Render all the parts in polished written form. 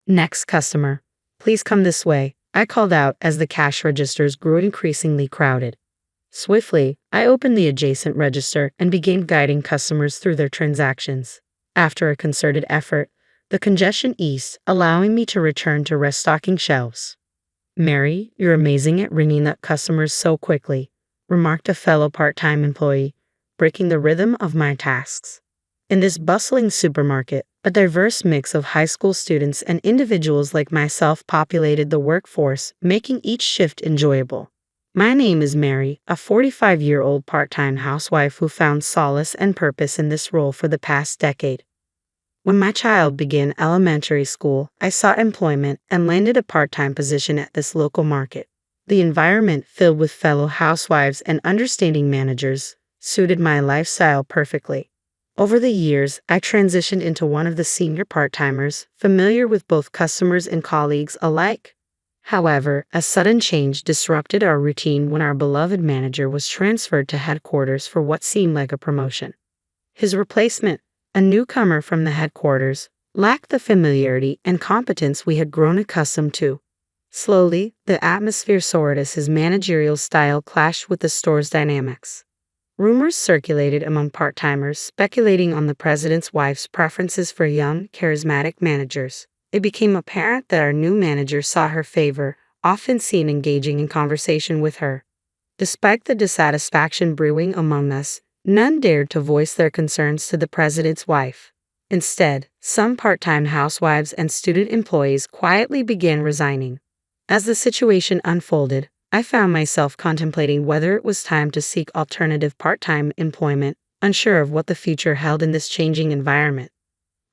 Next customer. Please come this way, I called out as the cash registers grew increasingly crowded. Swiftly, I opened the adjacent register and began guiding customers through their transactions. After a concerted effort, the congestion eased, allowing me to return to restocking shelves. "Mary, you're amazing at ringing up customers so quickly," remarked a fellow part-time employee, breaking the rhythm of my tasks. In this bustling supermarket, a diverse mix of high school students and individuals like myself populated the workforce, making each shift enjoyable. My name is Mary, a 45-year-old part-time housewife who found solace and purpose in this role for the past decade. When my child began elementary school, I sought employment and landed a part-time position at this local market. The environment, filled with fellow housewives and understanding managers, suited my lifestyle perfectly. Over the years, I transitioned into one of the senior part-timers, familiar with both customers and colleagues alike. However, a sudden change disrupted our routine when our beloved manager was transferred to headquarters for what seemed like a promotion. His replacement, a newcomer from the headquarters, lacked the familiarity and competence we had grown accustomed to. Slowly, the atmosphere soared as his managerial style clashed with the store's dynamics. Rumors circulated among part-timers speculating on the president's wife's preferences for young, charismatic managers. It became apparent that our new manager saw her favor, often seen engaging in conversation with her. Despite the dissatisfaction brewing among us, none dared to voice their concerns to the president's wife. Instead, some part-time housewives and student employees quietly began resigning. As the situation unfolded, I found myself contemplating whether it was time to seek alternative part-time employment, unsure of what the future held in this changing environment.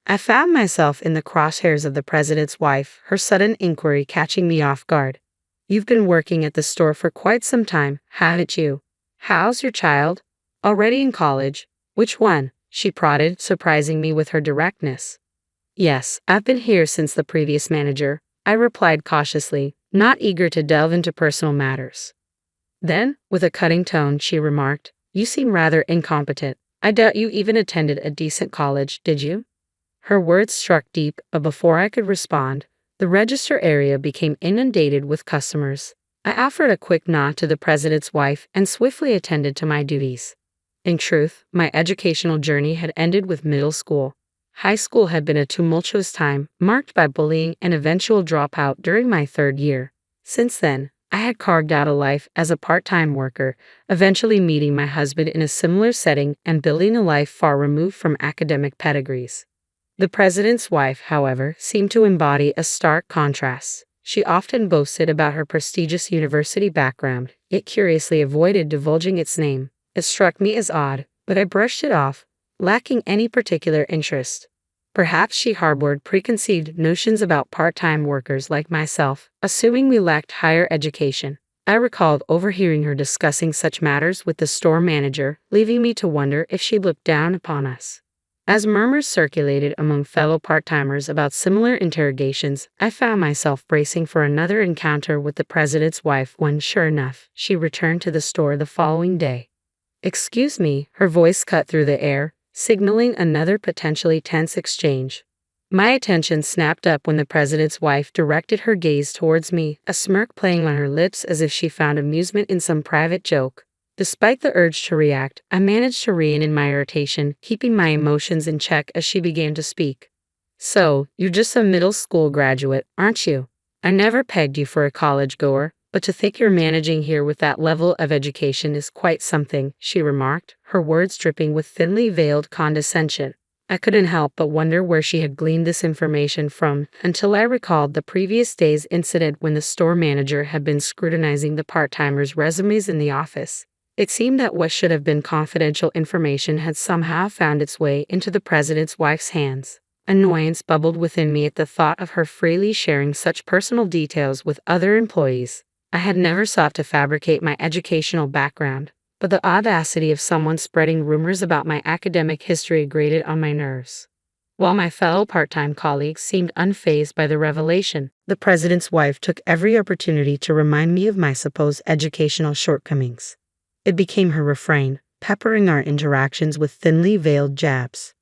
I found myself in the crosshairs of the president's wife, her sudden inquiry catching me off guard. "You've been working at the store for quite some time, haven't you? How's your child? Already in college? Which one?" she prodded, surprising me with her directness. "Yes, I've been here since the previous manager," I replied cautiously, not eager to delve into personal matters. Then, with a cutting tone, she remarked, "You seem rather incompetent. I doubt you even attended a decent college, did you?" Her words struck deep, but before I could respond, the register area became inundated with customers. I offered a quick nod to the president's wife and swiftly attended to my duties. In truth, my educational journey had ended with middle school. High school had been a tumultuous time, marked by bullying and eventual dropout during my third year. Since then, I had carved out a life as a part-time worker, eventually meeting my husband in a similar setting and building a life far removed from academic pedigrees. The president's wife, however, seemed to embody a stark contrast. She often boasted about her prestigious university background, yet curiously avoided divulging its name. It struck me as odd, but I brushed it off, lacking any particular interest. Perhaps she harbored preconceived notions about part-time workers like myself, assuming we lacked higher education. I recalled overhearing her discussing such matters with the store manager, leaving me to wonder if she looked down upon us. As murmurs circulated among fellow part-timers about similar interrogations, I found myself bracing for another encounter with the president's wife when, sure enough, she returned to the store the following day. "Excuse me," her voice cut through the air, signaling another potentially tense exchange. My attention snapped up when the president's wife directed her gaze towards me, a smirk playing on her lips as if she found amusement in some private joke. Despite the urge to react, I managed to rein in my irritation, keeping my emotions in check as she began to speak. "So, you're just a middle school graduate, aren't you? I never pegged you for a college goer, but to think you're managing here with that level of education is quite something," she remarked, her words dripping with thinly veiled condescension. I couldn't help but wonder where she had gleaned this information from, until I recalled the previous day's incident when the store manager had been scrutinizing the part-timers' resumes in the office. It seemed that what should have been confidential information had somehow found its way into the president's wife's hands. Annoyance bubbled within me at the thought of her freely sharing such personal details with other employees. I had never sought to fabricate my educational background, but the audacity of someone spreading rumors about my academic history grated on my nerves. While my fellow part-time colleagues seemed unfazed by the revelation, the president's wife took every opportunity to remind me of my supposed educational shortcomings. It became her refrain, peppering our interactions with thinly veiled jabs.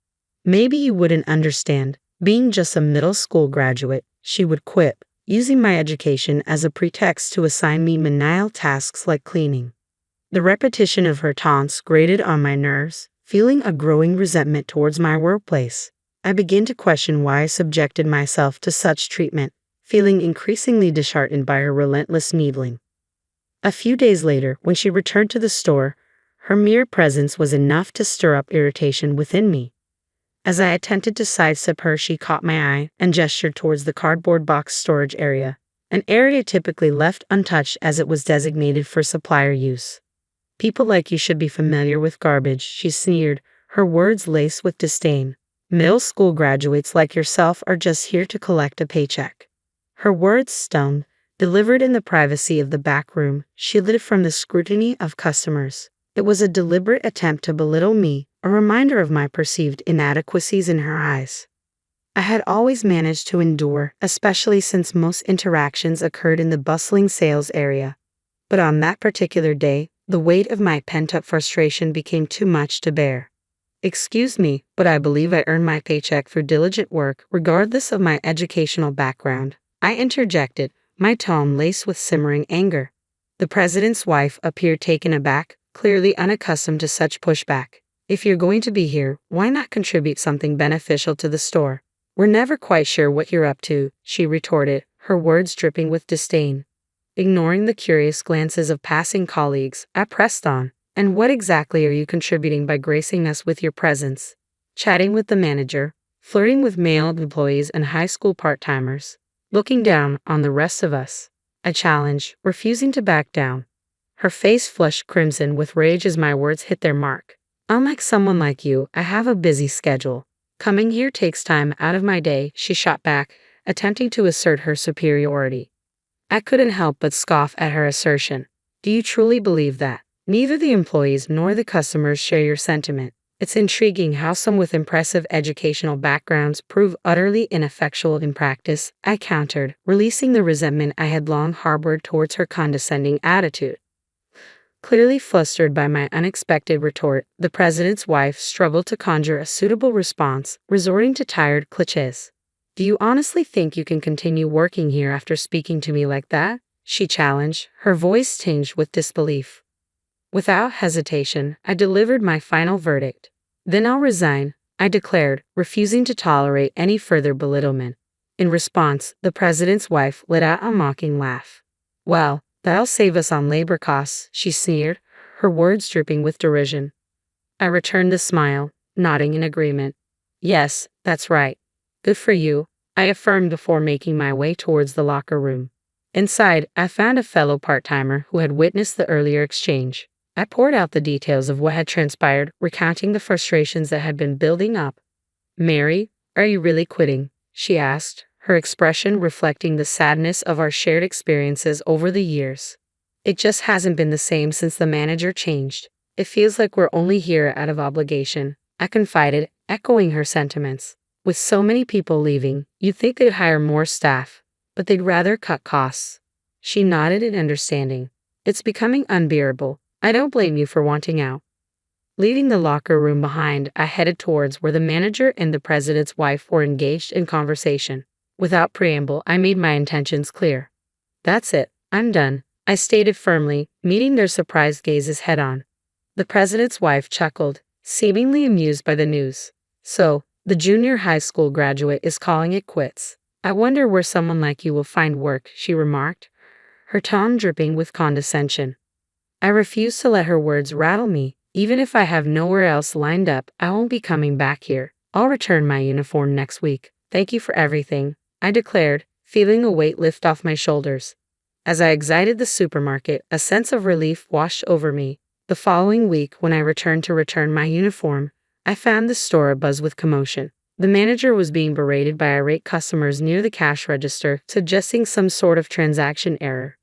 "Maybe you wouldn't understand. Being just a middle school graduate, she would quip, using my education as a pretext to assign me menial tasks like cleaning. The repetition of her taunts grated on my nerves, feeling a growing resentment towards my workplace. I began to question why I subjected myself to such treatment, feeling increasingly disheartened by her relentless needling. A few days later, when she returned to the store, her mere presence was enough to stir up irritation within me. As I attempted to sidestep her, she caught my eye and gestured towards the cardboard box storage area, an area typically left untouched as it was designated for supplier use. "People like you should be familiar with garbage," she sneered, her words laced with disdain. "Middle school graduates like yourself are just here to collect a paycheck." Her words stung, delivered in the privacy of the back room, shielded from the scrutiny of customers. It was a deliberate attempt to belittle me, a reminder of my perceived inadequacies in her eyes. I had always managed to endure, especially since most interactions occurred in the bustling sales area. But on that particular day, the weight of my pent-up frustration became too much to bear. "Excuse me, but I believe I earned my paycheck through diligent work, regardless of my educational background," I interjected, my tone laced with simmering anger. The president's wife appeared taken aback, clearly unaccustomed to such pushback. "If you're going to be here, why not contribute something beneficial to the store? We're never quite sure what you're up to," she retorted, her words dripping with disdain. Ignoring the curious glances of passing colleagues, I pressed on. "And what exactly are you contributing by gracing us with your presence? Chatting with the manager, flirting with male employees and high school part-timers, looking down on the rest of us?" I challenged, refusing to back down. Her face flushed crimson with rage as my words hit their mark. "Unlike someone like you, I have a busy schedule. Coming here takes time out of my day," she shot back, attempting to assert her superiority. I couldn't help but scoff at her assertion. "Do you truly believe that? Neither the employees nor the customers share your sentiment. It's intriguing how some with impressive educational backgrounds prove utterly ineffectual in practice," I countered, releasing the resentment I had long harbored towards her condescending attitude. Clearly flustered by my unexpected retort, the president's wife struggled to conjure a suitable response, resorting to tired clichés. "Do you honestly think you can continue working here after speaking to me like that?" she challenged, her voice tinged with disbelief. Without hesitation, I delivered my final verdict. "Then I'll resign," I declared, refusing to tolerate any further belittlement. In response, the president's wife let out a mocking laugh. "Well, that'll save us on labor costs," she sneered, her words dripping with derision. I returned the smile, nodding in agreement. "Yes, that's right. Good for you," I affirmed before making my way towards the locker room. Inside, I found a fellow part-timer who had witnessed the earlier exchange. I poured out the details of what had transpired, recounting the frustrations that had been building up. "Mary, are you really quitting?" she asked, her expression reflecting the sadness of our shared experiences over the years. "It just hasn't been the same since the manager changed. It feels like we're only here out of obligation," I confided, echoing her sentiments. "With so many people leaving, you'd think they'd hire more staff, but they'd rather cut costs." She nodded in understanding. "It's becoming unbearable. I don't blame you for wanting out." Leaving the locker room behind, I headed towards where the manager and the president's wife were engaged in conversation. Without preamble, I made my intentions clear. "That's it, I'm done," I stated firmly, meeting their surprised gazes head-on. The president's wife chuckled, seemingly amused by the news. "So, the junior high school graduate is calling it quits. I wonder where someone like you will find work," she remarked, her tone dripping with condescension. I refused to let her words rattle me. "Even if I have nowhere else lined up, I won't be coming back here. I'll return my uniform next week. Thank you for everything," I declared, feeling a weight lift off my shoulders. As I exited the supermarket, a sense of relief washed over me. The following week, when I returned to return my uniform, I found the store abuzz with commotion. The manager was being berated by irate customers near the cash register, suggesting some sort of transaction error.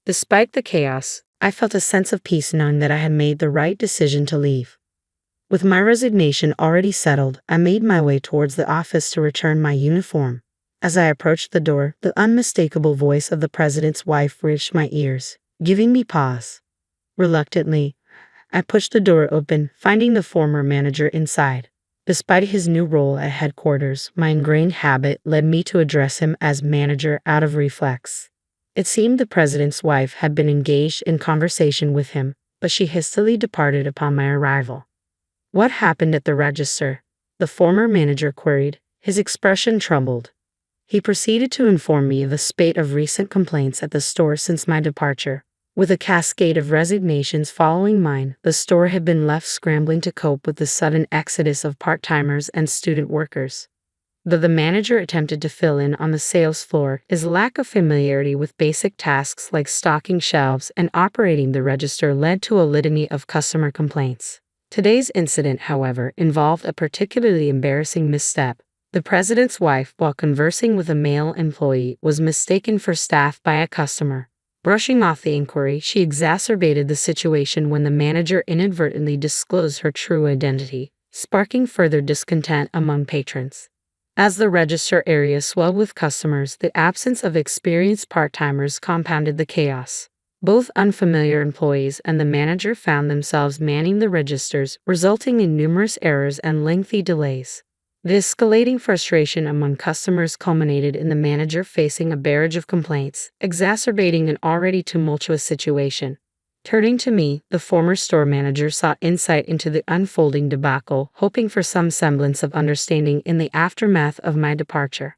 Despite the chaos, I felt a sense of peace knowing that I had made the right decision to leave. With my resignation already settled, I made my way towards the office to return my uniform. As I approached the door, the unmistakable voice of the president's wife reached my ears, giving me pause. Reluctantly, I pushed the door open, finding the former manager inside. Despite his new role at headquarters, my ingrained habit led me to address him as manager out of reflex. It seemed the president's wife had been engaged in conversation with him, but she hastily departed upon my arrival. "What happened at the register?" the former manager queried, his expression troubled. He proceeded to inform me of a spate of recent complaints at the store since my departure. With a cascade of resignations following mine, the store had been left scrambling to cope with the sudden exodus of part-timers and student workers. Though the manager attempted to fill in on the sales floor, his lack of familiarity with basic tasks like stocking shelves and operating the register led to a litany of customer complaints. Today's incident, however, involved a particularly embarrassing misstep. The president's wife, while conversing with a male employee, was mistaken for staff by a customer. Brushing off the inquiry, she exacerbated the situation when the manager inadvertently disclosed her true identity, sparking further discontent among patrons. As the register area swelled with customers, the absence of experienced part-timers compounded the chaos. Both unfamiliar employees and the manager found themselves manning the registers, resulting in numerous errors and lengthy delays. The escalating frustration among customers culminated in the manager facing a barrage of complaints, exacerbating an already tumultuous situation. Turning to me, the former store manager sought insight into the unfolding debacle, hoping for some semblance of understanding in the aftermath of my departure.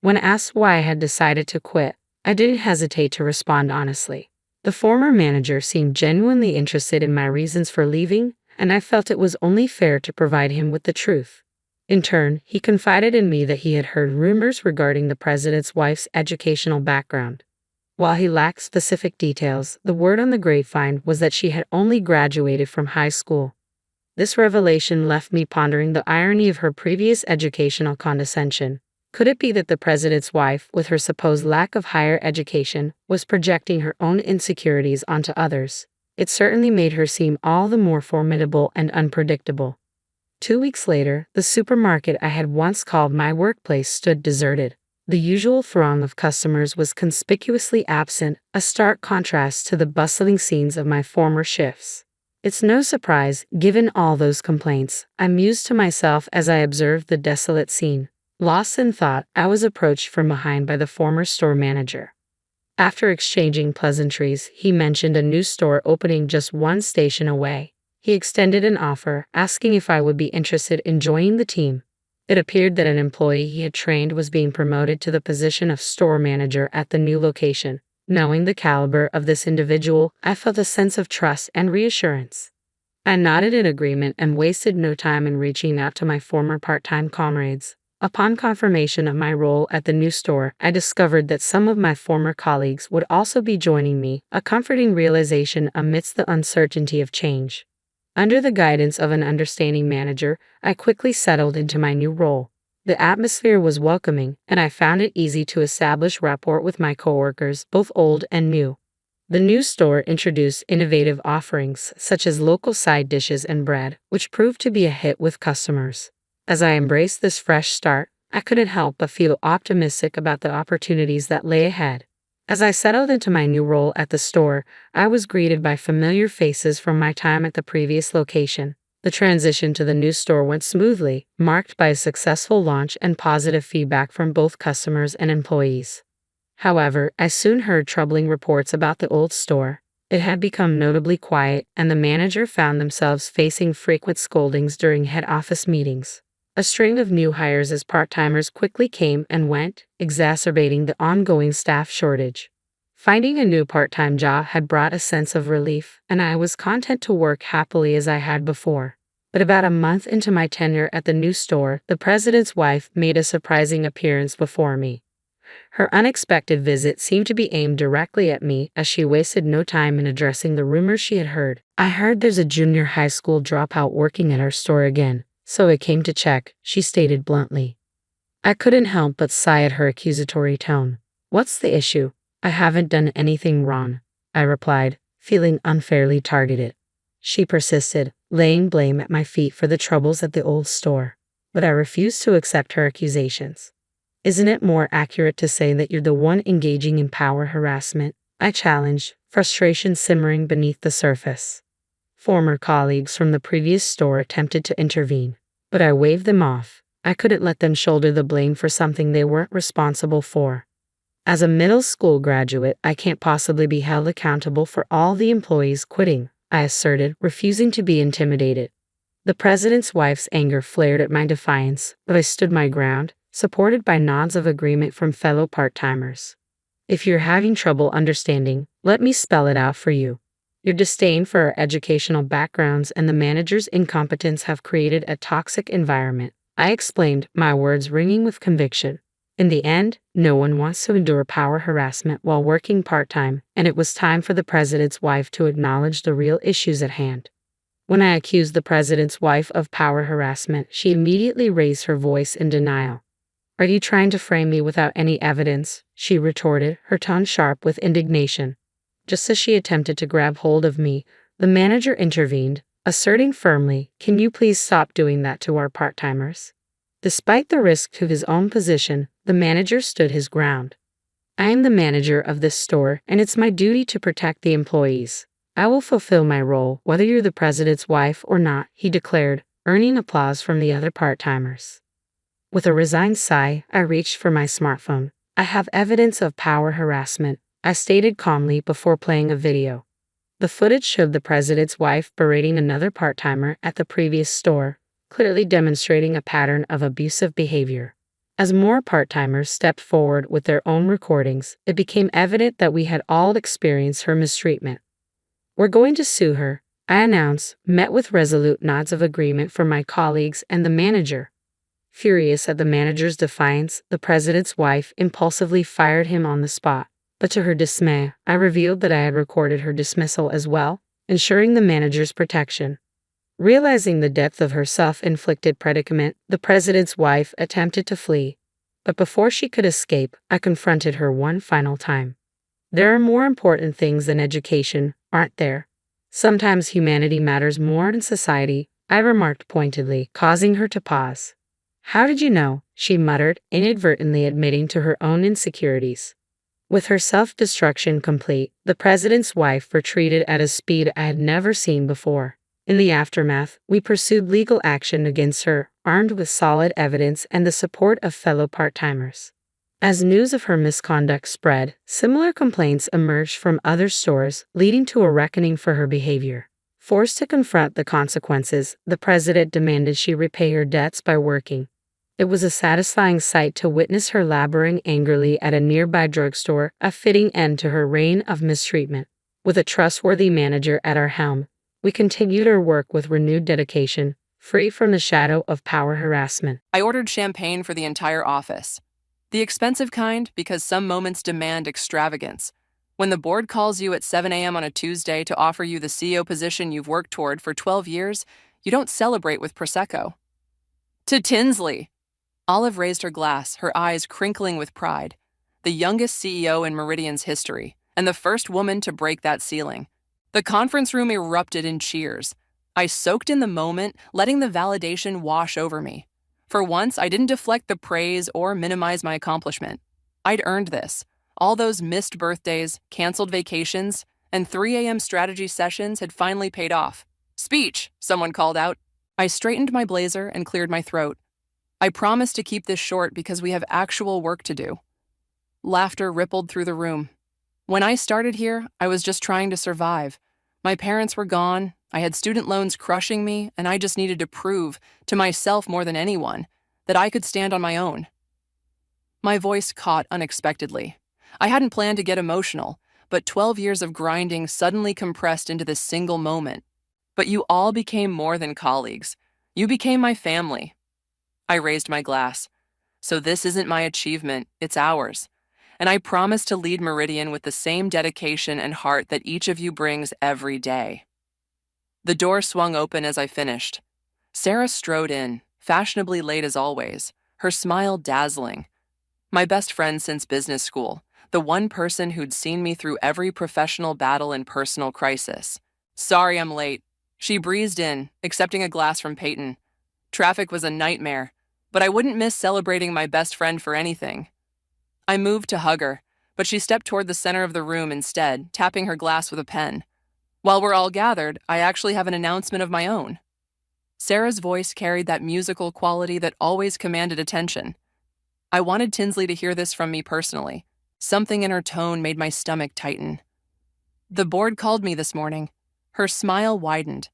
When asked why I had decided to quit, I didn't hesitate to respond honestly. The former manager seemed genuinely interested in my reasons for leaving, and I felt it was only fair to provide him with the truth. In turn, he confided in me that he had heard rumors regarding the president's wife's educational background. While he lacked specific details, the word on the grapevine was that she had only graduated from high school. This revelation left me pondering the irony of her previous educational condescension. Could it be that the president's wife, with her supposed lack of higher education, was projecting her own insecurities onto others? It certainly made her seem all the more formidable and unpredictable. 2 weeks later, the supermarket I had once called my workplace stood deserted. The usual throng of customers was conspicuously absent, a stark contrast to the bustling scenes of my former shifts. It's no surprise, given all those complaints, I mused to myself as I observed the desolate scene. Lost in thought, I was approached from behind by the former store manager. After exchanging pleasantries, he mentioned a new store opening just one station away. He extended an offer, asking if I would be interested in joining the team. It appeared that an employee he had trained was being promoted to the position of store manager at the new location. Knowing the caliber of this individual, I felt a sense of trust and reassurance. I nodded in agreement and wasted no time in reaching out to my former part-time comrades. Upon confirmation of my role at the new store, I discovered that some of my former colleagues would also be joining me, a comforting realization amidst the uncertainty of change. Under the guidance of an understanding manager, I quickly settled into my new role. The atmosphere was welcoming, and I found it easy to establish rapport with my coworkers, both old and new. The new store introduced innovative offerings, such as local side dishes and bread, which proved to be a hit with customers. As I embraced this fresh start, I couldn't help but feel optimistic about the opportunities that lay ahead. As I settled into my new role at the store, I was greeted by familiar faces from my time at the previous location. The transition to the new store went smoothly, marked by a successful launch and positive feedback from both customers and employees. However, I soon heard troubling reports about the old store. It had become notably quiet, and the manager found themselves facing frequent scoldings during head office meetings. A string of new hires as part-timers quickly came and went, exacerbating the ongoing staff shortage. Finding a new part-time job had brought a sense of relief, and I was content to work happily as I had before. But about a month into my tenure at the new store, the president's wife made a surprising appearance before me. Her unexpected visit seemed to be aimed directly at me, as she wasted no time in addressing the rumors she had heard. "I heard there's a junior high school dropout working at our store again, so I came to check," she stated bluntly. I couldn't help but sigh at her accusatory tone. "What's the issue?" "I haven't done anything wrong," I replied, feeling unfairly targeted. She persisted, laying blame at my feet for the troubles at the old store. But I refused to accept her accusations. "Isn't it more accurate to say that you're the one engaging in power harassment?" I challenged, frustration simmering beneath the surface. Former colleagues from the previous store attempted to intervene. But I waved them off. I couldn't let them shoulder the blame for something they weren't responsible for. As a middle school graduate, I can't possibly be held accountable for all the employees quitting, I asserted, refusing to be intimidated. The president's wife's anger flared at my defiance, but I stood my ground, supported by nods of agreement from fellow part-timers. If you're having trouble understanding, let me spell it out for you. Your disdain for our educational backgrounds and the manager's incompetence have created a toxic environment, I explained, my words ringing with conviction. In the end, no one wants to endure power harassment while working part-time, and it was time for the president's wife to acknowledge the real issues at hand. When I accused the president's wife of power harassment, she immediately raised her voice in denial. "Are you trying to frame me without any evidence?" she retorted, her tone sharp with indignation. Just as she attempted to grab hold of me, the manager intervened, asserting firmly, "Can you please stop doing that to our part-timers?" Despite the risk to his own position, the manager stood his ground. "I am the manager of this store, and it's my duty to protect the employees. I will fulfill my role, whether you're the president's wife or not," he declared, earning applause from the other part-timers. With a resigned sigh, I reached for my smartphone. "I have evidence of power harassment," I stated calmly before playing a video. The footage showed the president's wife berating another part-timer at the previous store, clearly demonstrating a pattern of abusive behavior. As more part-timers stepped forward with their own recordings, it became evident that we had all experienced her mistreatment. "We're going to sue her," I announced, met with resolute nods of agreement from my colleagues and the manager. Furious at the manager's defiance, the president's wife impulsively fired him on the spot. But to her dismay, I revealed that I had recorded her dismissal as well, ensuring the manager's protection. Realizing the depth of her self-inflicted predicament, the president's wife attempted to flee. But before she could escape, I confronted her one final time. "There are more important things than education, aren't there? Sometimes humanity matters more than society," I remarked pointedly, causing her to pause. "How did you know?" she muttered, inadvertently admitting to her own insecurities. With her self-destruction complete, the president's wife retreated at a speed I had never seen before. In the aftermath, we pursued legal action against her, armed with solid evidence and the support of fellow part-timers. As news of her misconduct spread, similar complaints emerged from other stores, leading to a reckoning for her behavior. Forced to confront the consequences, the president demanded she repay her debts by working. It was a satisfying sight to witness her laboring angrily at a nearby drugstore, a fitting end to her reign of mistreatment. With a trustworthy manager at our helm, we continued our work with renewed dedication, free from the shadow of power harassment. I ordered champagne for the entire office. The expensive kind because some moments demand extravagance. When the board calls you at 7 a.m. on a Tuesday to offer you the CEO position you've worked toward for 12 years, you don't celebrate with Prosecco. To Tinsley! Olive raised her glass, her eyes crinkling with pride. The youngest CEO in Meridian's history, and the first woman to break that ceiling. The conference room erupted in cheers. I soaked in the moment, letting the validation wash over me. For once, I didn't deflect the praise or minimize my accomplishment. I'd earned this. All those missed birthdays, canceled vacations, and 3 a.m. strategy sessions had finally paid off. "Speech," someone called out. I straightened my blazer and cleared my throat. "I promise to keep this short because we have actual work to do." Laughter rippled through the room. When I started here, I was just trying to survive. My parents were gone, I had student loans crushing me, and I just needed to prove, to myself more than anyone, that I could stand on my own. My voice caught unexpectedly. I hadn't planned to get emotional, but 12 years of grinding suddenly compressed into this single moment. But you all became more than colleagues. You became my family. I raised my glass. So this isn't my achievement, it's ours. And I promise to lead Meridian with the same dedication and heart that each of you brings every day. The door swung open as I finished. Sarah strode in, fashionably late as always, her smile dazzling. My best friend since business school, the one person who'd seen me through every professional battle and personal crisis. "Sorry I'm late." She breezed in, accepting a glass from Peyton. Traffic was a nightmare, but I wouldn't miss celebrating my best friend for anything. I moved to hug her, but she stepped toward the center of the room instead, tapping her glass with a pen. "While we're all gathered, I actually have an announcement of my own." Sarah's voice carried that musical quality that always commanded attention. I wanted Tinsley to hear this from me personally. Something in her tone made my stomach tighten. The board called me this morning. Her smile widened.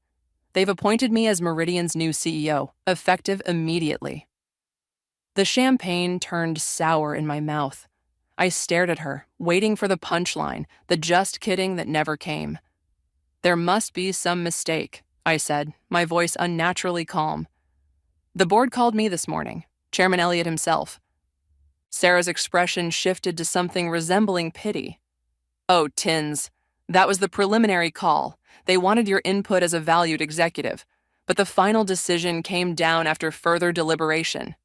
They've appointed me as Meridian's new CEO, effective immediately. The champagne turned sour in my mouth. I stared at her, waiting for the punchline, the just kidding that never came. There must be some mistake, I said, my voice unnaturally calm. The board called me this morning, Chairman Elliott himself. Sarah's expression shifted to something resembling pity. Oh, Tins, that was the preliminary call. They wanted your input as a valued executive, but the final decision came down after further deliberation.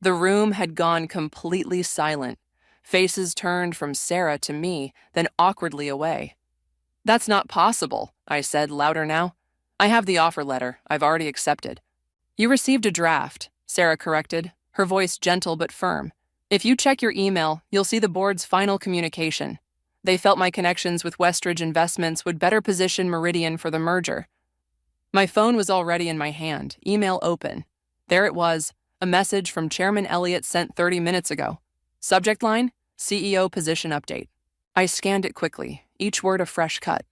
The room had gone completely silent. Faces turned from Sarah to me, then awkwardly away. That's not possible, I said, louder now. I have the offer letter. I've already accepted. You received a draft, Sarah corrected, her voice gentle but firm. If you check your email, you'll see the board's final communication. They felt my connections with Westridge Investments would better position Meridian for the merger. My phone was already in my hand, email open. There it was, a message from Chairman Elliott sent 30 minutes ago. Subject line, CEO position update. I scanned it quickly, each word a fresh cut.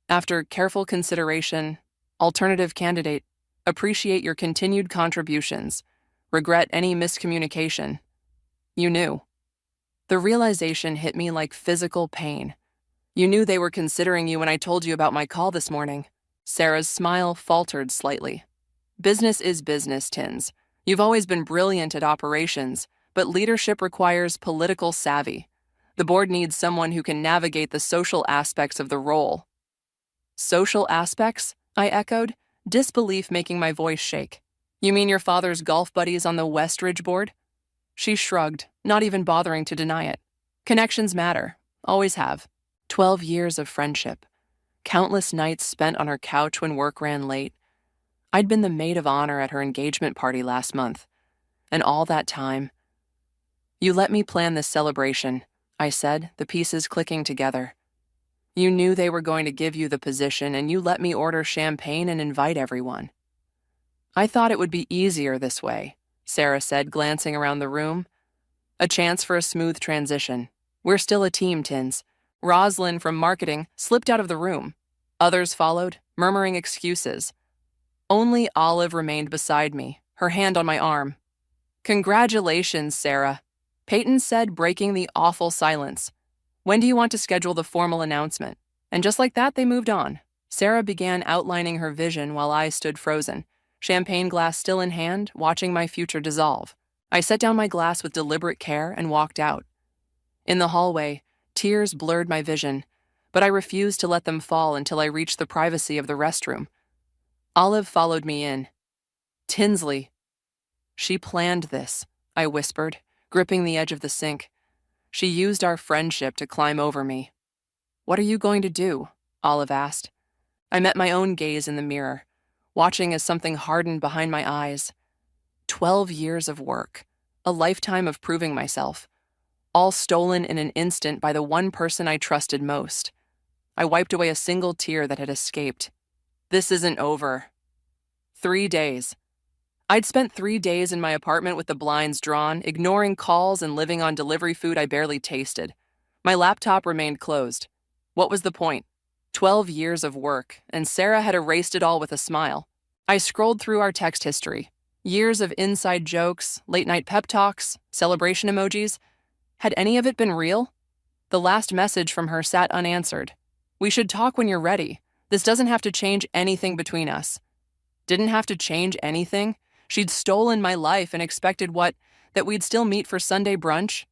After careful consideration, alternative candidate, appreciate your continued contributions. Regret any miscommunication. You knew. The realization hit me like physical pain. You knew they were considering you when I told you about my call this morning. Sarah's smile faltered slightly. Business is business, Tins. You've always been brilliant at operations, but leadership requires political savvy. The board needs someone who can navigate the social aspects of the role. Social aspects? I echoed, disbelief making my voice shake. You mean your father's golf buddies on the Westridge board? She shrugged, not even bothering to deny it. Connections matter, always have. 12 years of friendship. Countless nights spent on her couch when work ran late. I'd been the maid of honor at her engagement party last month. And all that time. You let me plan this celebration, I said, the pieces clicking together. You knew they were going to give you the position, and you let me order champagne and invite everyone. I thought it would be easier this way, Sarah said, glancing around the room. A chance for a smooth transition. We're still a team, Tins. Roslyn from marketing slipped out of the room. Others followed, murmuring excuses. Only Olive remained beside me, her hand on my arm. Congratulations, Sarah, Peyton said, breaking the awful silence. When do you want to schedule the formal announcement? And just like that, they moved on. Sarah began outlining her vision while I stood frozen, champagne glass still in hand, watching my future dissolve. I set down my glass with deliberate care and walked out. In the hallway, tears blurred my vision, but I refused to let them fall until I reached the privacy of the restroom. Olive followed me in. Tinsley. She planned this, I whispered, gripping the edge of the sink. She used our friendship to climb over me. What are you going to do? Olive asked. I met my own gaze in the mirror, watching as something hardened behind my eyes. 12 years of work, a lifetime of proving myself, all stolen in an instant by the one person I trusted most. I wiped away a single tear that had escaped. This isn't over. 3 days. I'd spent 3 days in my apartment with the blinds drawn, ignoring calls and living on delivery food I barely tasted. My laptop remained closed. What was the point? 12 years of work, and Sarah had erased it all with a smile. I scrolled through our text history. Years of inside jokes, late-night pep talks, celebration emojis. Had any of it been real? The last message from her sat unanswered. We should talk when you're ready. This doesn't have to change anything between us. Didn't have to change anything? She'd stolen my life and expected what? That we'd still meet for Sunday brunch?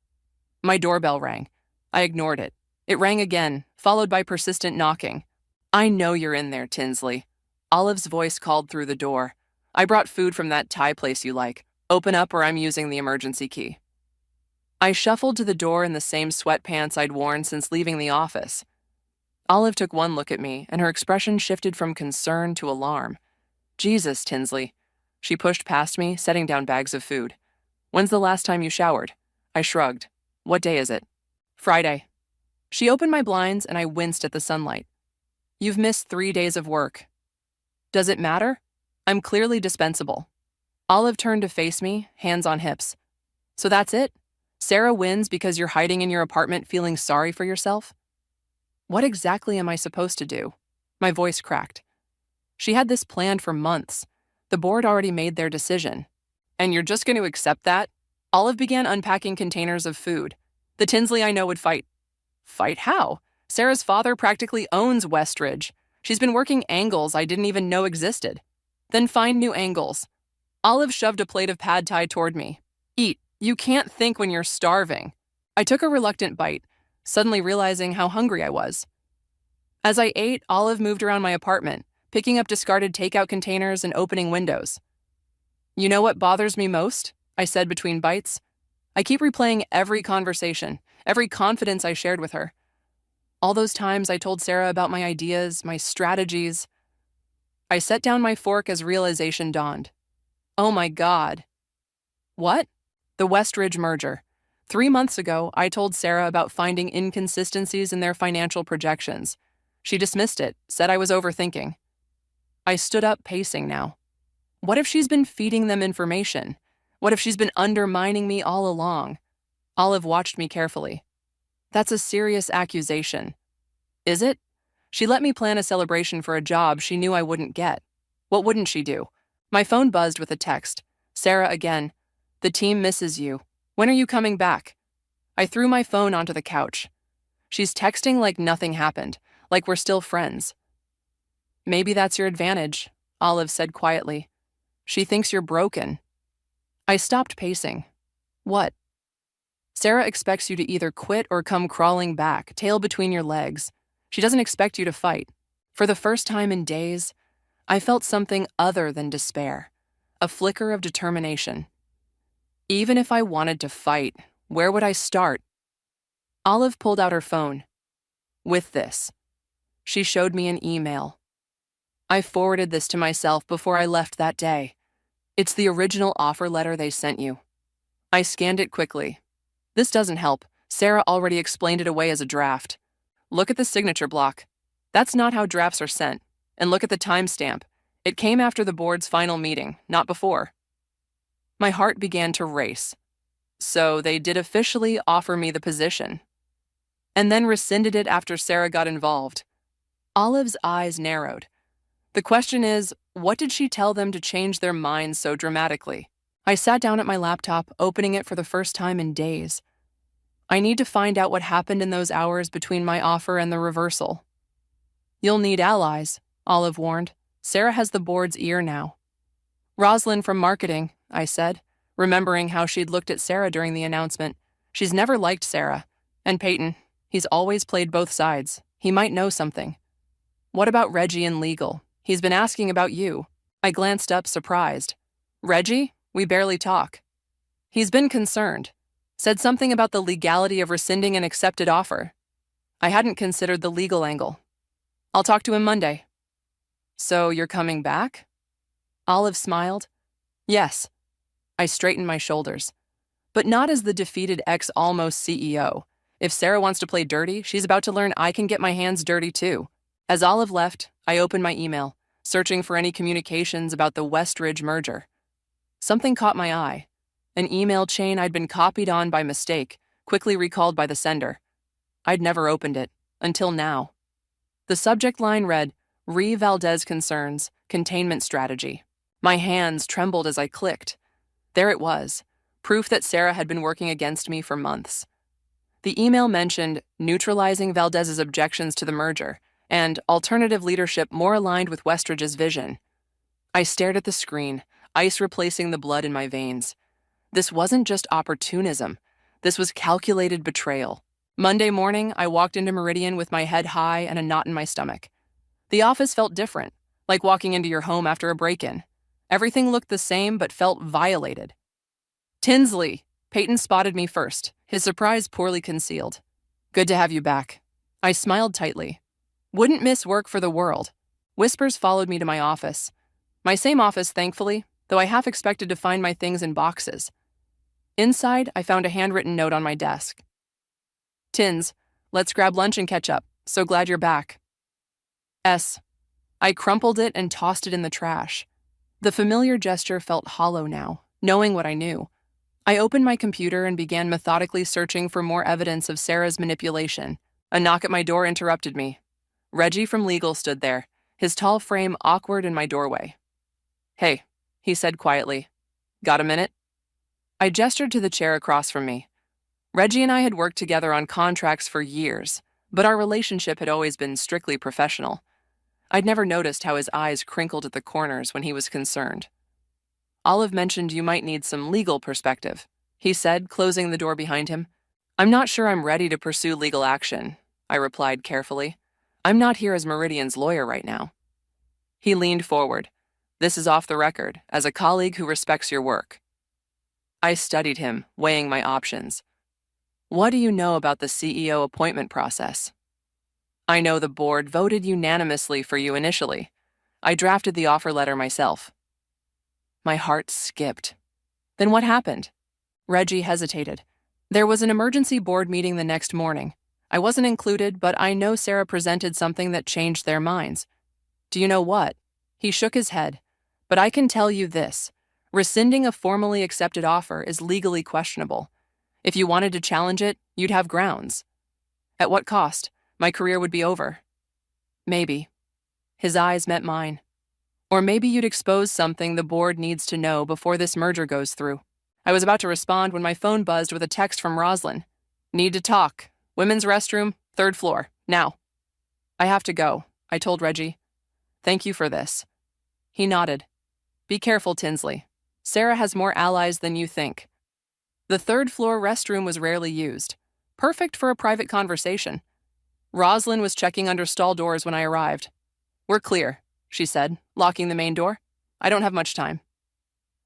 My doorbell rang. I ignored it. It rang again, followed by persistent knocking. I know you're in there, Tinsley. Olive's voice called through the door. I brought food from that Thai place you like. Open up or I'm using the emergency key. I shuffled to the door in the same sweatpants I'd worn since leaving the office. Olive took one look at me, and her expression shifted from concern to alarm. Jesus, Tinsley. She pushed past me, setting down bags of food. When's the last time you showered? I shrugged. What day is it? Friday. She opened my blinds, and I winced at the sunlight. You've missed 3 days of work. Does it matter? I'm clearly dispensable. Olive turned to face me, hands on hips. So that's it? Sarah wins because you're hiding in your apartment feeling sorry for yourself? What exactly am I supposed to do? My voice cracked. She had this planned for months. The board already made their decision. And you're just going to accept that? Olive began unpacking containers of food. The Tinsley I know would fight. Fight how? Sarah's father practically owns Westridge. She's been working angles I didn't even know existed. Then find new angles. Olive shoved a plate of pad thai toward me. Eat. You can't think when you're starving. I took a reluctant bite, suddenly realizing how hungry I was. As I ate, Olive moved around my apartment, picking up discarded takeout containers and opening windows. You know what bothers me most? I said between bites. I keep replaying every conversation, every confidence I shared with her. All those times I told Sarah about my ideas, my strategies. I set down my fork as realization dawned. Oh my God. What? The Westridge merger. 3 months ago, I told Sarah about finding inconsistencies in their financial projections. She dismissed it, said I was overthinking. I stood up, pacing now. What if she's been feeding them information? What if she's been undermining me all along? Olive watched me carefully. That's a serious accusation. Is it? She let me plan a celebration for a job she knew I wouldn't get. What wouldn't she do? My phone buzzed with a text. Sarah again. The team misses you. When are you coming back? I threw my phone onto the couch. She's texting like nothing happened, like we're still friends. Maybe that's your advantage, Olive said quietly. She thinks you're broken. I stopped pacing. What? Sarah expects you to either quit or come crawling back, tail between your legs. She doesn't expect you to fight. For the first time in days, I felt something other than despair, a flicker of determination. Even if I wanted to fight, where would I start? Olive pulled out her phone. With this. She showed me an email. I forwarded this to myself before I left that day. It's the original offer letter they sent you. I scanned it quickly. This doesn't help. Sarah already explained it away as a draft. Look at the signature block. That's not how drafts are sent. And look at the timestamp. It came after the board's final meeting, not before. My heart began to race. So they did officially offer me the position. And then rescinded it after Sarah got involved. Olive's eyes narrowed. The question is, what did she tell them to change their minds so dramatically? I sat down at my laptop, opening it for the first time in days. I need to find out what happened in those hours between my offer and the reversal. You'll need allies, Olive warned. Sarah has the board's ear now. Roslyn from marketing, I said, remembering how she'd looked at Sarah during the announcement. She's never liked Sarah. And Peyton, he's always played both sides. He might know something. What about Reggie in legal? He's been asking about you. I glanced up, surprised. Reggie? We barely talk. He's been concerned. Said something about the legality of rescinding an accepted offer. I hadn't considered the legal angle. I'll talk to him Monday. So you're coming back? Olive smiled. Yes. I straightened my shoulders. But not as the defeated ex-almost CEO. If Sarah wants to play dirty, she's about to learn I can get my hands dirty too. As Olive left, I opened my email, searching for any communications about the Westridge merger. Something caught my eye. An email chain I'd been copied on by mistake, quickly recalled by the sender. I'd never opened it, until now. The subject line read, Re Valdez Concerns, Containment Strategy. My hands trembled as I clicked. There it was, proof that Sarah had been working against me for months. The email mentioned neutralizing Valdez's objections to the merger and alternative leadership more aligned with Westridge's vision. I stared at the screen, ice replacing the blood in my veins. This wasn't just opportunism. This was calculated betrayal. Monday morning, I walked into Meridian with my head high and a knot in my stomach. The office felt different, like walking into your home after a break-in. Everything looked the same but felt violated. Tinsley! Peyton spotted me first, his surprise poorly concealed. Good to have you back. I smiled tightly. Wouldn't miss work for the world. Whispers followed me to my office. My same office, thankfully, though I half expected to find my things in boxes. Inside, I found a handwritten note on my desk. Tins, let's grab lunch and catch up. So glad you're back. S. I crumpled it and tossed it in the trash. The familiar gesture felt hollow now, knowing what I knew. I opened my computer and began methodically searching for more evidence of Sarah's manipulation. A knock at my door interrupted me. Reggie from legal stood there, his tall frame awkward in my doorway. "Hey," he said quietly. "Got a minute?" I gestured to the chair across from me. Reggie and I had worked together on contracts for years, but our relationship had always been strictly professional. I'd never noticed how his eyes crinkled at the corners when he was concerned. "Olive mentioned you might need some legal perspective," he said, closing the door behind him. "I'm not sure I'm ready to pursue legal action," I replied carefully. "I'm not here as Meridian's lawyer right now." He leaned forward. "This is off the record, as a colleague who respects your work." I studied him, weighing my options. "What do you know about the CEO appointment process?" "I know the board voted unanimously for you initially. I drafted the offer letter myself." My heart skipped. "Then what happened?" Reggie hesitated. "There was an emergency board meeting the next morning. I wasn't included, but I know Sarah presented something that changed their minds." "Do you know what?" He shook his head. "But I can tell you this. Rescinding a formally accepted offer is legally questionable. If you wanted to challenge it, you'd have grounds." "At what cost? My career would be over." "Maybe." His eyes met mine. "Or maybe you'd expose something the board needs to know before this merger goes through." I was about to respond when my phone buzzed with a text from Roslyn. "Need to talk. Women's restroom, 3rd floor. Now." "I have to go," I told Reggie. "Thank you for this." He nodded. "Be careful, Tinsley. Sarah has more allies than you think." The 3rd floor restroom was rarely used. Perfect for a private conversation. Roslyn was checking under stall doors when I arrived. "We're clear," she said, locking the main door. "I don't have much time."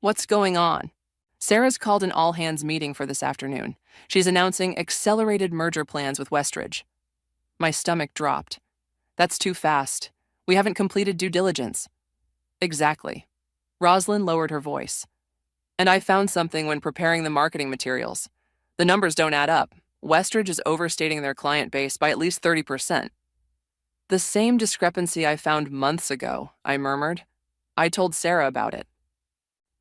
"What's going on?" "Sarah's called an all-hands meeting for this afternoon. She's announcing accelerated merger plans with Westridge." My stomach dropped. "That's too fast. We haven't completed due diligence." "Exactly." Roslyn lowered her voice. "And I found something when preparing the marketing materials. The numbers don't add up. Westridge is overstating their client base by at least 30%. "The same discrepancy I found months ago," I murmured. "I told Sarah about it."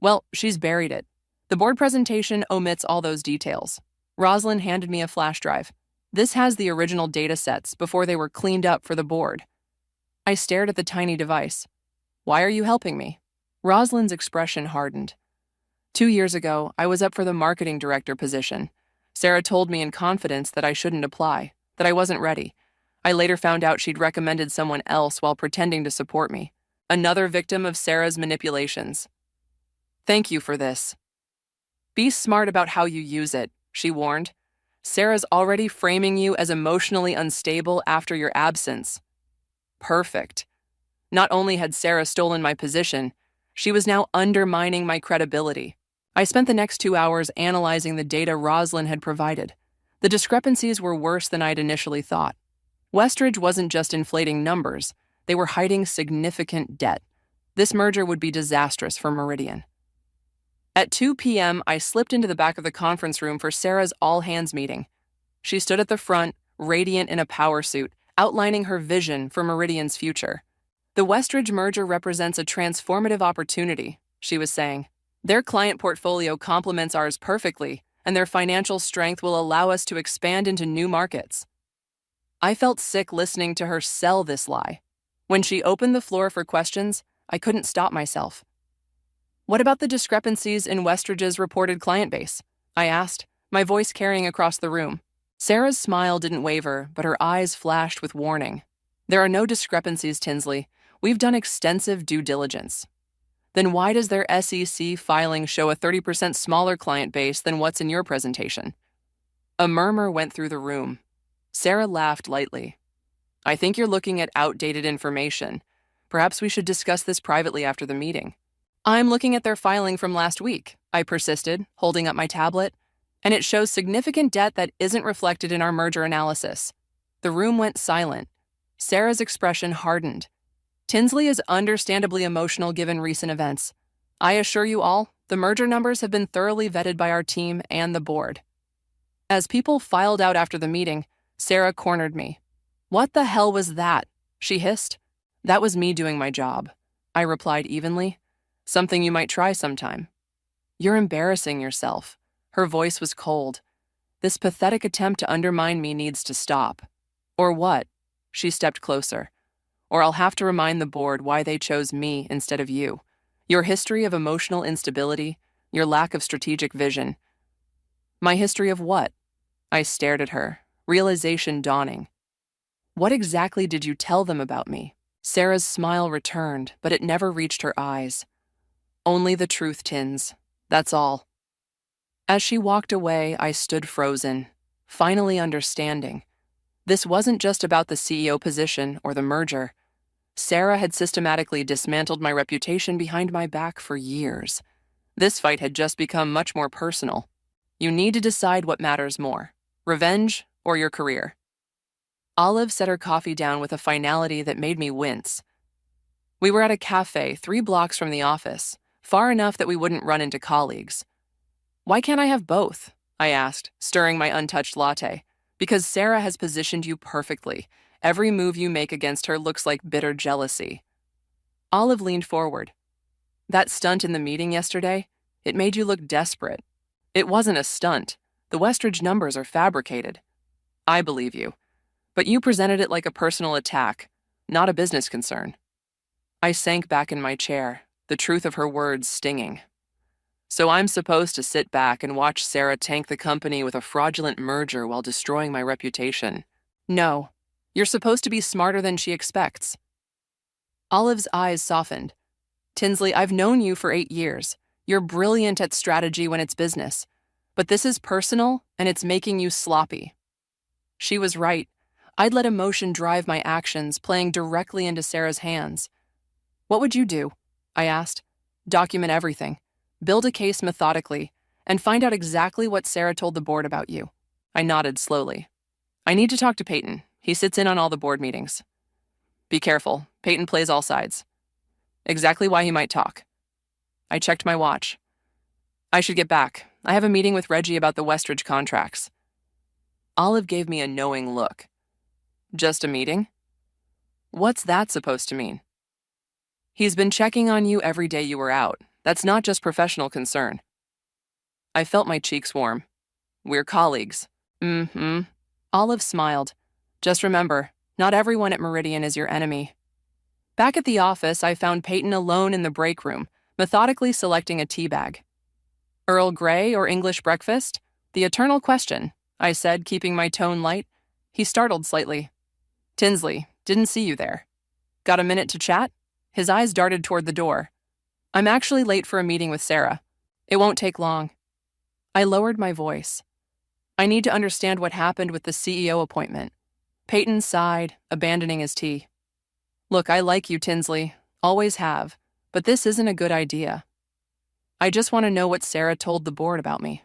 "Well, she's buried it. The board presentation omits all those details." Roslyn handed me a flash drive. "This has the original data sets before they were cleaned up for the board." I stared at the tiny device. "Why are you helping me?" Roslyn's expression hardened. 2 years ago, I was up for the marketing director position. Sarah told me in confidence that I shouldn't apply, that I wasn't ready. I later found out she'd recommended someone else while pretending to support me. Another victim of Sarah's manipulations. "Thank you for this." "Be smart about how you use it," she warned. "Sarah's already framing you as emotionally unstable after your absence." Perfect. Not only had Sarah stolen my position, she was now undermining my credibility. I spent the next 2 hours analyzing the data Roslyn had provided. The discrepancies were worse than I'd initially thought. Westridge wasn't just inflating numbers, they were hiding significant debt. This merger would be disastrous for Meridian. At 2 p.m., I slipped into the back of the conference room for Sarah's all-hands meeting. She stood at the front, radiant in a power suit, outlining her vision for Meridian's future. "The Westridge merger represents a transformative opportunity," she was saying. "Their client portfolio complements ours perfectly, and their financial strength will allow us to expand into new markets." I felt sick listening to her sell this lie. When she opened the floor for questions, I couldn't stop myself. "What about the discrepancies in Westridge's reported client base?" I asked, my voice carrying across the room. Sarah's smile didn't waver, but her eyes flashed with warning. "There are no discrepancies, Tinsley. We've done extensive due diligence." "Then why does their SEC filing show a 30% smaller client base than what's in your presentation?" A murmur went through the room. Sarah laughed lightly. "I think you're looking at outdated information. Perhaps we should discuss this privately after the meeting." "I'm looking at their filing from last week," I persisted, holding up my tablet, "and it shows significant debt that isn't reflected in our merger analysis." The room went silent. Sarah's expression hardened. "Tinsley is understandably emotional given recent events. I assure you all, the merger numbers have been thoroughly vetted by our team and the board." As people filed out after the meeting, Sarah cornered me. "What the hell was that?" she hissed. "That was me doing my job," I replied evenly. Something you might try sometime. You're embarrassing yourself. Her voice was cold. This pathetic attempt to undermine me needs to stop. Or what? She stepped closer. Or I'll have to remind the board why they chose me instead of you. Your history of emotional instability, your lack of strategic vision. My history of what? I stared at her, realization dawning. What exactly did you tell them about me? Sarah's smile returned, but it never reached her eyes. Only the truth, Tins. That's all. As she walked away, I stood frozen, finally understanding. This wasn't just about the CEO position or the merger. Sarah had systematically dismantled my reputation behind my back for years. This fight had just become much more personal. You need to decide what matters more, revenge or your career. Olive set her coffee down with a finality that made me wince. We were at a cafe 3 blocks from the office, far enough that we wouldn't run into colleagues. Why can't I have both? I asked, stirring my untouched latte. Because Sarah has positioned you perfectly. Every move you make against her looks like bitter jealousy. Olive leaned forward. That stunt in the meeting yesterday, it made you look desperate. It wasn't a stunt. The Westridge numbers are fabricated. I believe you. But you presented it like a personal attack, not a business concern. I sank back in my chair, the truth of her words stinging. So I'm supposed to sit back and watch Sarah tank the company with a fraudulent merger while destroying my reputation. No, you're supposed to be smarter than she expects. Olive's eyes softened. Tinsley, I've known you for 8 years. You're brilliant at strategy when it's business. But this is personal, and it's making you sloppy. She was right. I'd let emotion drive my actions, playing directly into Sarah's hands. What would you do? I asked. Document everything. Build a case methodically, and find out exactly what Sarah told the board about you. I nodded slowly. I need to talk to Peyton. He sits in on all the board meetings. Be careful. Peyton plays all sides. Exactly why he might talk. I checked my watch. I should get back. I have a meeting with Reggie about the Westridge contracts. Olive gave me a knowing look. Just a meeting? What's that supposed to mean? He's been checking on you every day you were out. That's not just professional concern. I felt my cheeks warm. We're colleagues. Olive smiled. Just remember, not everyone at Meridian is your enemy. Back at the office, I found Peyton alone in the break room, methodically selecting a tea bag. Earl Grey or English breakfast? The eternal question, I said, keeping my tone light. He startled slightly. Tinsley, didn't see you there. Got a minute to chat? His eyes darted toward the door. I'm actually late for a meeting with Sarah. It won't take long. I lowered my voice. I need to understand what happened with the CEO appointment. Peyton sighed, abandoning his tea. Look, I like you, Tinsley. Always have. But this isn't a good idea. I just want to know what Sarah told the board about me.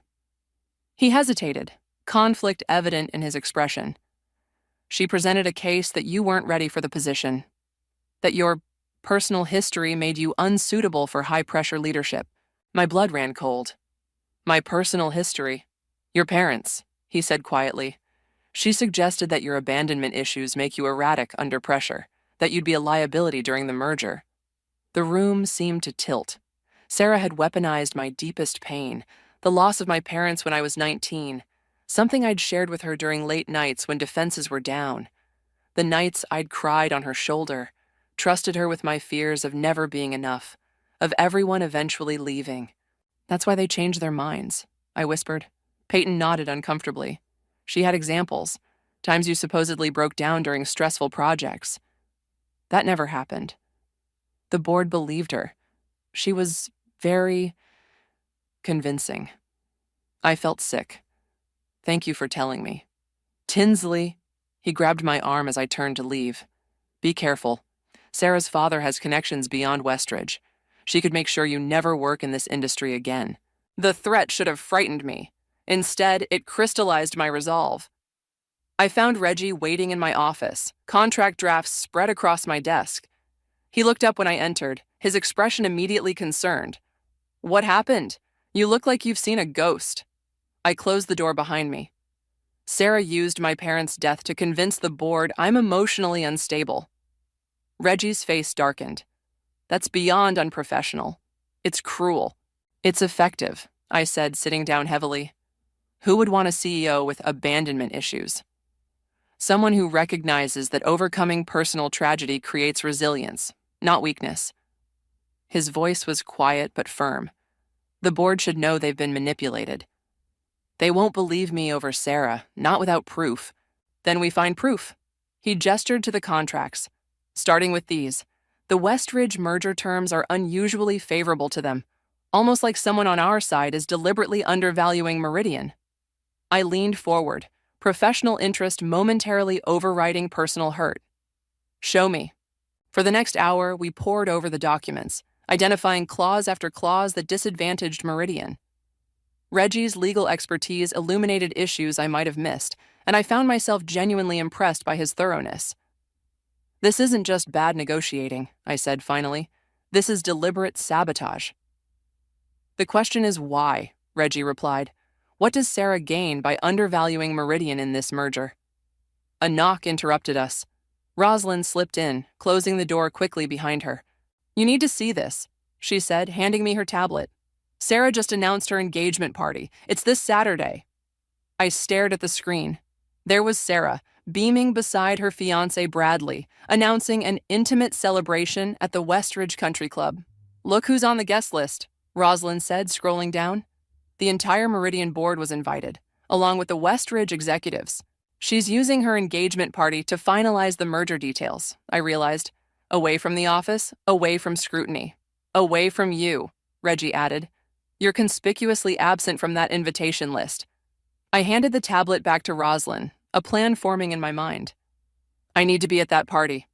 He hesitated, conflict evident in his expression. She presented a case that you weren't ready for the position. That your personal history made you unsuitable for high-pressure leadership. My blood ran cold. My personal history. Your parents, he said quietly. She suggested that your abandonment issues make you erratic under pressure, that you'd be a liability during the merger. The room seemed to tilt. Sarah had weaponized my deepest pain, the loss of my parents when I was 19, something I'd shared with her during late nights when defenses were down. The nights I'd cried on her shoulder, trusted her with my fears of never being enough, of everyone eventually leaving. That's why they changed their minds, I whispered. Peyton nodded uncomfortably. She had examples, times you supposedly broke down during stressful projects. That never happened. The board believed her. She was very convincing. I felt sick. Thank you for telling me. Tinsley, he grabbed my arm as I turned to leave. Be careful. Sarah's father has connections beyond Westridge. She could make sure you never work in this industry again. The threat should have frightened me. Instead, it crystallized my resolve. I found Reggie waiting in my office, contract drafts spread across my desk. He looked up when I entered, his expression immediately concerned. What happened? You look like you've seen a ghost. I closed the door behind me. Sarah used my parents' death to convince the board I'm emotionally unstable. Reggie's face darkened. That's beyond unprofessional. It's cruel. It's effective, I said, sitting down heavily. Who would want a CEO with abandonment issues? Someone who recognizes that overcoming personal tragedy creates resilience, not weakness. His voice was quiet but firm. The board should know they've been manipulated. They won't believe me over Sarah, not without proof. Then we find proof. He gestured to the contracts. Starting with these, the Westridge merger terms are unusually favorable to them, almost like someone on our side is deliberately undervaluing Meridian. I leaned forward, professional interest momentarily overriding personal hurt. Show me. For the next hour, we pored over the documents, identifying clause after clause that disadvantaged Meridian. Reggie's legal expertise illuminated issues I might have missed, and I found myself genuinely impressed by his thoroughness. This isn't just bad negotiating, I said finally. This is deliberate sabotage. The question is why, Reggie replied. What does Sarah gain by undervaluing Meridian in this merger? A knock interrupted us. Rosalind slipped in, closing the door quickly behind her. You need to see this, she said, handing me her tablet. Sarah just announced her engagement party. It's this Saturday. I stared at the screen. There was Sarah, beaming beside her fiancé Bradley, announcing an intimate celebration at the Westridge Country Club. Look who's on the guest list, Rosalind said, scrolling down. The entire Meridian board was invited, along with the Westridge executives. She's using her engagement party to finalize the merger details, I realized. Away from the office, away from scrutiny. Away from you, Reggie added. You're conspicuously absent from that invitation list. I handed the tablet back to Rosalind, a plan forming in my mind. I need to be at that party.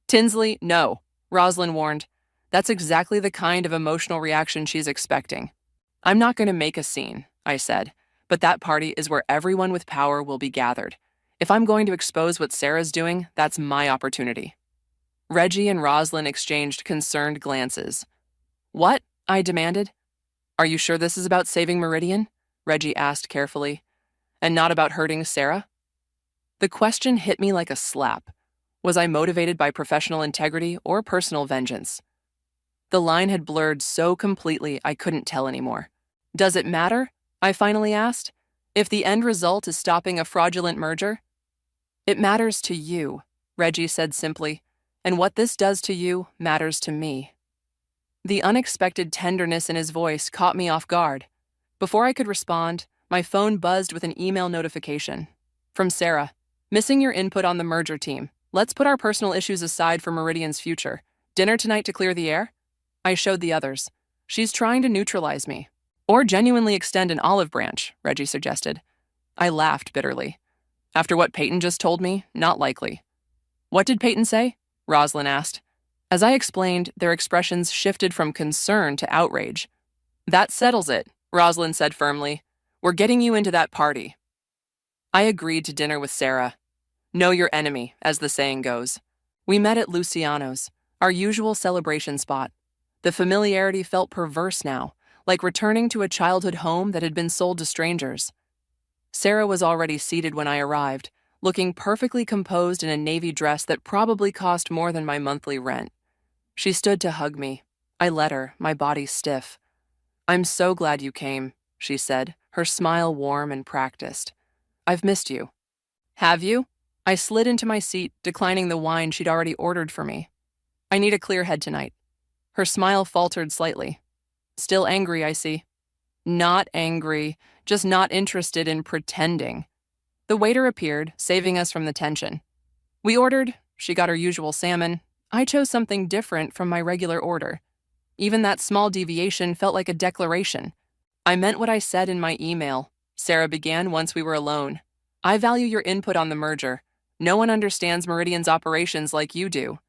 Tinsley, no, Rosalind warned. That's exactly the kind of emotional reaction she's expecting. I'm not going to make a scene, I said, but that party is where everyone with power will be gathered. If I'm going to expose what Sarah's doing, that's my opportunity. Reggie and Rosalind exchanged concerned glances. What? I demanded. Are you sure this is about saving Meridian? Reggie asked carefully. And not about hurting Sarah? The question hit me like a slap. Was I motivated by professional integrity or personal vengeance? The line had blurred so completely I couldn't tell anymore. Does it matter? I finally asked. If the end result is stopping a fraudulent merger? It matters to you, Reggie said simply, and what this does to you matters to me. The unexpected tenderness in his voice caught me off guard. Before I could respond, my phone buzzed with an email notification. From Sarah. Missing your input on the merger team. Let's put our personal issues aside for Meridian's future. Dinner tonight to clear the air? I showed the others. She's trying to neutralize me. Or genuinely extend an olive branch, Reggie suggested. I laughed bitterly. After what Peyton just told me, not likely. What did Peyton say? Rosalind asked. As I explained, their expressions shifted from concern to outrage. That settles it, Rosalind said firmly. We're getting you into that party. I agreed to dinner with Sarah. Know your enemy, as the saying goes. We met at Luciano's, our usual celebration spot. The familiarity felt perverse now, like returning to a childhood home that had been sold to strangers. Sarah was already seated when I arrived, looking perfectly composed in a navy dress that probably cost more than my monthly rent. She stood to hug me. I let her, my body stiff. I'm so glad you came, she said, her smile warm and practiced. I've missed you. Have you? I slid into my seat, declining the wine she'd already ordered for me. I need a clear head tonight. Her smile faltered slightly. Still angry, I see. Not angry, just not interested in pretending. The waiter appeared, saving us from the tension. We ordered, she got her usual salmon. I chose something different from my regular order. Even that small deviation felt like a declaration. I meant what I said in my email, Sarah began once we were alone. I value your input on the merger. No one understands Meridian's operations like you do.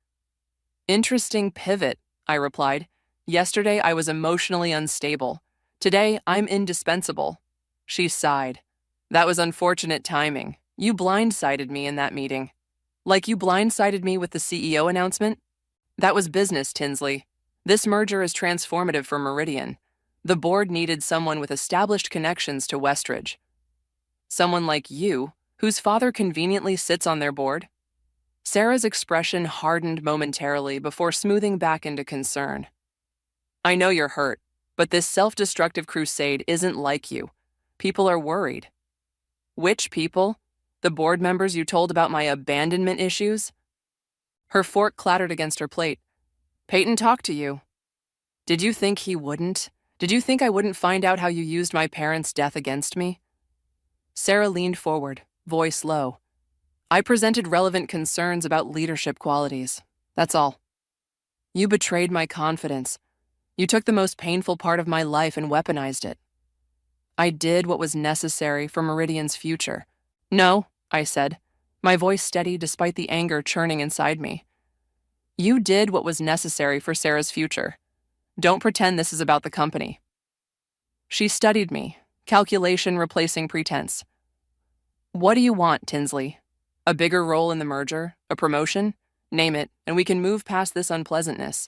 Interesting pivot, I replied. Yesterday I was emotionally unstable. Today I'm indispensable. She sighed. That was unfortunate timing. You blindsided me in that meeting. Like you blindsided me with the CEO announcement? That was business, Tinsley. This merger is transformative for Meridian. The board needed someone with established connections to Westridge. Someone like you, whose father conveniently sits on their board? Sarah's expression hardened momentarily before smoothing back into concern. I know you're hurt, but this self-destructive crusade isn't like you. People are worried. Which people? The board members you told about my abandonment issues? Her fork clattered against her plate. Peyton talked to you. Did you think he wouldn't? Did you think I wouldn't find out how you used my parents' death against me? Sarah leaned forward, voice low. I presented relevant concerns about leadership qualities. That's all. You betrayed my confidence. You took the most painful part of my life and weaponized it. I did what was necessary for Meridian's future. No, I said, my voice steady despite the anger churning inside me. You did what was necessary for Sarah's future. Don't pretend this is about the company. She studied me, calculation replacing pretense. What do you want, Tinsley? A bigger role in the merger? A promotion? Name it, and we can move past this unpleasantness.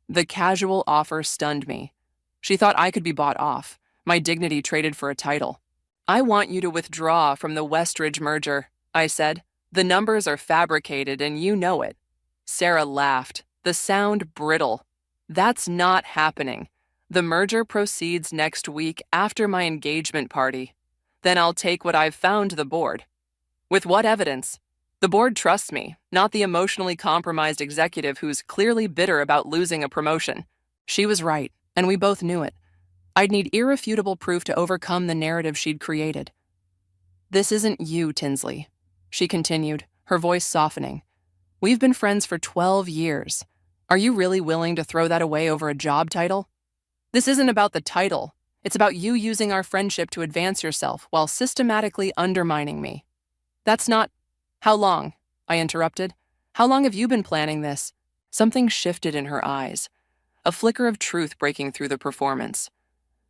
The casual offer stunned me. She thought I could be bought off, my dignity traded for a title. I want you to withdraw from the Westridge merger, I said. The numbers are fabricated and you know it. Sarah laughed, the sound brittle. That's not happening. The merger proceeds next week after my engagement party. Then I'll take what I've found to the board. With what evidence? The board trusts me, not the emotionally compromised executive who's clearly bitter about losing a promotion. She was right, and we both knew it. I'd need irrefutable proof to overcome the narrative she'd created. This isn't you, Tinsley, she continued, her voice softening. We've been friends for 12 years. Are you really willing to throw that away over a job title? This isn't about the title. It's about you using our friendship to advance yourself while systematically undermining me. That's not... How long? I interrupted. How long have you been planning this? Something shifted in her eyes, a flicker of truth breaking through the performance.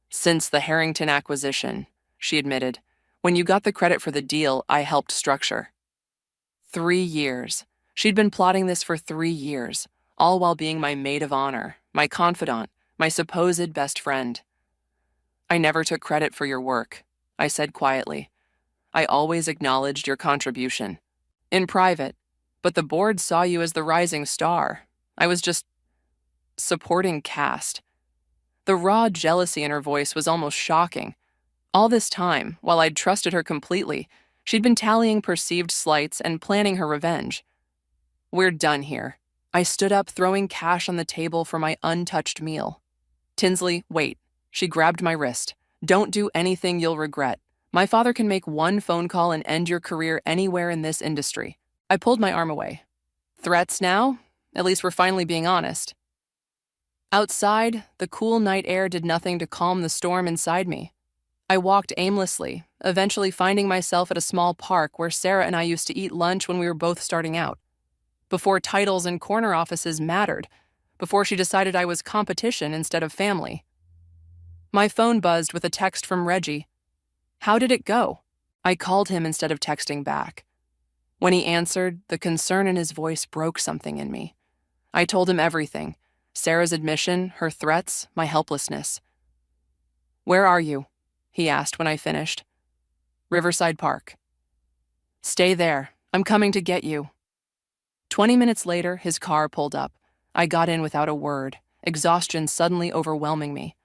Since the Harrington acquisition, she admitted. When you got the credit for the deal, I helped structure. 3 years. She'd been plotting this for 3 years, all while being my maid of honor, my confidant, my supposed best friend. I never took credit for your work, I said quietly. I always acknowledged your contribution. In private, but the board saw you as the rising star. I was just supporting cast. The raw jealousy in her voice was almost shocking. All this time, while I'd trusted her completely, she'd been tallying perceived slights and planning her revenge. We're done here. I stood up, throwing cash on the table for my untouched meal. Tinsley, wait. She grabbed my wrist. Don't do anything you'll regret. My father can make one phone call and end your career anywhere in this industry. I pulled my arm away. Threats now? At least we're finally being honest. Outside, the cool night air did nothing to calm the storm inside me. I walked aimlessly, eventually finding myself at a small park where Sarah and I used to eat lunch when we were both starting out. Before titles and corner offices mattered, before she decided I was competition instead of family. My phone buzzed with a text from Reggie. How did it go? I called him instead of texting back. When he answered, the concern in his voice broke something in me. I told him everything. Sarah's admission, her threats, my helplessness. Where are you? He asked when I finished. Riverside Park. Stay there. I'm coming to get you. 20 minutes later, his car pulled up. I got in without a word, exhaustion suddenly overwhelming me.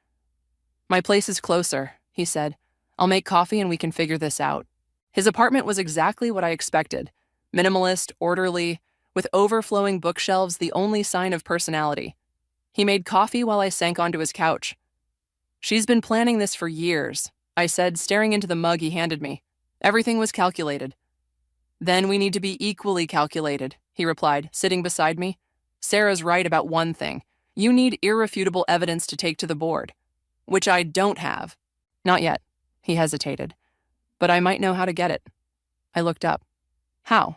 My place is closer, he said. I'll make coffee and we can figure this out. His apartment was exactly what I expected. Minimalist, orderly, with overflowing bookshelves, the only sign of personality. He made coffee while I sank onto his couch. She's been planning this for years, I said, staring into the mug he handed me. Everything was calculated. Then we need to be equally calculated, he replied, sitting beside me. Sarah's right about one thing. You need irrefutable evidence to take to the board, which I don't have. Not yet, he hesitated, but I might know how to get it. I looked up. How?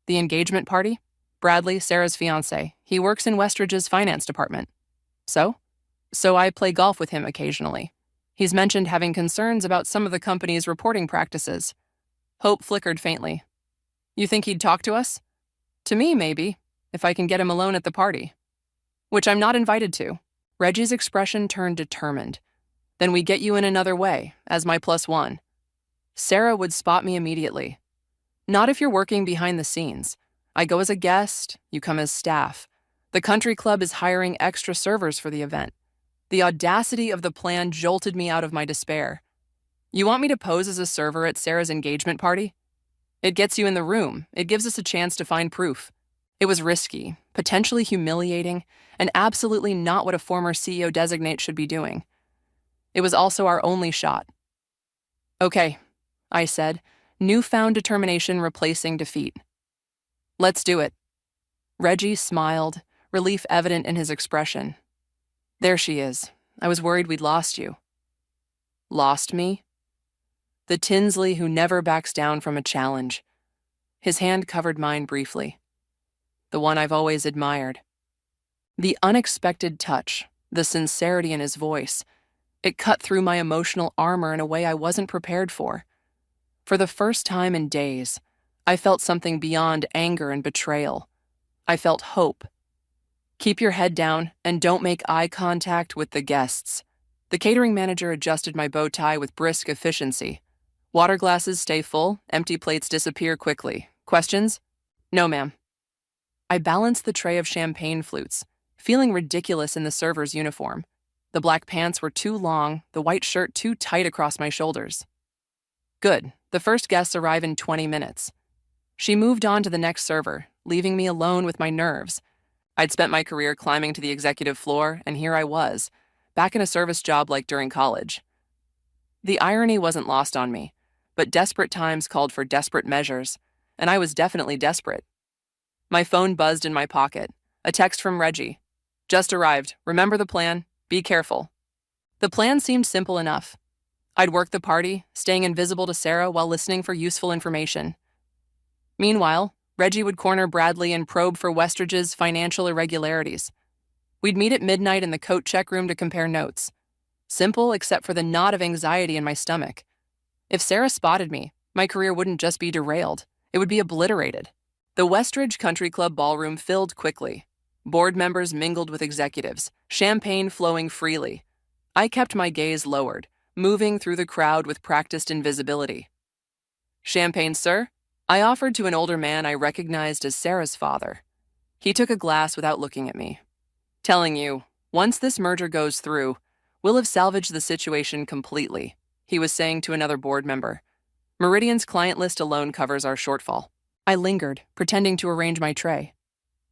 The engagement party? Bradley, Sarah's fiancé. He works in Westridge's finance department. So? So I play golf with him occasionally. He's mentioned having concerns about some of the company's reporting practices. Hope flickered faintly. You think he'd talk to us? To me, maybe, if I can get him alone at the party. Which I'm not invited to. Reggie's expression turned determined. Then we get you in another way, as my +1. Sarah would spot me immediately. Not if you're working behind the scenes. I go as a guest, you come as staff. The country club is hiring extra servers for the event. The audacity of the plan jolted me out of my despair. You want me to pose as a server at Sarah's engagement party? It gets you in the room. It gives us a chance to find proof. It was risky, potentially humiliating, and absolutely not what a former CEO designate should be doing. It was also our only shot. Okay, I said, newfound determination replacing defeat. Let's do it. Reggie smiled, relief evident in his expression. There she is. I was worried we'd lost you. Lost me? The Tinsley who never backs down from a challenge. His hand covered mine briefly. The one I've always admired. The unexpected touch, the sincerity in his voice, it cut through my emotional armor in a way I wasn't prepared for. For the first time in days, I felt something beyond anger and betrayal. I felt hope. Keep your head down and don't make eye contact with the guests. The catering manager adjusted my bow tie with brisk efficiency. Water glasses stay full, empty plates disappear quickly. Questions? No, ma'am. I balanced the tray of champagne flutes, feeling ridiculous in the server's uniform. The black pants were too long, the white shirt too tight across my shoulders. Good. The first guests arrive in 20 minutes. She moved on to the next server, leaving me alone with my nerves. I'd spent my career climbing to the executive floor, and here I was, back in a service job like during college. The irony wasn't lost on me, but desperate times called for desperate measures, and I was definitely desperate. My phone buzzed in my pocket. A text from Reggie. Just arrived. Remember the plan? Be careful. The plan seemed simple enough. I'd work the party, staying invisible to Sarah while listening for useful information. Meanwhile, Reggie would corner Bradley and probe for Westridge's financial irregularities. We'd meet at midnight in the coat check room to compare notes. Simple except for the knot of anxiety in my stomach. If Sarah spotted me, my career wouldn't just be derailed, it would be obliterated. The Westridge Country Club ballroom filled quickly. Board members mingled with executives, champagne flowing freely. I kept my gaze lowered, moving through the crowd with practiced invisibility. Champagne, sir? I offered to an older man I recognized as Sarah's father. He took a glass without looking at me. Telling you, once this merger goes through, we'll have salvaged the situation completely, he was saying to another board member. Meridian's client list alone covers our shortfall. I lingered, pretending to arrange my tray.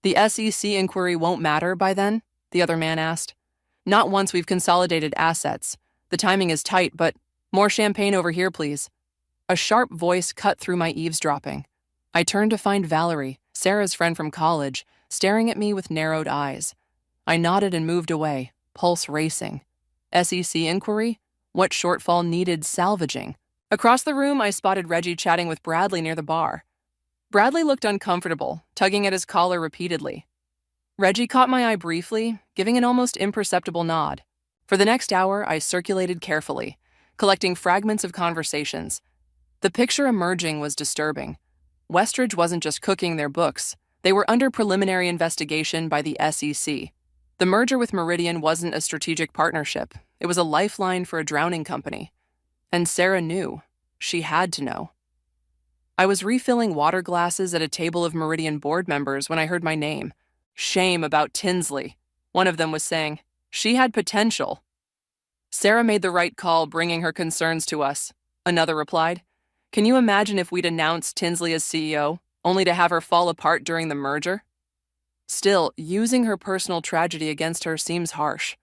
The SEC inquiry won't matter by then? The other man asked. Not once we've consolidated assets. The timing is tight, but more champagne over here, please. A sharp voice cut through my eavesdropping. I turned to find Valerie, Sarah's friend from college, staring at me with narrowed eyes. I nodded and moved away, pulse racing. SEC inquiry? What shortfall needed salvaging? Across the room, I spotted Reggie chatting with Bradley near the bar. Bradley looked uncomfortable, tugging at his collar repeatedly. Reggie caught my eye briefly, giving an almost imperceptible nod. For the next hour, I circulated carefully, collecting fragments of conversations. The picture emerging was disturbing. Westridge wasn't just cooking their books. They were under preliminary investigation by the SEC. The merger with Meridian wasn't a strategic partnership. It was a lifeline for a drowning company. And Sarah knew. She had to know. I was refilling water glasses at a table of Meridian board members when I heard my name. Shame about Tinsley. One of them was saying, she had potential. Sarah made the right call bringing her concerns to us, another replied. Can you imagine if we'd announced Tinsley as CEO, only to have her fall apart during the merger? Still, using her personal tragedy against her seems harsh.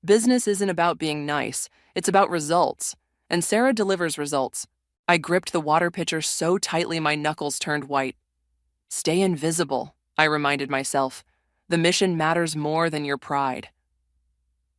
Business isn't about being nice, it's about results, and Sarah delivers results. I gripped the water pitcher so tightly my knuckles turned white. Stay invisible, I reminded myself. The mission matters more than your pride.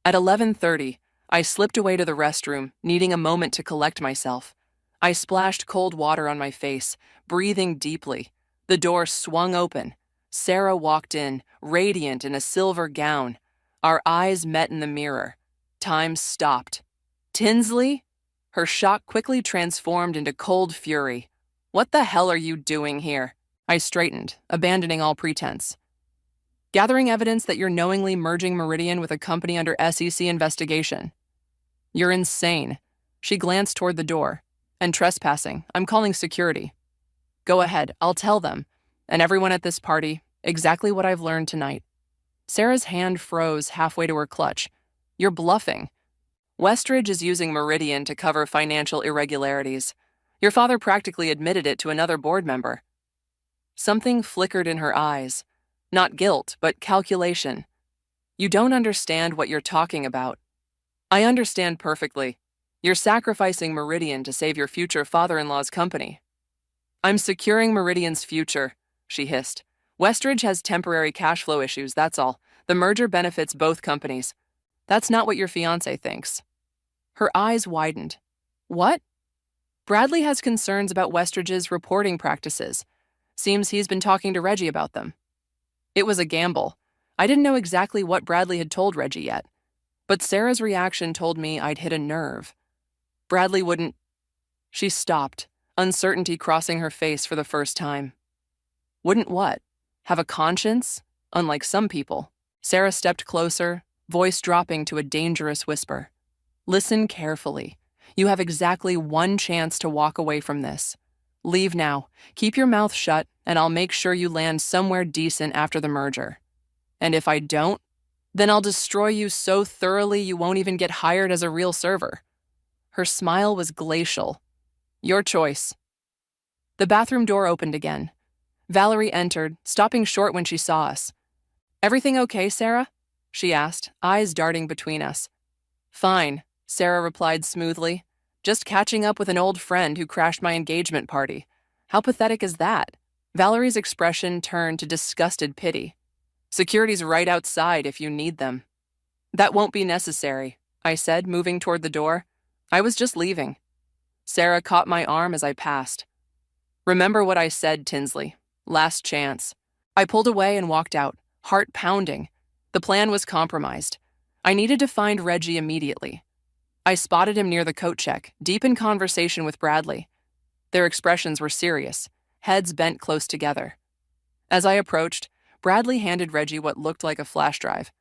At 11:30, I slipped away to the restroom, needing a moment to collect myself. I splashed cold water on my face, breathing deeply. The door swung open. Sarah walked in, radiant in a silver gown. Our eyes met in the mirror. Time stopped. Tinsley? Her shock quickly transformed into cold fury. What the hell are you doing here? I straightened, abandoning all pretense. Gathering evidence that you're knowingly merging Meridian with a company under SEC investigation. You're insane. She glanced toward the door. And trespassing. I'm calling security. Go ahead, I'll tell them, and everyone at this party, exactly what I've learned tonight. Sarah's hand froze halfway to her clutch. You're bluffing. Westridge is using Meridian to cover financial irregularities. Your father practically admitted it to another board member. Something flickered in her eyes. Not guilt, but calculation. You don't understand what you're talking about. I understand perfectly. You're sacrificing Meridian to save your future father-in-law's company. I'm securing Meridian's future, she hissed. Westridge has temporary cash flow issues, that's all. The merger benefits both companies. That's not what your fiancé thinks. Her eyes widened. What? Bradley has concerns about Westridge's reporting practices. Seems he's been talking to Reggie about them. It was a gamble. I didn't know exactly what Bradley had told Reggie yet. But Sarah's reaction told me I'd hit a nerve. Bradley wouldn't... She stopped, uncertainty crossing her face for the first time. Wouldn't what? Have a conscience? Unlike some people. Sarah stepped closer, voice dropping to a dangerous whisper. Listen carefully. You have exactly one chance to walk away from this. Leave now, keep your mouth shut, and I'll make sure you land somewhere decent after the merger. And if I don't, then I'll destroy you so thoroughly you won't even get hired as a real server. Her smile was glacial. Your choice. The bathroom door opened again. Valerie entered, stopping short when she saw us. Everything okay, Sarah? She asked, eyes darting between us. Fine, Sarah replied smoothly. Just catching up with an old friend who crashed my engagement party. How pathetic is that? Valerie's expression turned to disgusted pity. Security's right outside if you need them. That won't be necessary, I said, moving toward the door. I was just leaving. Sarah caught my arm as I passed. Remember what I said, Tinsley. Last chance. I pulled away and walked out, heart pounding. The plan was compromised. I needed to find Reggie immediately. I spotted him near the coat check, deep in conversation with Bradley. Their expressions were serious, heads bent close together. As I approached, Bradley handed Reggie what looked like a flash drive.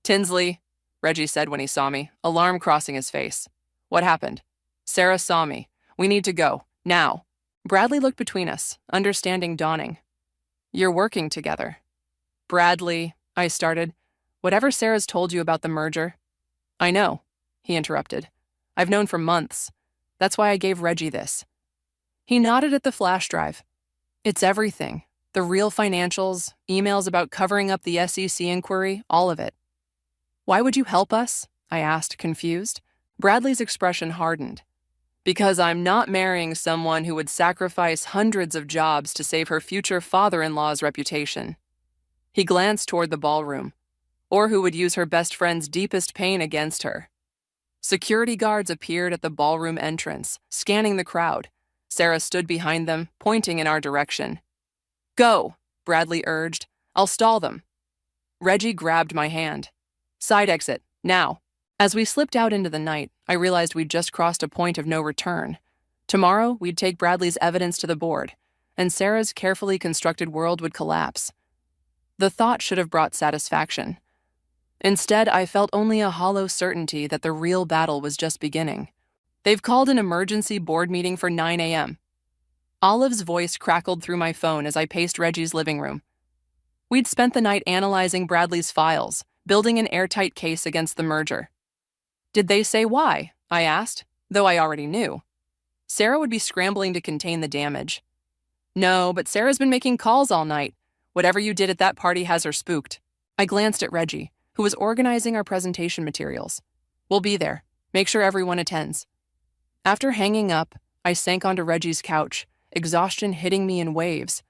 Tinsley, Reggie said when he saw me, alarm crossing his face. What happened? Sarah saw me. We need to go. Now. Bradley looked between us, understanding dawning. You're working together. Bradley, I started. Whatever Sarah's told you about the merger. I know, he interrupted. I've known for months. That's why I gave Reggie this. He nodded at the flash drive. It's everything. The real financials, emails about covering up the SEC inquiry, all of it. Why would you help us? I asked, confused. Bradley's expression hardened. Because I'm not marrying someone who would sacrifice hundreds of jobs to save her future father-in-law's reputation. He glanced toward the ballroom. Or who would use her best friend's deepest pain against her. Security guards appeared at the ballroom entrance, scanning the crowd. Sarah stood behind them, pointing in our direction. Go, Bradley urged. I'll stall them. Reggie grabbed my hand. Side exit, now. As we slipped out into the night, I realized we'd just crossed a point of no return. Tomorrow, we'd take Bradley's evidence to the board, and Sarah's carefully constructed world would collapse. The thought should have brought satisfaction. Instead, I felt only a hollow certainty that the real battle was just beginning. They've called an emergency board meeting for 9 a.m. Olive's voice crackled through my phone as I paced Reggie's living room. We'd spent the night analyzing Bradley's files, building an airtight case against the merger. Did they say why? I asked, though I already knew. Sarah would be scrambling to contain the damage. No, but Sarah's been making calls all night. Whatever you did at that party has her spooked. I glanced at Reggie, who was organizing our presentation materials. We'll be there. Make sure everyone attends. After hanging up, I sank onto Reggie's couch, exhaustion hitting me in waves.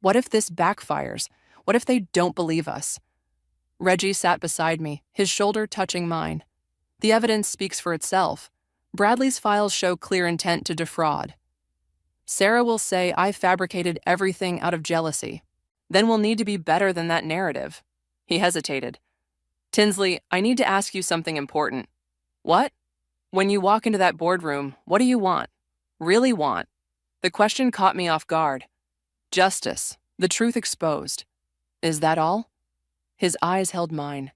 What if this backfires? What if they don't believe us? Reggie sat beside me, his shoulder touching mine. The evidence speaks for itself. Bradley's files show clear intent to defraud. Sarah will say I fabricated everything out of jealousy. Then we'll need to be better than that narrative. He hesitated. Tinsley, I need to ask you something important. What? When you walk into that boardroom, what do you want? Really want? The question caught me off guard. Justice, the truth exposed. Is that all? His eyes held mine.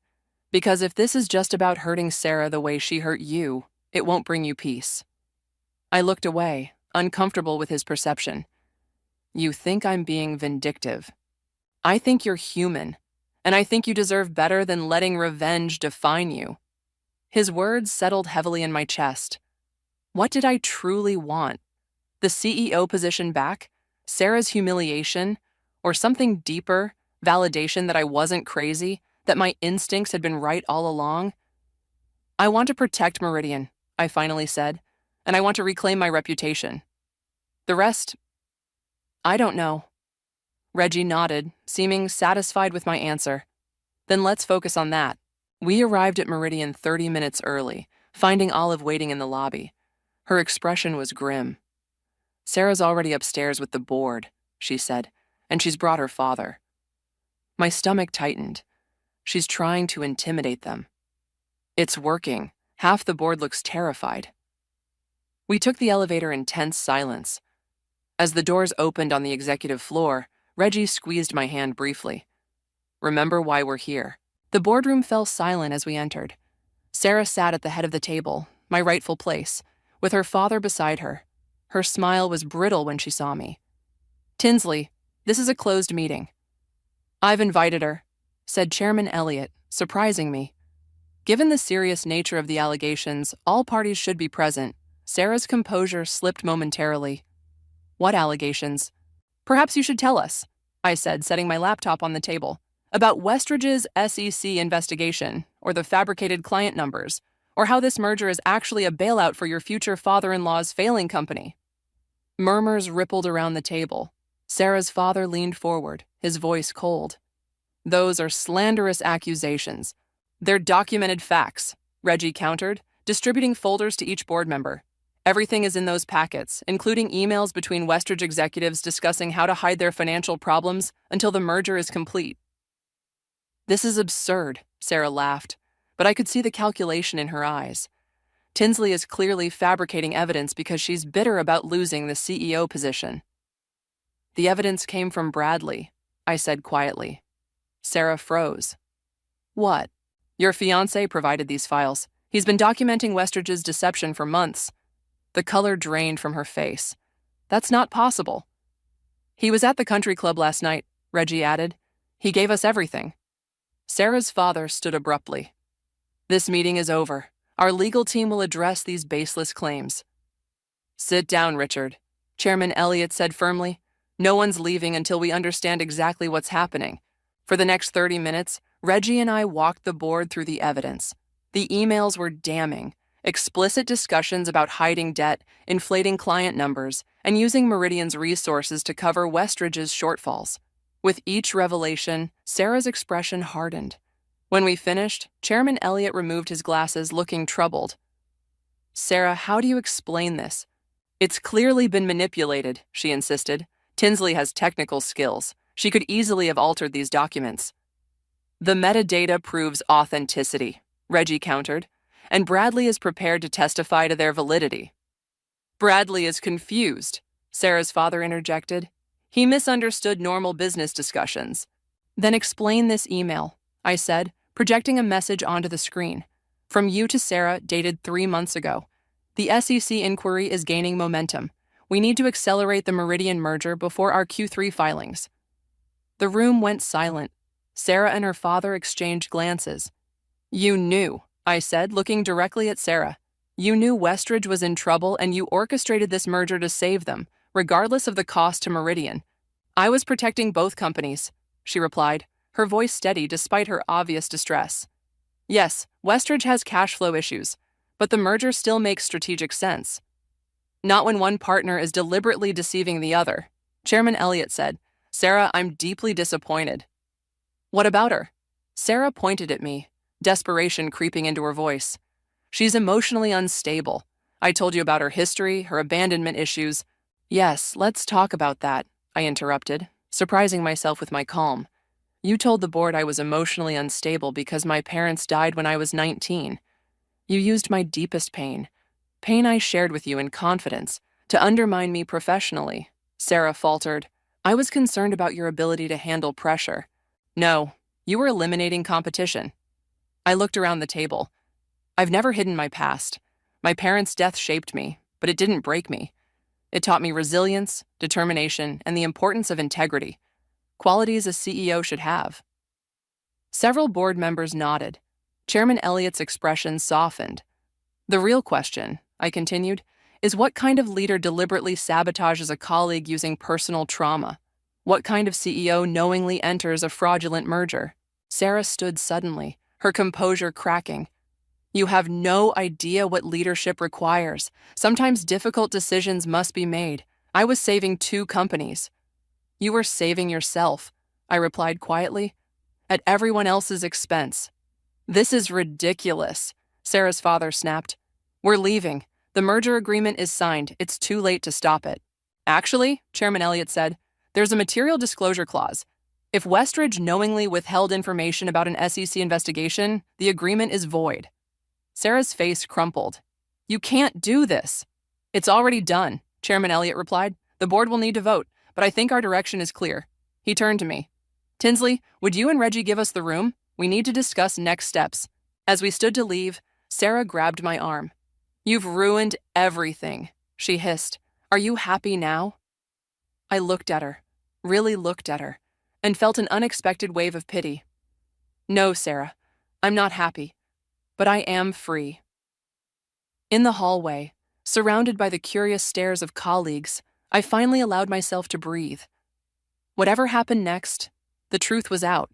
Because if this is just about hurting Sarah the way she hurt you, it won't bring you peace. I looked away, uncomfortable with his perception. You think I'm being vindictive. I think you're human, and I think you deserve better than letting revenge define you. His words settled heavily in my chest. What did I truly want? The CEO position back? Sarah's humiliation? Or something deeper, validation that I wasn't crazy, that my instincts had been right all along? I want to protect Meridian, I finally said, and I want to reclaim my reputation. The rest, I don't know. Reggie nodded, seeming satisfied with my answer. Then let's focus on that. We arrived at Meridian 30 minutes early, finding Olive waiting in the lobby. Her expression was grim. Sarah's already upstairs with the board, she said, and she's brought her father. My stomach tightened. She's trying to intimidate them. It's working. Half the board looks terrified. We took the elevator in tense silence. As the doors opened on the executive floor, Reggie squeezed my hand briefly. Remember why we're here. The boardroom fell silent as we entered. Sarah sat at the head of the table, my rightful place, with her father beside her. Her smile was brittle when she saw me. Tinsley, this is a closed meeting. I've invited her, said Chairman Elliott, surprising me. Given the serious nature of the allegations, all parties should be present. Sarah's composure slipped momentarily. What allegations? Perhaps you should tell us, I said, setting my laptop on the table. About Westridge's SEC investigation, or the fabricated client numbers, or how this merger is actually a bailout for your future father-in-law's failing company. Murmurs rippled around the table. Sarah's father leaned forward, his voice cold. Those are slanderous accusations. They're documented facts, Reggie countered, distributing folders to each board member. Everything is in those packets, including emails between Westridge executives discussing how to hide their financial problems until the merger is complete. This is absurd, Sarah laughed, but I could see the calculation in her eyes. Tinsley is clearly fabricating evidence because she's bitter about losing the CEO position. The evidence came from Bradley, I said quietly. Sarah froze. What? Your fiancé provided these files. He's been documenting Westridge's deception for months. The color drained from her face. That's not possible. He was at the country club last night, Reggie added. He gave us everything. Sarah's father stood abruptly. This meeting is over. Our legal team will address these baseless claims. Sit down, Richard, Chairman Elliott said firmly. No one's leaving until we understand exactly what's happening. For the next 30 minutes, Reggie and I walked the board through the evidence. The emails were damning. Explicit discussions about hiding debt, inflating client numbers, and using Meridian's resources to cover Westridge's shortfalls. With each revelation, Sarah's expression hardened. When we finished, Chairman Elliott removed his glasses, looking troubled. Sarah, how do you explain this? It's clearly been manipulated, she insisted. Tinsley has technical skills. She could easily have altered these documents. The metadata proves authenticity, Reggie countered, and Bradley is prepared to testify to their validity. Bradley is confused, Sarah's father interjected. He misunderstood normal business discussions. Then explain this email, I said, projecting a message onto the screen. From you to Sarah, dated 3 months ago. The SEC inquiry is gaining momentum. We need to accelerate the Meridian merger before our Q3 filings. The room went silent. Sarah and her father exchanged glances. You knew, I said, looking directly at Sarah. You knew Westridge was in trouble and you orchestrated this merger to save them, regardless of the cost to Meridian. I was protecting both companies, she replied, her voice steady despite her obvious distress. Yes, Westridge has cash flow issues, but the merger still makes strategic sense. Not when one partner is deliberately deceiving the other, Chairman Elliott said. Sarah, I'm deeply disappointed. What about her? Sarah pointed at me, desperation creeping into her voice. She's emotionally unstable. I told you about her history, her abandonment issues. Yes, let's talk about that, I interrupted, surprising myself with my calm. You told the board I was emotionally unstable because my parents died when I was 19. You used my deepest pain I shared with you in confidence, to undermine me professionally, Sarah faltered. I was concerned about your ability to handle pressure. No, you were eliminating competition. I looked around the table. I've never hidden my past. My parents' death shaped me, but it didn't break me. It taught me resilience, determination, and the importance of integrity, qualities a CEO should have. Several board members nodded. Chairman Elliott's expression softened. The real question, I continued, is what kind of leader deliberately sabotages a colleague using personal trauma? What kind of CEO knowingly enters a fraudulent merger? Sarah stood suddenly, her composure cracking. You have no idea what leadership requires. Sometimes difficult decisions must be made. I was saving 2 companies. You were saving yourself, I replied quietly, at everyone else's expense. This is ridiculous, Sarah's father snapped. We're leaving. The merger agreement is signed. It's too late to stop it. Actually, Chairman Elliott said, there's a material disclosure clause. If Westridge knowingly withheld information about an SEC investigation, the agreement is void. Sarah's face crumpled. You can't do this. It's already done, Chairman Elliott replied. The board will need to vote, but I think our direction is clear. He turned to me. Tinsley, would you and Reggie give us the room? We need to discuss next steps. As we stood to leave, Sarah grabbed my arm. You've ruined everything, she hissed. Are you happy now? I looked at her, really looked at her, and felt an unexpected wave of pity. No, Sarah, I'm not happy, but I am free. In the hallway, surrounded by the curious stares of colleagues, I finally allowed myself to breathe. Whatever happened next, the truth was out.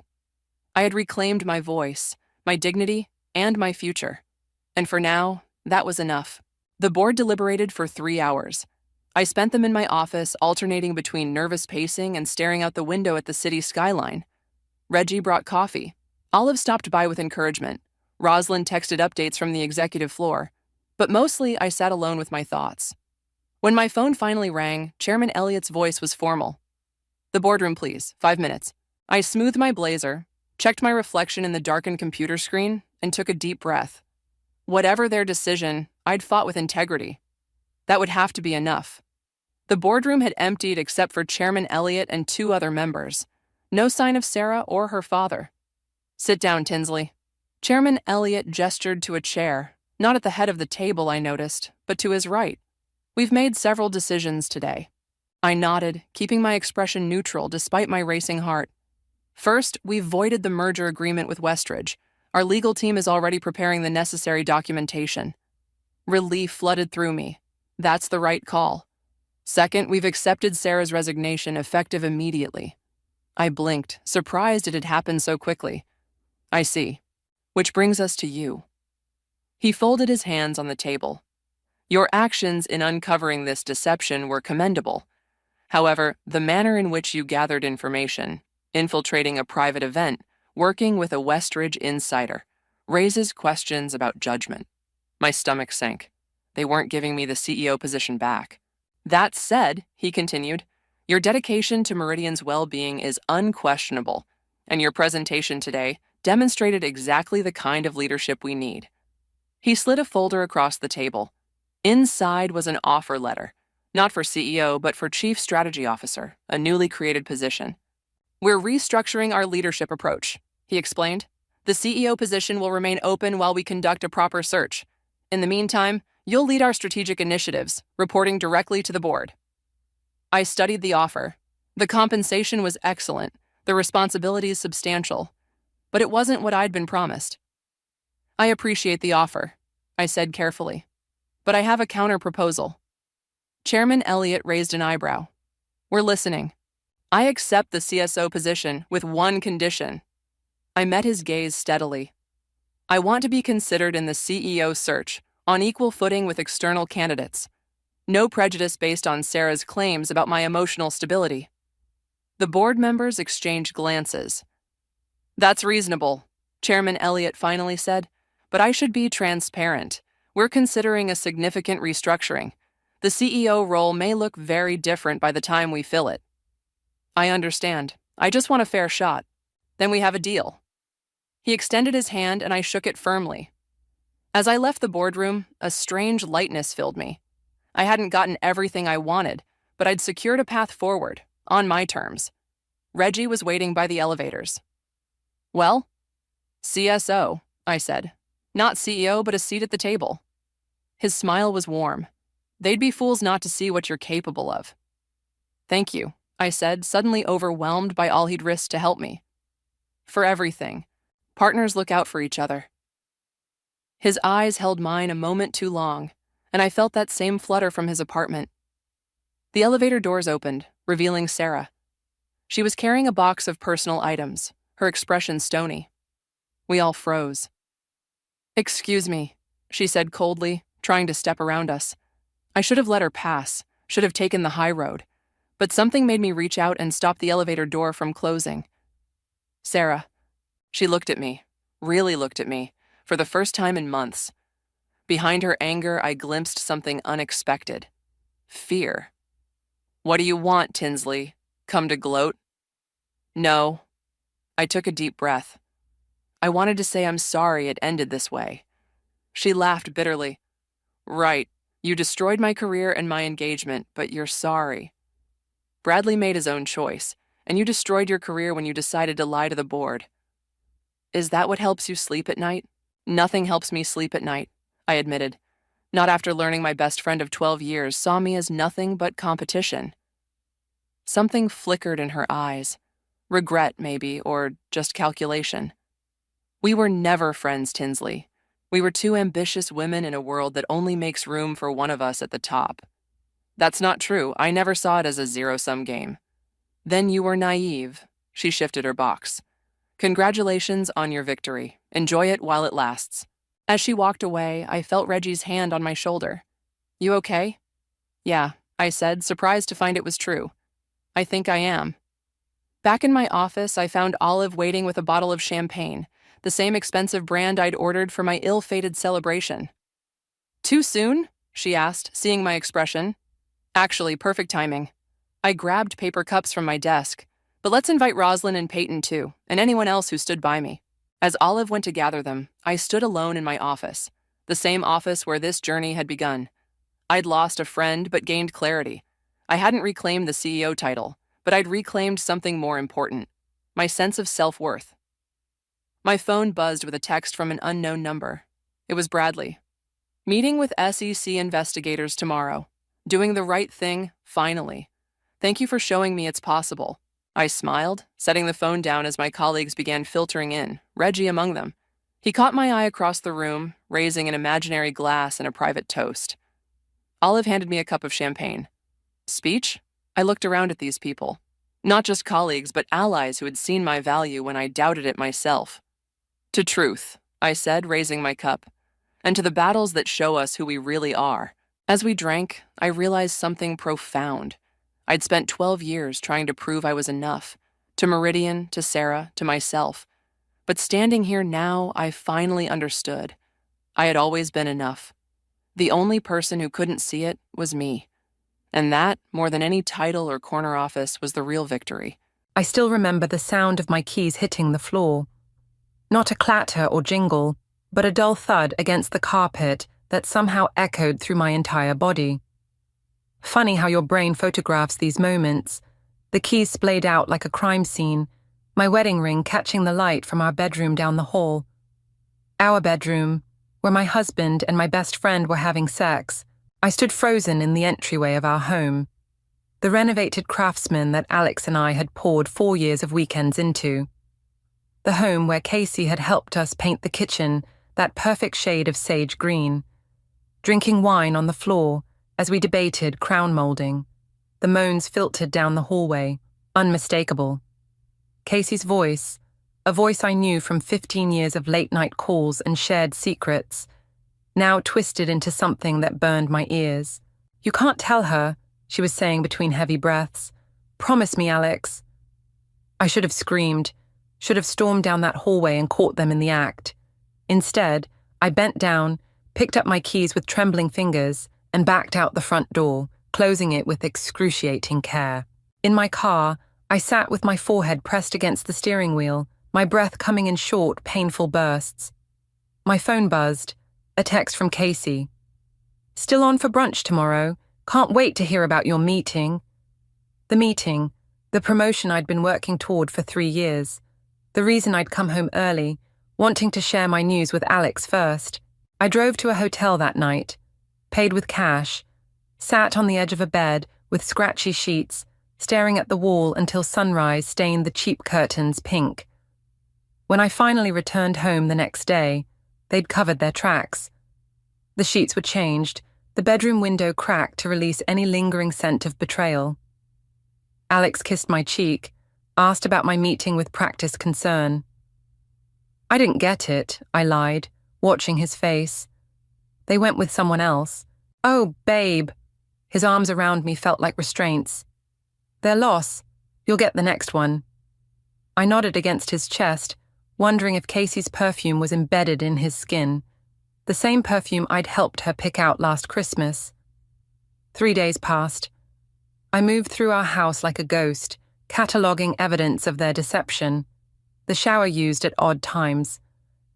I had reclaimed my voice, my dignity, and my future. And for now, that was enough. The board deliberated for 3 hours. I spent them in my office, alternating between nervous pacing and staring out the window at the city skyline. Reggie brought coffee. Olive stopped by with encouragement. Rosalind texted updates from the executive floor. But mostly, I sat alone with my thoughts. When my phone finally rang, Chairman Elliott's voice was formal. The boardroom, please. 5 minutes. I smoothed my blazer, checked my reflection in the darkened computer screen, and took a deep breath. Whatever their decision, I'd fought with integrity. That would have to be enough. The boardroom had emptied except for Chairman Elliott and 2 other members. No sign of Sarah or her father. Sit down, Tinsley. Chairman Elliott gestured to a chair, not at the head of the table, I noticed, but to his right. We've made several decisions today. I nodded, keeping my expression neutral despite my racing heart. First, we voided the merger agreement with Westridge. Our legal team is already preparing the necessary documentation. Relief flooded through me. That's the right call. Second, we've accepted Sarah's resignation effective immediately. I blinked, surprised it had happened so quickly. I see. Which brings us to you. He folded his hands on the table. Your actions in uncovering this deception were commendable. However, the manner in which you gathered information, infiltrating a private event, working with a Westridge insider, raises questions about judgment. My stomach sank. They weren't giving me the CEO position back. That said, he continued, your dedication to Meridian's well-being is unquestionable, and your presentation today demonstrated exactly the kind of leadership we need. He slid a folder across the table. Inside was an offer letter, not for CEO, but for Chief Strategy Officer, a newly created position. We're restructuring our leadership approach, he explained. The CEO position will remain open while we conduct a proper search. In the meantime, you'll lead our strategic initiatives, reporting directly to the board. I studied the offer. The compensation was excellent, the responsibilities substantial, but it wasn't what I'd been promised. I appreciate the offer, I said carefully, but I have a counter-proposal. Chairman Elliott raised an eyebrow. We're listening. I accept the CSO position with one condition. I met his gaze steadily. I want to be considered in the CEO search, on equal footing with external candidates. No prejudice based on Sarah's claims about my emotional stability. The board members exchanged glances. That's reasonable, Chairman Elliott finally said, but I should be transparent. We're considering a significant restructuring. The CEO role may look very different by the time we fill it. I understand. I just want a fair shot. Then we have a deal. He extended his hand and I shook it firmly. As I left the boardroom, a strange lightness filled me. I hadn't gotten everything I wanted, but I'd secured a path forward, on my terms. Reggie was waiting by the elevators. Well? CSO, I said. Not CEO, but a seat at the table. His smile was warm. They'd be fools not to see what you're capable of. Thank you, I said, suddenly overwhelmed by all he'd risked to help me. For everything. Partners look out for each other. His eyes held mine a moment too long, and I felt that same flutter from his apartment. The elevator doors opened, revealing Sarah. She was carrying a box of personal items, her expression stony. We all froze. "Excuse me," she said coldly, trying to step around us. I should have let her pass, should have taken the high road, but something made me reach out and stop the elevator door from closing. "Sarah." She looked at me, really looked at me, for the first time in months. Behind her anger, I glimpsed something unexpected. Fear. "What do you want, Tinsley? Come to gloat?" "No." I took a deep breath. I wanted to say I'm sorry it ended this way. She laughed bitterly. "Right, you destroyed my career and my engagement, but you're sorry. Bradley made his own choice, and you destroyed your career when you decided to lie to the board. Is that what helps you sleep at night?" "Nothing helps me sleep at night," I admitted. Not after learning my best friend of 12 years saw me as nothing but competition. Something flickered in her eyes. Regret, maybe, or just calculation. "We were never friends, Tinsley. We were two ambitious women in a world that only makes room for one of us at the top." "That's not true. I never saw it as a zero-sum game." "Then you were naive." She shifted her box. "Congratulations on your victory. Enjoy it while it lasts." As she walked away, I felt Reggie's hand on my shoulder. "You okay?" "Yeah," I said, surprised to find it was true. "I think I am." Back in my office, I found Olive waiting with a bottle of champagne, the same expensive brand I'd ordered for my ill-fated celebration. "Too soon?" she asked, seeing my expression. "Actually, perfect timing." I grabbed paper cups from my desk. "But let's invite Roslyn and Peyton too, and anyone else who stood by me." As Olive went to gather them, I stood alone in my office, the same office where this journey had begun. I'd lost a friend but gained clarity. I hadn't reclaimed the CEO title, but I'd reclaimed something more important, my sense of self-worth. My phone buzzed with a text from an unknown number. It was Bradley. "Meeting with SEC investigators tomorrow. Doing the right thing, finally. Thank you for showing me it's possible." I smiled, setting the phone down as my colleagues began filtering in, Reggie among them. He caught my eye across the room, raising an imaginary glass and a private toast. Olive handed me a cup of champagne. "Speech?" I looked around at these people. Not just colleagues, but allies who had seen my value when I doubted it myself. "To truth," I said, raising my cup, "and to the battles that show us who we really are." As we drank, I realized something profound. I'd spent 12 years trying to prove I was enough, to Meridian, to Sarah, to myself. But standing here now, I finally understood. I had always been enough. The only person who couldn't see it was me. And that, more than any title or corner office, was the real victory. I still remember the sound of my keys hitting the floor. Not a clatter or jingle, but a dull thud against the carpet that somehow echoed through my entire body. Funny how your brain photographs these moments, the keys splayed out like a crime scene, my wedding ring catching the light from our bedroom down the hall. Our bedroom, where my husband and my best friend were having sex. I stood frozen in the entryway of our home, the renovated craftsman that Alex and I had poured 4 years of weekends into. The home where Casey had helped us paint the kitchen that perfect shade of sage green. Drinking wine on the floor as we debated crown molding. The moans filtered down the hallway, unmistakable. Casey's voice, a voice I knew from 15 years of late-night calls and shared secrets, now twisted into something that burned my ears. "You can't tell her," she was saying between heavy breaths. "Promise me, Alex." I should have screamed, should have stormed down that hallway and caught them in the act. Instead, I bent down, picked up my keys with trembling fingers, and backed out the front door, closing it with excruciating care. In my car, I sat with my forehead pressed against the steering wheel, my breath coming in short, painful bursts. My phone buzzed, a text from Casey. "Still on for brunch tomorrow? Can't wait to hear about your meeting." The meeting, the promotion I'd been working toward for 3 years. The reason I'd come home early, wanting to share my news with Alex first. I drove to a hotel that night, paid with cash, sat on the edge of a bed with scratchy sheets, staring at the wall until sunrise stained the cheap curtains pink. When I finally returned home the next day, They'd covered their tracks. The sheets were changed, the bedroom window cracked to release any lingering scent of betrayal. Alex kissed my cheek, asked about my meeting with practiced concern. I didn't get it, I lied, watching his face. They went with someone else. Oh, babe. His arms around me felt like restraints. Their loss. You'll get the next one. I nodded against his chest, wondering if Casey's perfume was embedded in his skin. The same perfume I'd helped her pick out last Christmas. 3 days passed. I moved through our house like a ghost, cataloguing evidence of their deception. The shower used at odd times.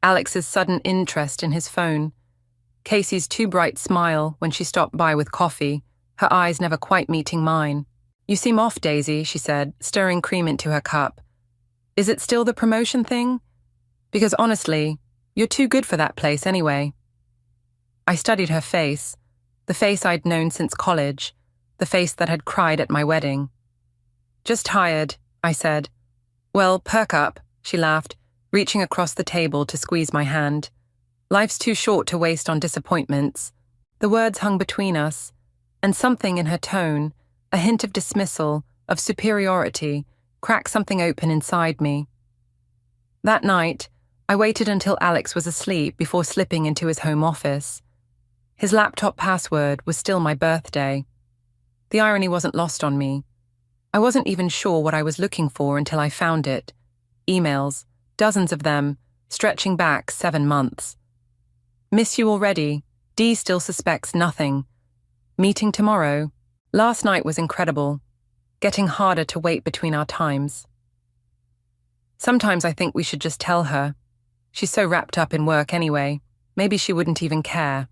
Alex's sudden interest in his phone. Casey's too bright smile when she stopped by with coffee, her eyes never quite meeting mine. You seem off, Daisy, she said, stirring cream into her cup. Is it still the promotion thing? Because honestly, you're too good for that place anyway. I studied her face, the face I'd known since college, the face that had cried at my wedding. Just tired, I said. Well, perk up, she laughed, reaching across the table to squeeze my hand. Life's too short to waste on disappointments. The words hung between us, and something in her tone, a hint of dismissal, of superiority, cracked something open inside me. That night, I waited until Alex was asleep before slipping into his home office. His laptop password was still my birthday. The irony wasn't lost on me. I wasn't even sure what I was looking for until I found it. Emails, dozens of them, stretching back 7 months. Miss you already. D still suspects nothing. Meeting tomorrow. Last night was incredible. Getting harder to wait between our times. Sometimes I think we should just tell her. She's so wrapped up in work anyway. Maybe she wouldn't even care.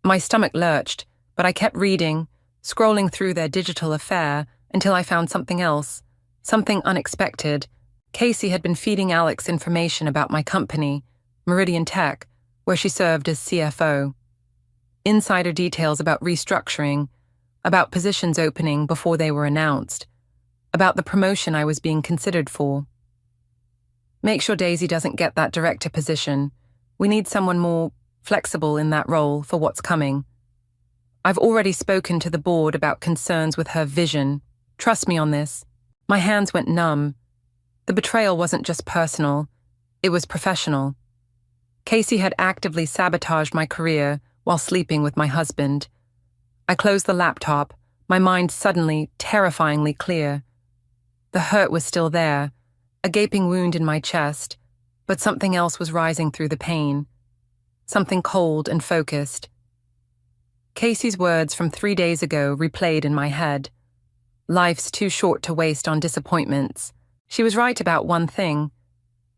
My stomach lurched, but I kept reading, scrolling through their digital affair until I found something else, something unexpected. Casey had been feeding Alex information about my company, Meridian Tech, where she served as CFO. Insider details about restructuring, about positions opening before they were announced, about the promotion I was being considered for. Make sure Daisy doesn't get that director position. We need someone more flexible in that role for what's coming. I've already spoken to the board about concerns with her vision. Trust me on this. My hands went numb. The betrayal wasn't just personal, it was professional. Casey had actively sabotaged my career while sleeping with my husband. I closed the laptop, my mind suddenly, terrifyingly clear. The hurt was still there, a gaping wound in my chest, but something else was rising through the pain. Something cold and focused. Casey's words from 3 days ago replayed in my head. Life's too short to waste on disappointments. She was right about one thing.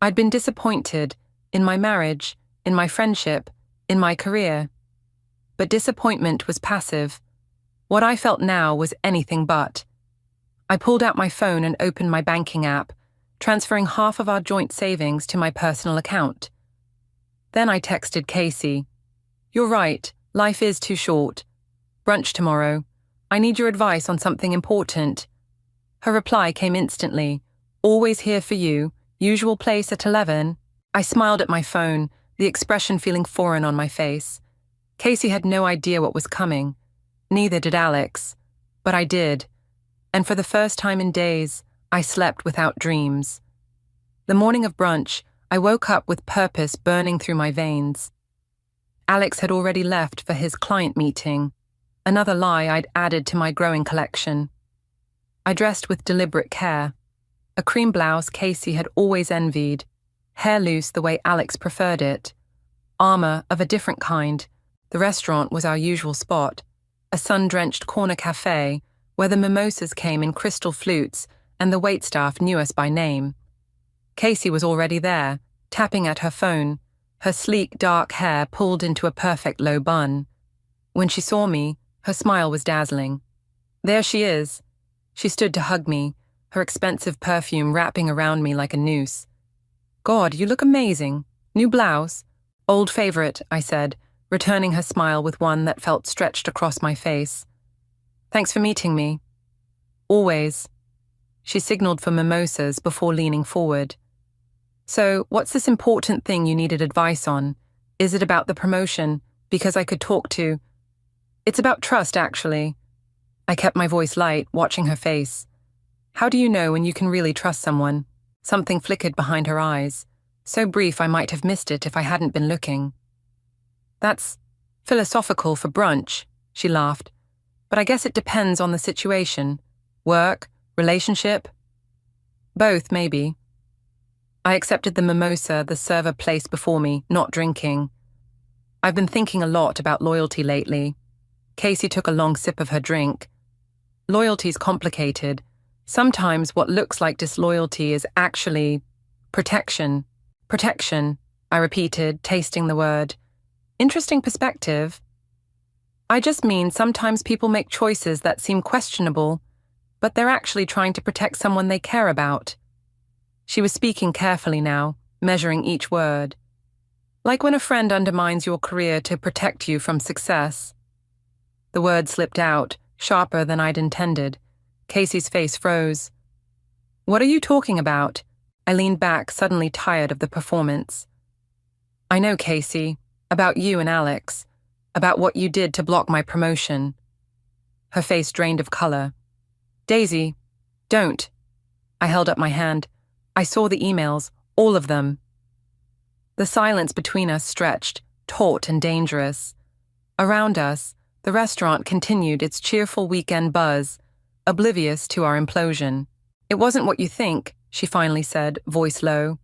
I'd been disappointed in my marriage, in my friendship, in my career. But disappointment was passive. What I felt now was anything but. I pulled out my phone and opened my banking app, transferring half of our joint savings to my personal account. Then I texted Casey. You're right, life is too short. Brunch tomorrow. I need your advice on something important. Her reply came instantly. Always here for you. Usual place at 11. I smiled at my phone, the expression feeling foreign on my face. Casey had no idea what was coming. Neither did Alex. But I did. And for the first time in days, I slept without dreams. The morning of brunch, I woke up with purpose burning through my veins. Alex had already left for his client meeting, another lie I'd added to my growing collection. I dressed with deliberate care. A cream blouse Casey had always envied, hair loose the way Alex preferred it, armor of a different kind. The restaurant was our usual spot, a sun-drenched corner cafe where the mimosas came in crystal flutes and the waitstaff knew us by name. Casey was already there, tapping at her phone, her sleek, dark hair pulled into a perfect low bun. When she saw me, her smile was dazzling. There she is. She stood to hug me, her expensive perfume wrapping around me like a noose. God, you look amazing. New blouse? Old favorite, I said, returning her smile with one that felt stretched across my face. Thanks for meeting me. Always. She signaled for mimosas before leaning forward. So, what's this important thing you needed advice on? Is it about the promotion? Because I could talk to... It's about trust, actually. I kept my voice light, watching her face. How do you know when you can really trust someone? Something flickered behind her eyes. So brief I might have missed it if I hadn't been looking. That's philosophical for brunch, she laughed. But I guess it depends on the situation. Work, relationship? Both, maybe. I accepted the mimosa the server placed before me, not drinking. I've been thinking a lot about loyalty lately. Casey took a long sip of her drink. Loyalty's complicated. Sometimes what looks like disloyalty is actually protection. Protection, I repeated, tasting the word. Interesting perspective. I just mean sometimes people make choices that seem questionable, but they're actually trying to protect someone they care about. She was speaking carefully now, measuring each word. Like when a friend undermines your career to protect you from success. The word slipped out, sharper than I'd intended. Casey's face froze. What are you talking about? I leaned back, suddenly tired of the performance. I know, Casey, about you and Alex, about what you did to block my promotion. Her face drained of color. Daisy, don't. I held up my hand. I saw the emails, all of them. The silence between us stretched, taut and dangerous. Around us, the restaurant continued its cheerful weekend buzz, oblivious to our implosion. It wasn't what you think, she finally said, voice low.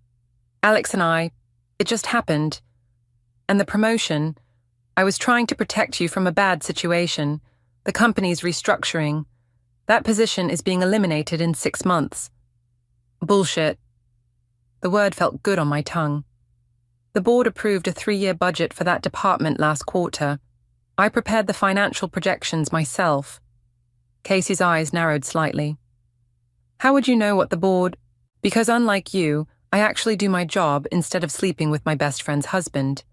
Alex and I, it just happened. And the promotion, I was trying to protect you from a bad situation. The company's restructuring. That position is being eliminated in 6 months. Bullshit. The word felt good on my tongue. The board approved a 3-year budget for that department last quarter. I prepared the financial projections myself. Casey's eyes narrowed slightly. How would you know what the board... Because unlike you, I actually do my job instead of sleeping with my best friend's husband.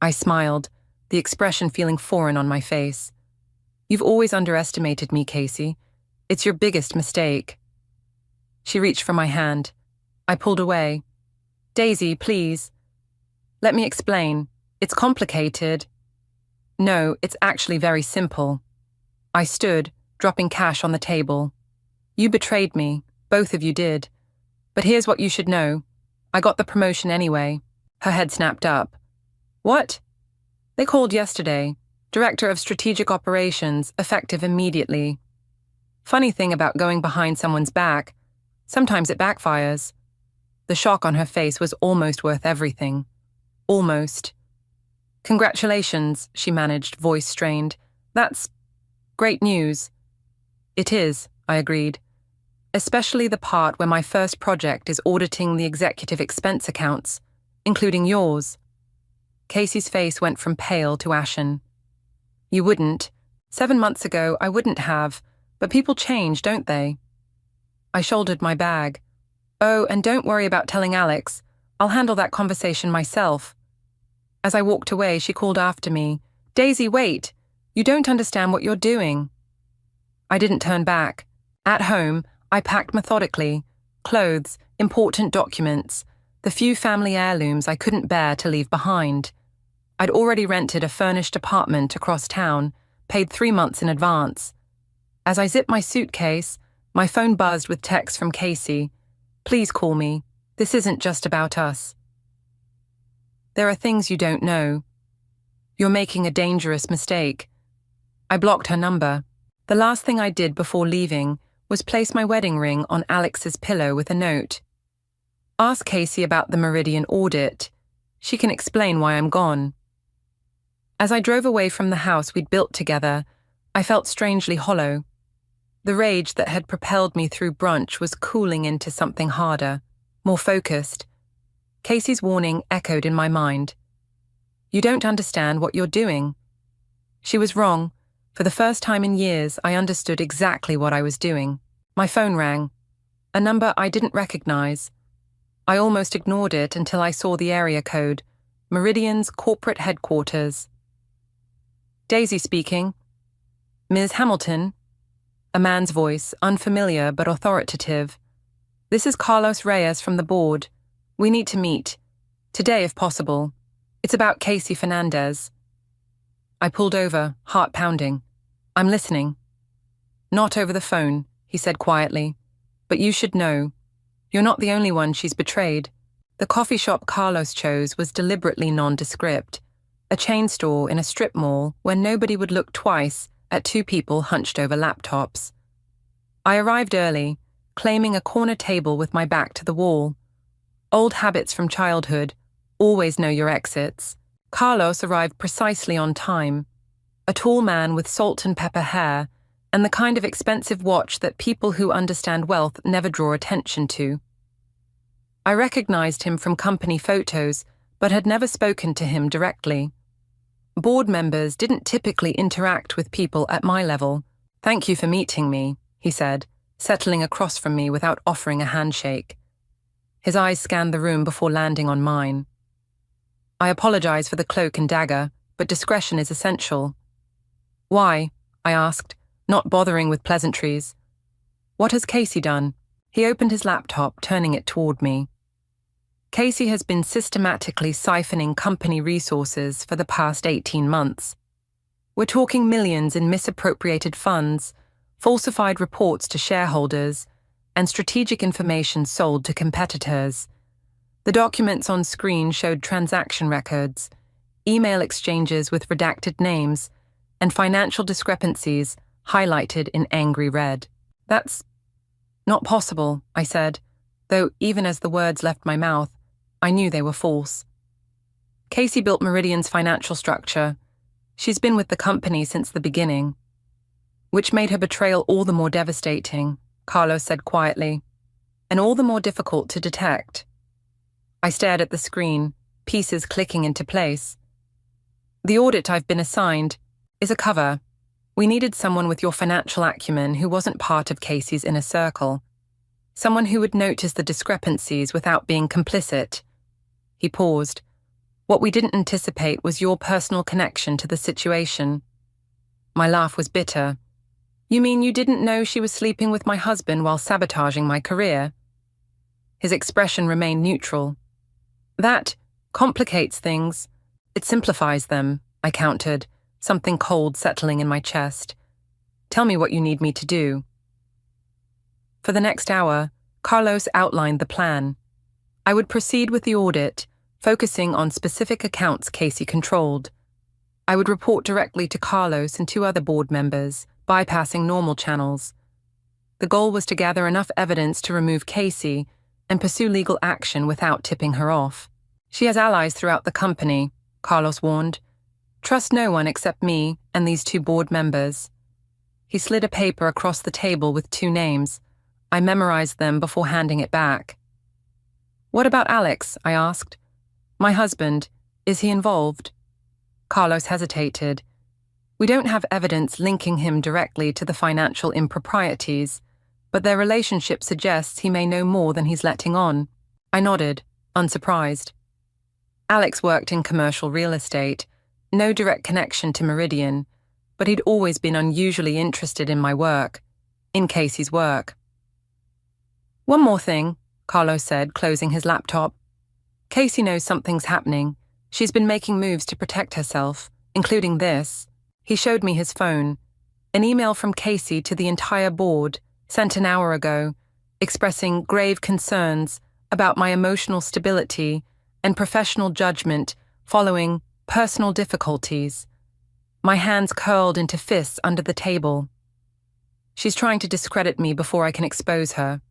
I smiled, the expression feeling foreign on my face. You've always underestimated me, Casey. It's your biggest mistake. She reached for my hand. I pulled away. Daisy, please. Let me explain. It's complicated. No, it's actually very simple. I stood, dropping cash on the table. You betrayed me. Both of you did. But here's what you should know. I got the promotion anyway. Her head snapped up. What? They called yesterday. Director of Strategic Operations, effective immediately. Funny thing about going behind someone's back. Sometimes it backfires. The shock on her face was almost worth everything. Almost. Congratulations, she managed, voice strained. That's great news. It is, I agreed. Especially the part where my first project is auditing the executive expense accounts, including yours. Casey's face went from pale to ashen. You wouldn't. 7 months ago, I wouldn't have, but people change, don't they? I shouldered my bag. Oh, and don't worry about telling Alex. I'll handle that conversation myself. As I walked away, she called after me. Daisy, wait! You don't understand what you're doing. I didn't turn back. At home, I packed methodically. Clothes, important documents, the few family heirlooms I couldn't bear to leave behind. I'd already rented a furnished apartment across town, paid 3 months in advance. As I zipped my suitcase, my phone buzzed with texts from Casey. Please call me. This isn't just about us. There are things you don't know. You're making a dangerous mistake. I blocked her number. The last thing I did before leaving was place my wedding ring on Alex's pillow with a note. Ask Casey about the Meridian audit. She can explain why I'm gone. As I drove away from the house we'd built together, I felt strangely hollow. The rage that had propelled me through brunch was cooling into something harder, more focused. Casey's warning echoed in my mind. You don't understand what you're doing. She was wrong. For the first time in years, I understood exactly what I was doing. My phone rang. A number I didn't recognize. I almost ignored it until I saw the area code. Meridian's corporate headquarters. Daisy speaking. Ms. Hamilton. A man's voice, unfamiliar but authoritative. This is Carlos Reyes from the board. We need to meet. Today, if possible. It's about Casey Fernandez. I pulled over, heart pounding. I'm listening. Not over the phone, he said quietly. But you should know. You're not the only one she's betrayed. The coffee shop Carlos chose was deliberately nondescript. A chain store in a strip mall where nobody would look twice at two people hunched over laptops. I arrived early, claiming a corner table with my back to the wall. Old habits from childhood, always know your exits. Carlos arrived precisely on time. A tall man with salt and pepper hair, and the kind of expensive watch that people who understand wealth never draw attention to. I recognized him from company photos, but had never spoken to him directly. Board members didn't typically interact with people at my level. Thank you for meeting me, he said, settling across from me without offering a handshake. His eyes scanned the room before landing on mine. I apologize for the cloak and dagger, but discretion is essential. Why? I asked, not bothering with pleasantries. What has Casey done? He opened his laptop, turning it toward me. Casey has been systematically siphoning company resources for the past 18 months. We're talking millions in misappropriated funds, falsified reports to shareholders, and strategic information sold to competitors. The documents on screen showed transaction records, email exchanges with redacted names, and financial discrepancies highlighted in angry red. That's not possible, I said, though even as the words left my mouth, I knew they were false. Casey built Meridian's financial structure. She's been with the company since the beginning. Which made her betrayal all the more devastating, Carlos said quietly, and all the more difficult to detect. I stared at the screen, pieces clicking into place. The audit I've been assigned is a cover. We needed someone with your financial acumen who wasn't part of Casey's inner circle. Someone who would notice the discrepancies without being complicit. He paused. What we didn't anticipate was your personal connection to the situation. My laugh was bitter. You mean you didn't know she was sleeping with my husband while sabotaging my career? His expression remained neutral. That complicates things. It simplifies them, I countered, something cold settling in my chest. Tell me what you need me to do. For the next hour, Carlos outlined the plan. I would proceed with the audit, focusing on specific accounts Casey controlled. I would report directly to Carlos and 2 other board members, bypassing normal channels. The goal was to gather enough evidence to remove Casey and pursue legal action without tipping her off. She has allies throughout the company, Carlos warned. Trust no one except me and these 2 board members. He slid a paper across the table with 2 names. I memorized them before handing it back. What about Alex? I asked. My husband. Is he involved? Carlos hesitated. We don't have evidence linking him directly to the financial improprieties, but their relationship suggests he may know more than he's letting on. I nodded, unsurprised. Alex worked in commercial real estate, no direct connection to Meridian, but he'd always been unusually interested in my work, in Casey's work. One more thing, Carlos said, closing his laptop. Casey knows something's happening. She's been making moves to protect herself, including this. He showed me his phone. An email from Casey to the entire board, sent an hour ago, expressing grave concerns about my emotional stability and professional judgment following personal difficulties. My hands curled into fists under the table. She's trying to discredit me before I can expose her.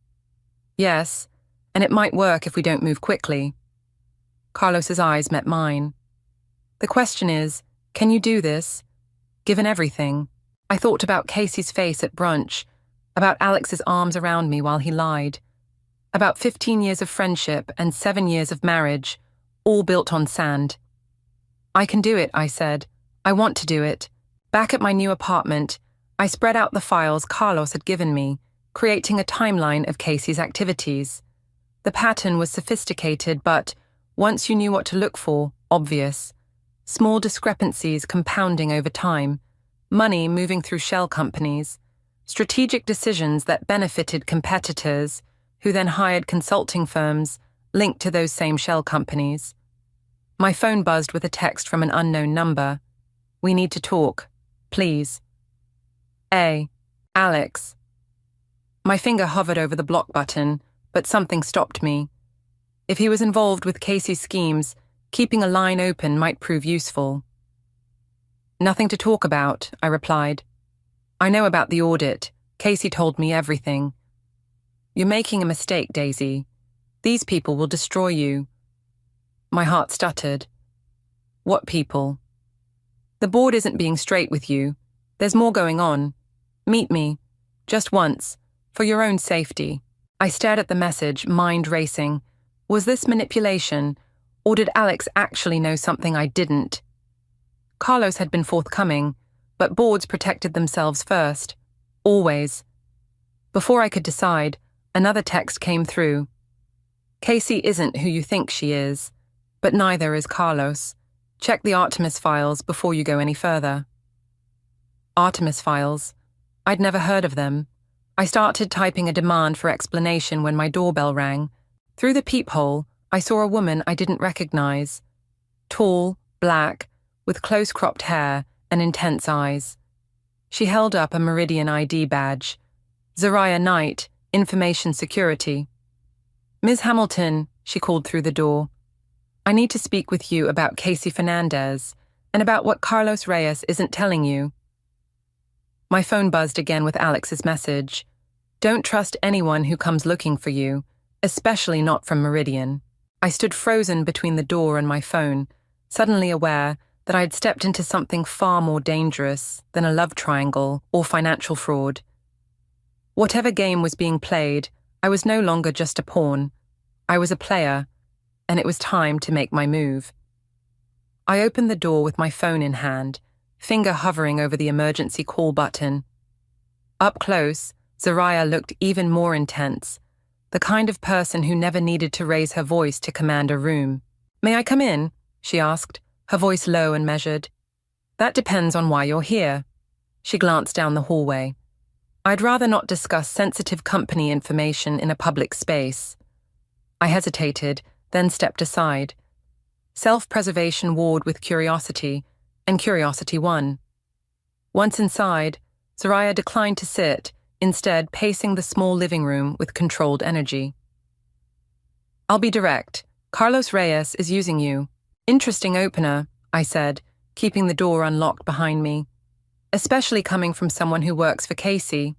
Yes, and it might work if we don't move quickly. Carlos's eyes met mine. The question is, can you do this? Given everything, I thought about Casey's face at brunch, about Alex's arms around me while he lied, about 15 years of friendship and 7 years of marriage, all built on sand. I can do it, I said. I want to do it. Back at my new apartment, I spread out the files Carlos had given me, creating a timeline of Casey's activities. The pattern was sophisticated, but, once you knew what to look for, obvious. Small discrepancies compounding over time, money moving through shell companies, strategic decisions that benefited competitors, who then hired consulting firms, linked to those same shell companies. My phone buzzed with a text from an unknown number. "We need to talk. Please." Alex. My finger hovered over the block button, but something stopped me. If he was involved with Casey's schemes, keeping a line open might prove useful. "Nothing to talk about," I replied. "I know about the audit. Casey told me everything." "You're making a mistake, Daisy. These people will destroy you." My heart stuttered. "What people?" "The board isn't being straight with you. There's more going on. Meet me. Just once. For your own safety." I stared at the message, mind racing. Was this manipulation, or did Alex actually know something I didn't? Carlos had been forthcoming, but boards protected themselves first. Always. Before I could decide, another text came through. "Casey isn't who you think she is, but neither is Carlos. Check the Artemis files before you go any further." Artemis files. I'd never heard of them. I started typing a demand for explanation when my doorbell rang. Through the peephole, I saw a woman I didn't recognize. Tall, black, with close-cropped hair and intense eyes. She held up a Meridian ID badge. "Zariah Knight, Information Security." "Ms. Hamilton," she called through the door. "I need to speak with you about Casey Fernandez and about what Carlos Reyes isn't telling you." My phone buzzed again with Alex's message. "Don't trust anyone who comes looking for you, especially not from Meridian." I stood frozen between the door and my phone, suddenly aware that I had stepped into something far more dangerous than a love triangle or financial fraud. Whatever game was being played, I was no longer just a pawn. I was a player, and it was time to make my move. I opened the door with my phone in hand, finger hovering over the emergency call button. Up close, Zariah looked even more intense, the kind of person who never needed to raise her voice to command a room. "May I come in?" she asked, her voice low and measured. "That depends on why you're here." She glanced down the hallway. "I'd rather not discuss sensitive company information in a public space." I hesitated, then stepped aside. Self-preservation warred with curiosity, and curiosity won. Once inside, Zariah declined to sit, instead pacing the small living room with controlled energy. "I'll be direct. Carlos Reyes is using you." "Interesting opener," I said, keeping the door unlocked behind me. "Especially coming from someone who works for Casey."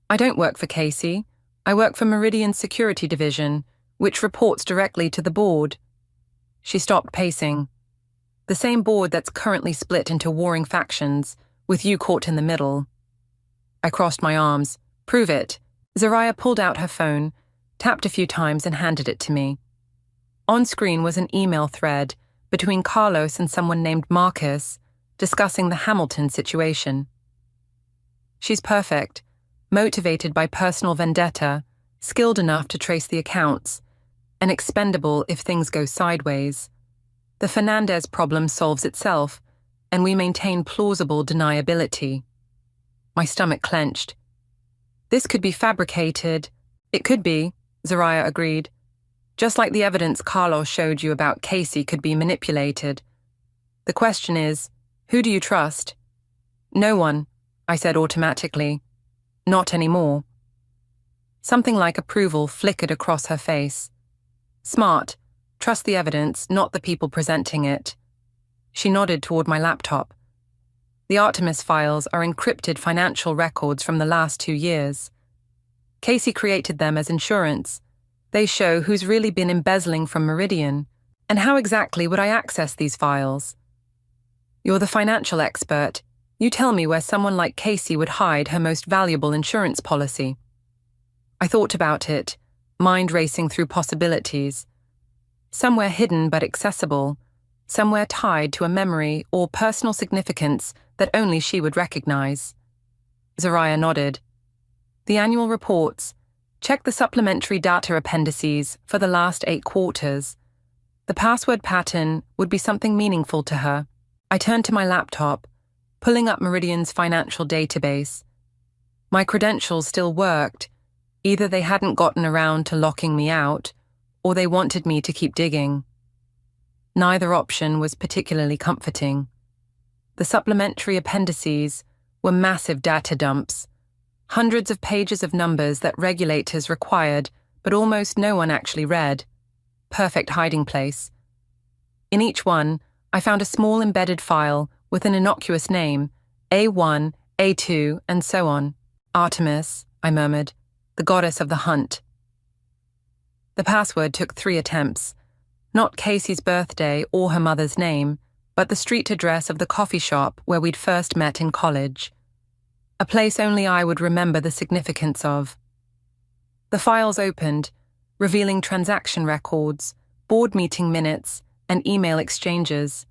"I don't work for Casey. I work for Meridian's Security Division, which reports directly to the board." She stopped pacing. "The same board that's currently split into warring factions, with you caught in the middle." I crossed my arms. "Prove it." Zariah pulled out her phone, tapped a few times and handed it to me. On screen was an email thread between Carlos and someone named Marcus, discussing the Hamilton situation. "She's perfect, motivated by personal vendetta, skilled enough to trace the accounts, and expendable if things go sideways. The Fernandez problem solves itself, and we maintain plausible deniability." My stomach clenched. "This could be fabricated." "It could be," Zariah agreed. "Just like the evidence Carlos showed you about Casey could be manipulated. The question is, who do you trust?" "No one," I said automatically. "Not anymore." Something like approval flickered across her face. "Smart. Trust the evidence, not the people presenting it." She nodded toward my laptop. "The Artemis files are encrypted financial records from the last 2 years. Casey created them as insurance. They show who's really been embezzling from Meridian. And how exactly would I access these files?" "You're the financial expert. You tell me where someone like Casey would hide her most valuable insurance policy." I thought about it, mind racing through possibilities. Somewhere hidden but accessible, somewhere tied to a memory or personal significance that only she would recognize. Zariah nodded. "The annual reports. Check the supplementary data appendices for the last 8 quarters. The password pattern would be something meaningful to her." I turned to my laptop, pulling up Meridian's financial database. My credentials still worked. Either they hadn't gotten around to locking me out, or they wanted me to keep digging. Neither option was particularly comforting. The supplementary appendices were massive data dumps, hundreds of pages of numbers that regulators required but almost no one actually read. Perfect hiding place. In each one, I found a small embedded file with an innocuous name, A1, A2, and so on. Artemis, I murmured, the goddess of the hunt. The password took 3 attempts. Not Casey's birthday or her mother's name, but the street address of the coffee shop where we'd first met in college. A place only I would remember the significance of. The files opened, revealing transaction records, board meeting minutes, and email exchanges.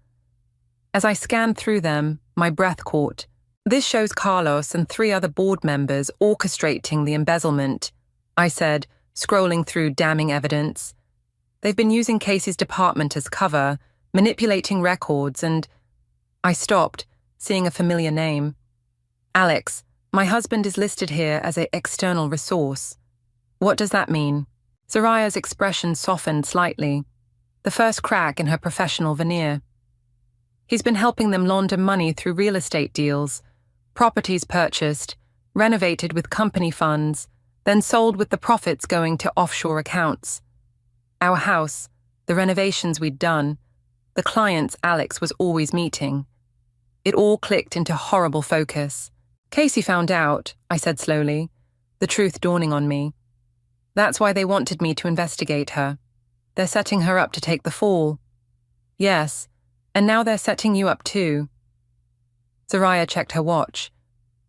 As I scanned through them, my breath caught. This shows Carlos and 3 other board members orchestrating the embezzlement, I said, scrolling through damning evidence. They've been using Casey's department as cover, manipulating records, and... I stopped, seeing a familiar name. Alex, my husband is listed here as an external resource. What does that mean? Zoraya's expression softened slightly, the first crack in her professional veneer. He's been helping them launder money through real estate deals, properties purchased, renovated with company funds, then sold with the profits going to offshore accounts. Our house, the renovations we'd done, the clients Alex was always meeting. It all clicked into horrible focus. Casey found out, I said slowly, the truth dawning on me. That's why they wanted me to investigate her. They're setting her up to take the fall. Yes, and now they're setting you up too. Zoraya checked her watch.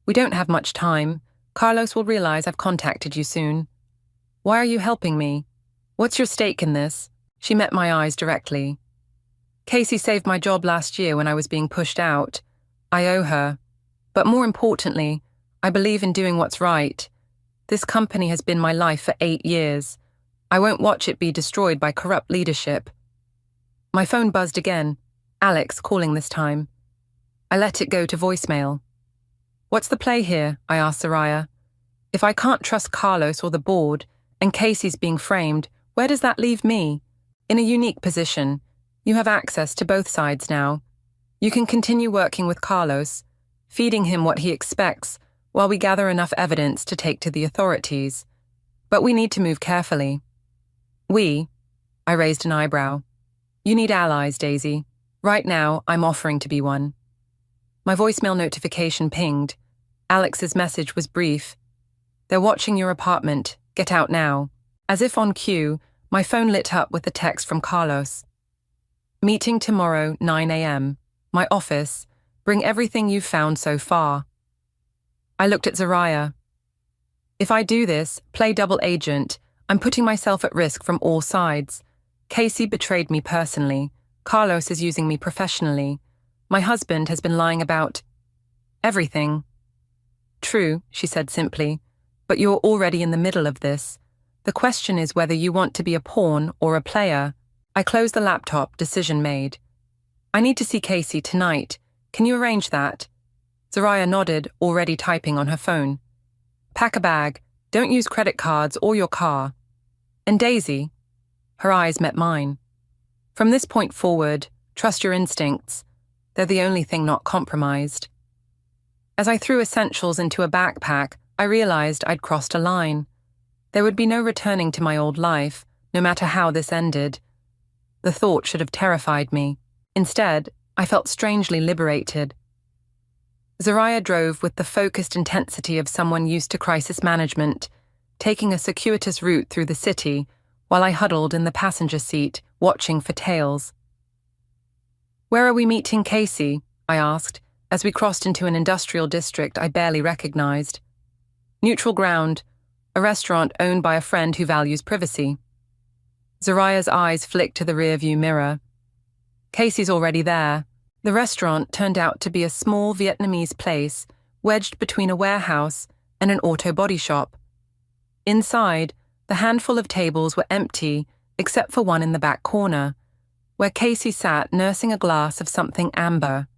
We don't have much time. Carlos will realize I've contacted you soon. Why are you helping me? What's your stake in this? She met my eyes directly. Casey saved my job last year when I was being pushed out. I owe her. But more importantly, I believe in doing what's right. This company has been my life for 8 years. I won't watch it be destroyed by corrupt leadership. My phone buzzed again. Alex calling this time. I let it go to voicemail. What's the play here? I asked Zoraya. If I can't trust Carlos or the board, and Casey's being framed, where does that leave me? In a unique position. You have access to both sides now. You can continue working with Carlos, feeding him what he expects, while we gather enough evidence to take to the authorities. But we need to move carefully. I raised an eyebrow. You need allies, Daisy. Right now, I'm offering to be one. My voicemail notification pinged. Alex's message was brief. They're watching your apartment. Get out now. As if on cue, my phone lit up with the text from Carlos. Meeting tomorrow, 9 a.m. My office. Bring everything you've found so far. I looked at Zoraya. If I do this, play double agent, I'm putting myself at risk from all sides. Casey betrayed me personally. Carlos is using me professionally. My husband has been lying about everything. True, she said simply, but you're already in the middle of this. The question is whether you want to be a pawn or a player. I closed the laptop, decision made. I need to see Casey tonight. Can you arrange that? Zoraya nodded, already typing on her phone. Pack a bag. Don't use credit cards or your car. And Daisy? Her eyes met mine. From this point forward, trust your instincts. They're the only thing not compromised. As I threw essentials into a backpack, I realized I'd crossed a line. There would be no returning to my old life, no matter how this ended. The thought should have terrified me. Instead, I felt strangely liberated. Zoraya drove with the focused intensity of someone used to crisis management, taking a circuitous route through the city, while I huddled in the passenger seat, watching for tails. Where are we meeting Casey? I asked, as we crossed into an industrial district I barely recognized. Neutral ground, a restaurant owned by a friend who values privacy. Zoraya's eyes flicked to the rearview mirror. Casey's already there. The restaurant turned out to be a small Vietnamese place wedged between a warehouse and an auto body shop. Inside, the handful of tables were empty except for one in the back corner, where Casey sat nursing a glass of something amber.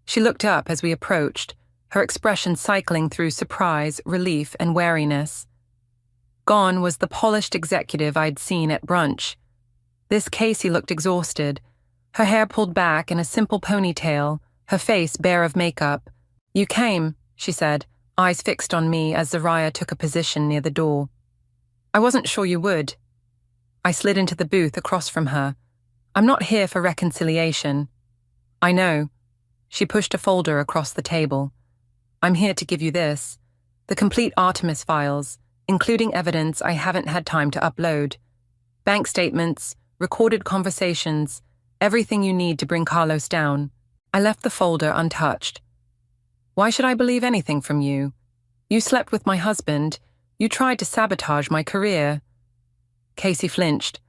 She looked up as we approached, her expression cycling through surprise, relief, and wariness. Gone was the polished executive I'd seen at brunch. This Casey looked exhausted, her hair pulled back in a simple ponytail, her face bare of makeup. "You came," she said, eyes fixed on me as Zariah took a position near the door. "I wasn't sure you would." I slid into the booth across from her. "I'm not here for reconciliation." "I know." She pushed a folder across the table. "I'm here to give you this, the complete Artemis files, including evidence I haven't had time to upload. Bank statements, recorded conversations, everything you need to bring Carlos down." I left the folder untouched. "Why should I believe anything from you? You slept with my husband. You tried to sabotage my career." Casey flinched.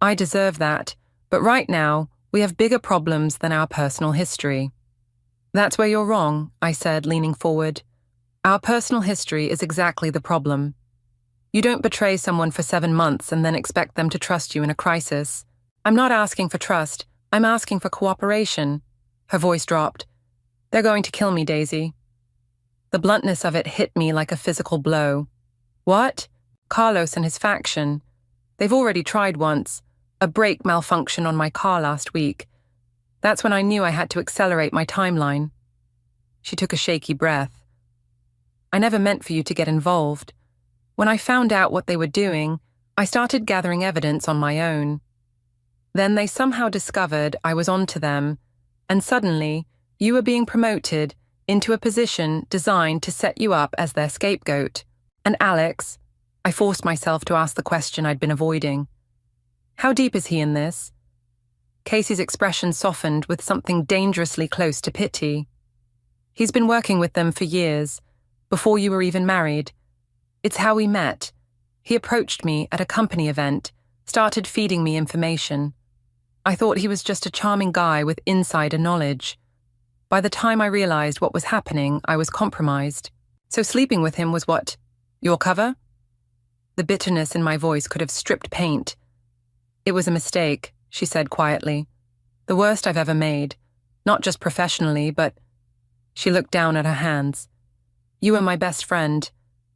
"I deserve that, but right now, we have bigger problems than our personal history." "That's where you're wrong," I said, leaning forward. "Our personal history is exactly the problem. You don't betray someone for 7 months and then expect them to trust you in a crisis. I'm not asking for trust. I'm asking for cooperation." Her voice dropped. "They're going to kill me, Daisy." The bluntness of it hit me like a physical blow. "What?" "Carlos and his faction. They've already tried once. A brake malfunction on my car last week. That's when I knew I had to accelerate my timeline." She took a shaky breath. "I never meant for you to get involved. When I found out what they were doing, I started gathering evidence on my own. Then they somehow discovered I was onto them, and suddenly, you were being promoted into a position designed to set you up as their scapegoat. And Alex," I forced myself to ask the question I'd been avoiding. "How deep is he in this?" Casey's expression softened with something dangerously close to pity. "He's been working with them for years, before you were even married. It's how we met. He approached me at a company event, started feeding me information. I thought he was just a charming guy with insider knowledge. By the time I realized what was happening, I was compromised. So sleeping with him was what? Your cover?" The bitterness in my voice could have stripped paint. "It was a mistake," she said quietly. "The worst I've ever made. Not just professionally, but..." She looked down at her hands. "You were my best friend.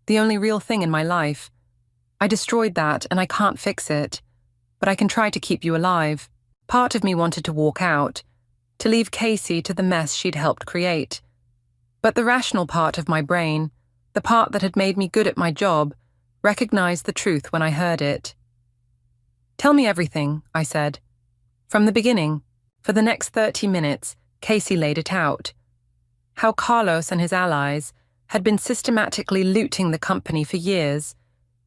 The only real thing in my life. I destroyed that and I can't fix it. But I can try to keep you alive." Part of me wanted to walk out, to leave Casey to the mess she'd helped create. But the rational part of my brain, the part that had made me good at my job, recognized the truth when I heard it. "Tell me everything," I said. From the beginning, for the next 30 minutes, Casey laid it out. How Carlos and his allies had been systematically looting the company for years,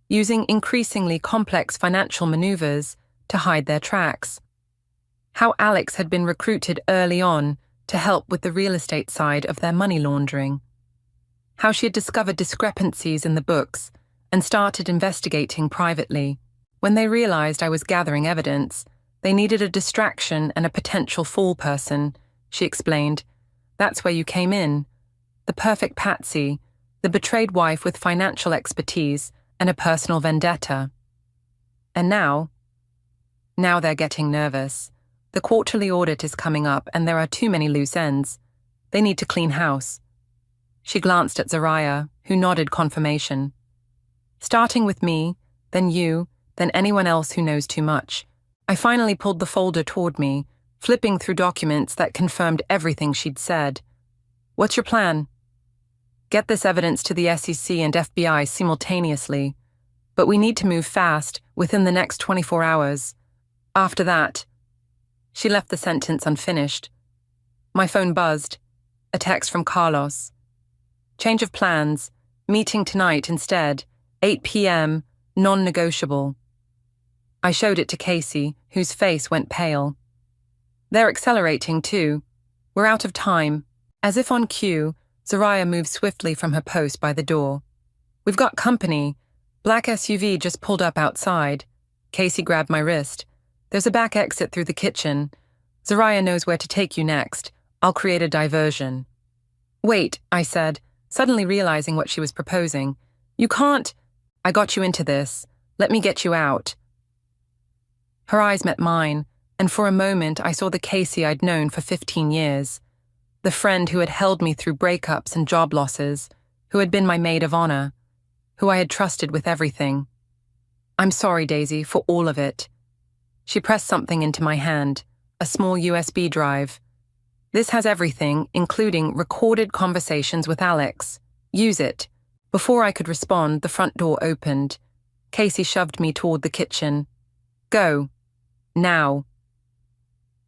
using increasingly complex financial maneuvers to hide their tracks. How Alex had been recruited early on to help with the real estate side of their money laundering. How she had discovered discrepancies in the books and started investigating privately. When they realized I was gathering evidence, they needed a distraction and a potential fall person, she explained. "That's where you came in. The perfect patsy, the betrayed wife with financial expertise and a personal vendetta." And now they're getting nervous. The quarterly audit is coming up and there are too many loose ends. They need to clean house. She glanced at Zariah, who nodded confirmation. "Starting with me, then you, then anyone else who knows too much." I finally pulled the folder toward me, flipping through documents that confirmed everything she'd said. "What's your plan?" "Get this evidence to the SEC and FBI simultaneously. But we need to move fast, within the next 24 hours. After that..." She left the sentence unfinished. My phone buzzed. A text from Carlos. "Change of plans. Meeting tonight instead. 8 p.m. Non-negotiable." I showed it to Casey, whose face went pale. "They're accelerating too. We're out of time." As if on cue, Zariah moved swiftly from her post by the door. "We've got company. Black SUV just pulled up outside." Casey grabbed my wrist. "There's a back exit through the kitchen. Zariah knows where to take you next. I'll create a diversion." "Wait," I said, suddenly realizing what she was proposing. "You can't..." "I got you into this. Let me get you out." Her eyes met mine, and for a moment I saw the Casey I'd known for 15 years. The friend who had held me through breakups and job losses, who had been my maid of honor, who I had trusted with everything. I'm sorry, Daisy, for all of it. She pressed something into my hand, a small USB drive. This has everything, including recorded conversations with Alex. Use it. Before I could respond, the front door opened. Casey shoved me toward the kitchen. Go. Now.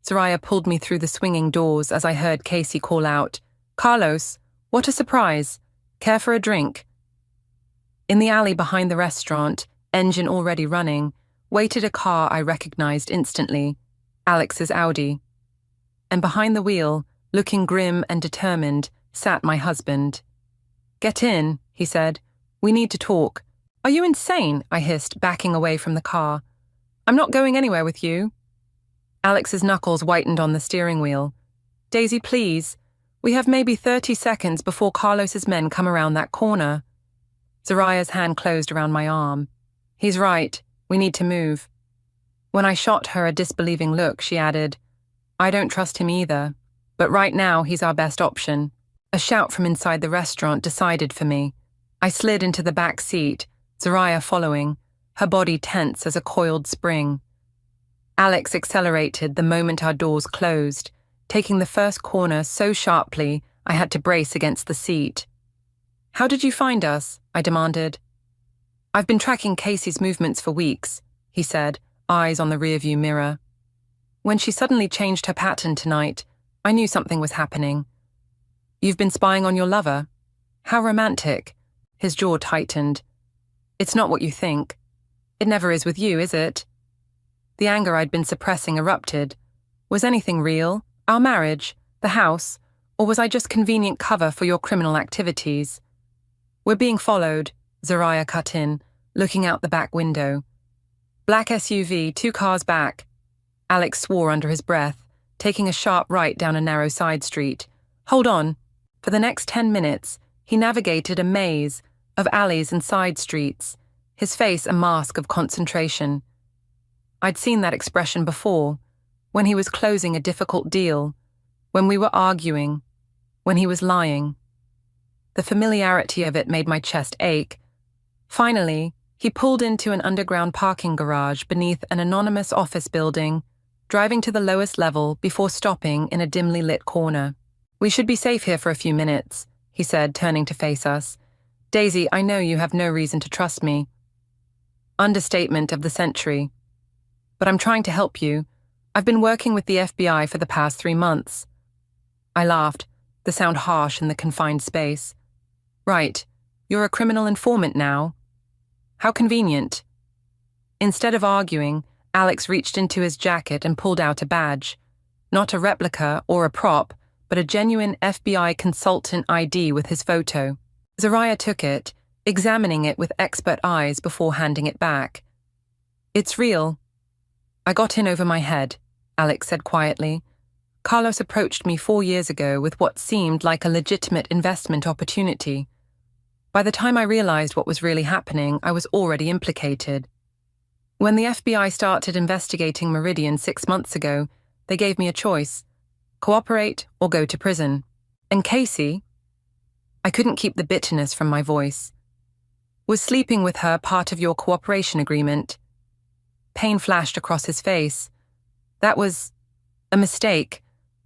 Soraya pulled me through the swinging doors as I heard Casey call out, Carlos, what a surprise. Care for a drink? In the alley behind the restaurant, engine already running, waited a car I recognized instantly, Alex's Audi. And behind the wheel, looking grim and determined, sat my husband. Get in, he said. We need to talk. Are you insane? I hissed, backing away from the car. I'm not going anywhere with you. Alex's knuckles whitened on the steering wheel. Daisy, please. We have maybe 30 seconds before Carlos's men come around that corner. Zoraya's hand closed around my arm. He's right. We need to move. When I shot her a disbelieving look, she added, I don't trust him either, but right now he's our best option. A shout from inside the restaurant decided for me. I slid into the back seat, Zoraya following, her body tense as a coiled spring. Alex accelerated the moment our doors closed, taking the first corner so sharply I had to brace against the seat. How did you find us? I demanded. I've been tracking Casey's movements for weeks, he said, eyes on the rearview mirror. When she suddenly changed her pattern tonight, I knew something was happening. You've been spying on your lover? How romantic. His jaw tightened. It's not what you think. It never is with you, is it? The anger I'd been suppressing erupted. Was anything real? Our marriage? The house? Or was I just convenient cover for your criminal activities? We're being followed, Zoraya cut in, looking out the back window. Black SUV, 2 cars back. Alex swore under his breath, taking a sharp right down a narrow side street. Hold on. For the next 10 minutes, he navigated a maze of alleys and side streets, his face a mask of concentration. I'd seen that expression before, when he was closing a difficult deal, when we were arguing, when he was lying. The familiarity of it made my chest ache. Finally, he pulled into an underground parking garage beneath an anonymous office building, driving to the lowest level before stopping in a dimly lit corner. We should be safe here for a few minutes, he said, turning to face us. Daisy, I know you have no reason to trust me. Understatement of the century. But I'm trying to help you. I've been working with the FBI for the past 3 months. I laughed, the sound harsh in the confined space. Right, you're a criminal informant now. How convenient. Instead of arguing, Alex reached into his jacket and pulled out a badge. Not a replica or a prop, but a genuine FBI consultant ID with his photo. Zoraya took it, examining it with expert eyes before handing it back. It's real. I got in over my head, Alex said quietly. Carlos approached me 4 years ago with what seemed like a legitimate investment opportunity. By the time I realized what was really happening, I was already implicated. When the FBI started investigating Meridian 6 months ago, they gave me a choice: cooperate or go to prison. And Casey, I couldn't keep the bitterness from my voice. Was sleeping with her part of your cooperation agreement? Pain flashed across his face. That was a mistake,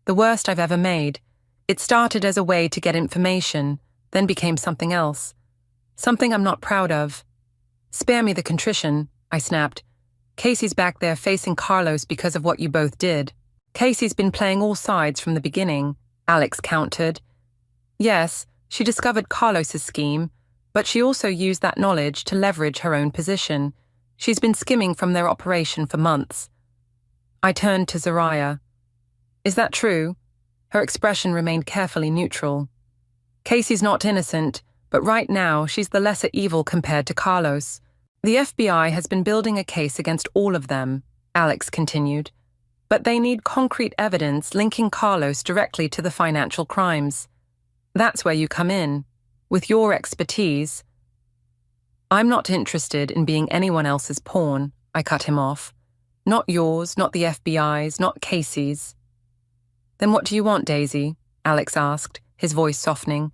the worst I've ever made. It started as a way to get information, then became something else. Something I'm not proud of. Spare me the contrition, I snapped. Casey's back there facing Carlos because of what you both did. Casey's been playing all sides from the beginning, Alex countered. Yes, she discovered Carlos's scheme, but she also used that knowledge to leverage her own position. She's been skimming from their operation for months. I turned to Zoraya. Is that true? Her expression remained carefully neutral. Casey's not innocent, but right now she's the lesser evil compared to Carlos. The FBI has been building a case against all of them, Alex continued. But they need concrete evidence linking Carlos directly to the financial crimes. That's where you come in, with your expertise. I'm not interested in being anyone else's pawn, I cut him off. Not yours, not the FBI's, not Casey's. Then what do you want, Daisy? Alex asked, his voice softening.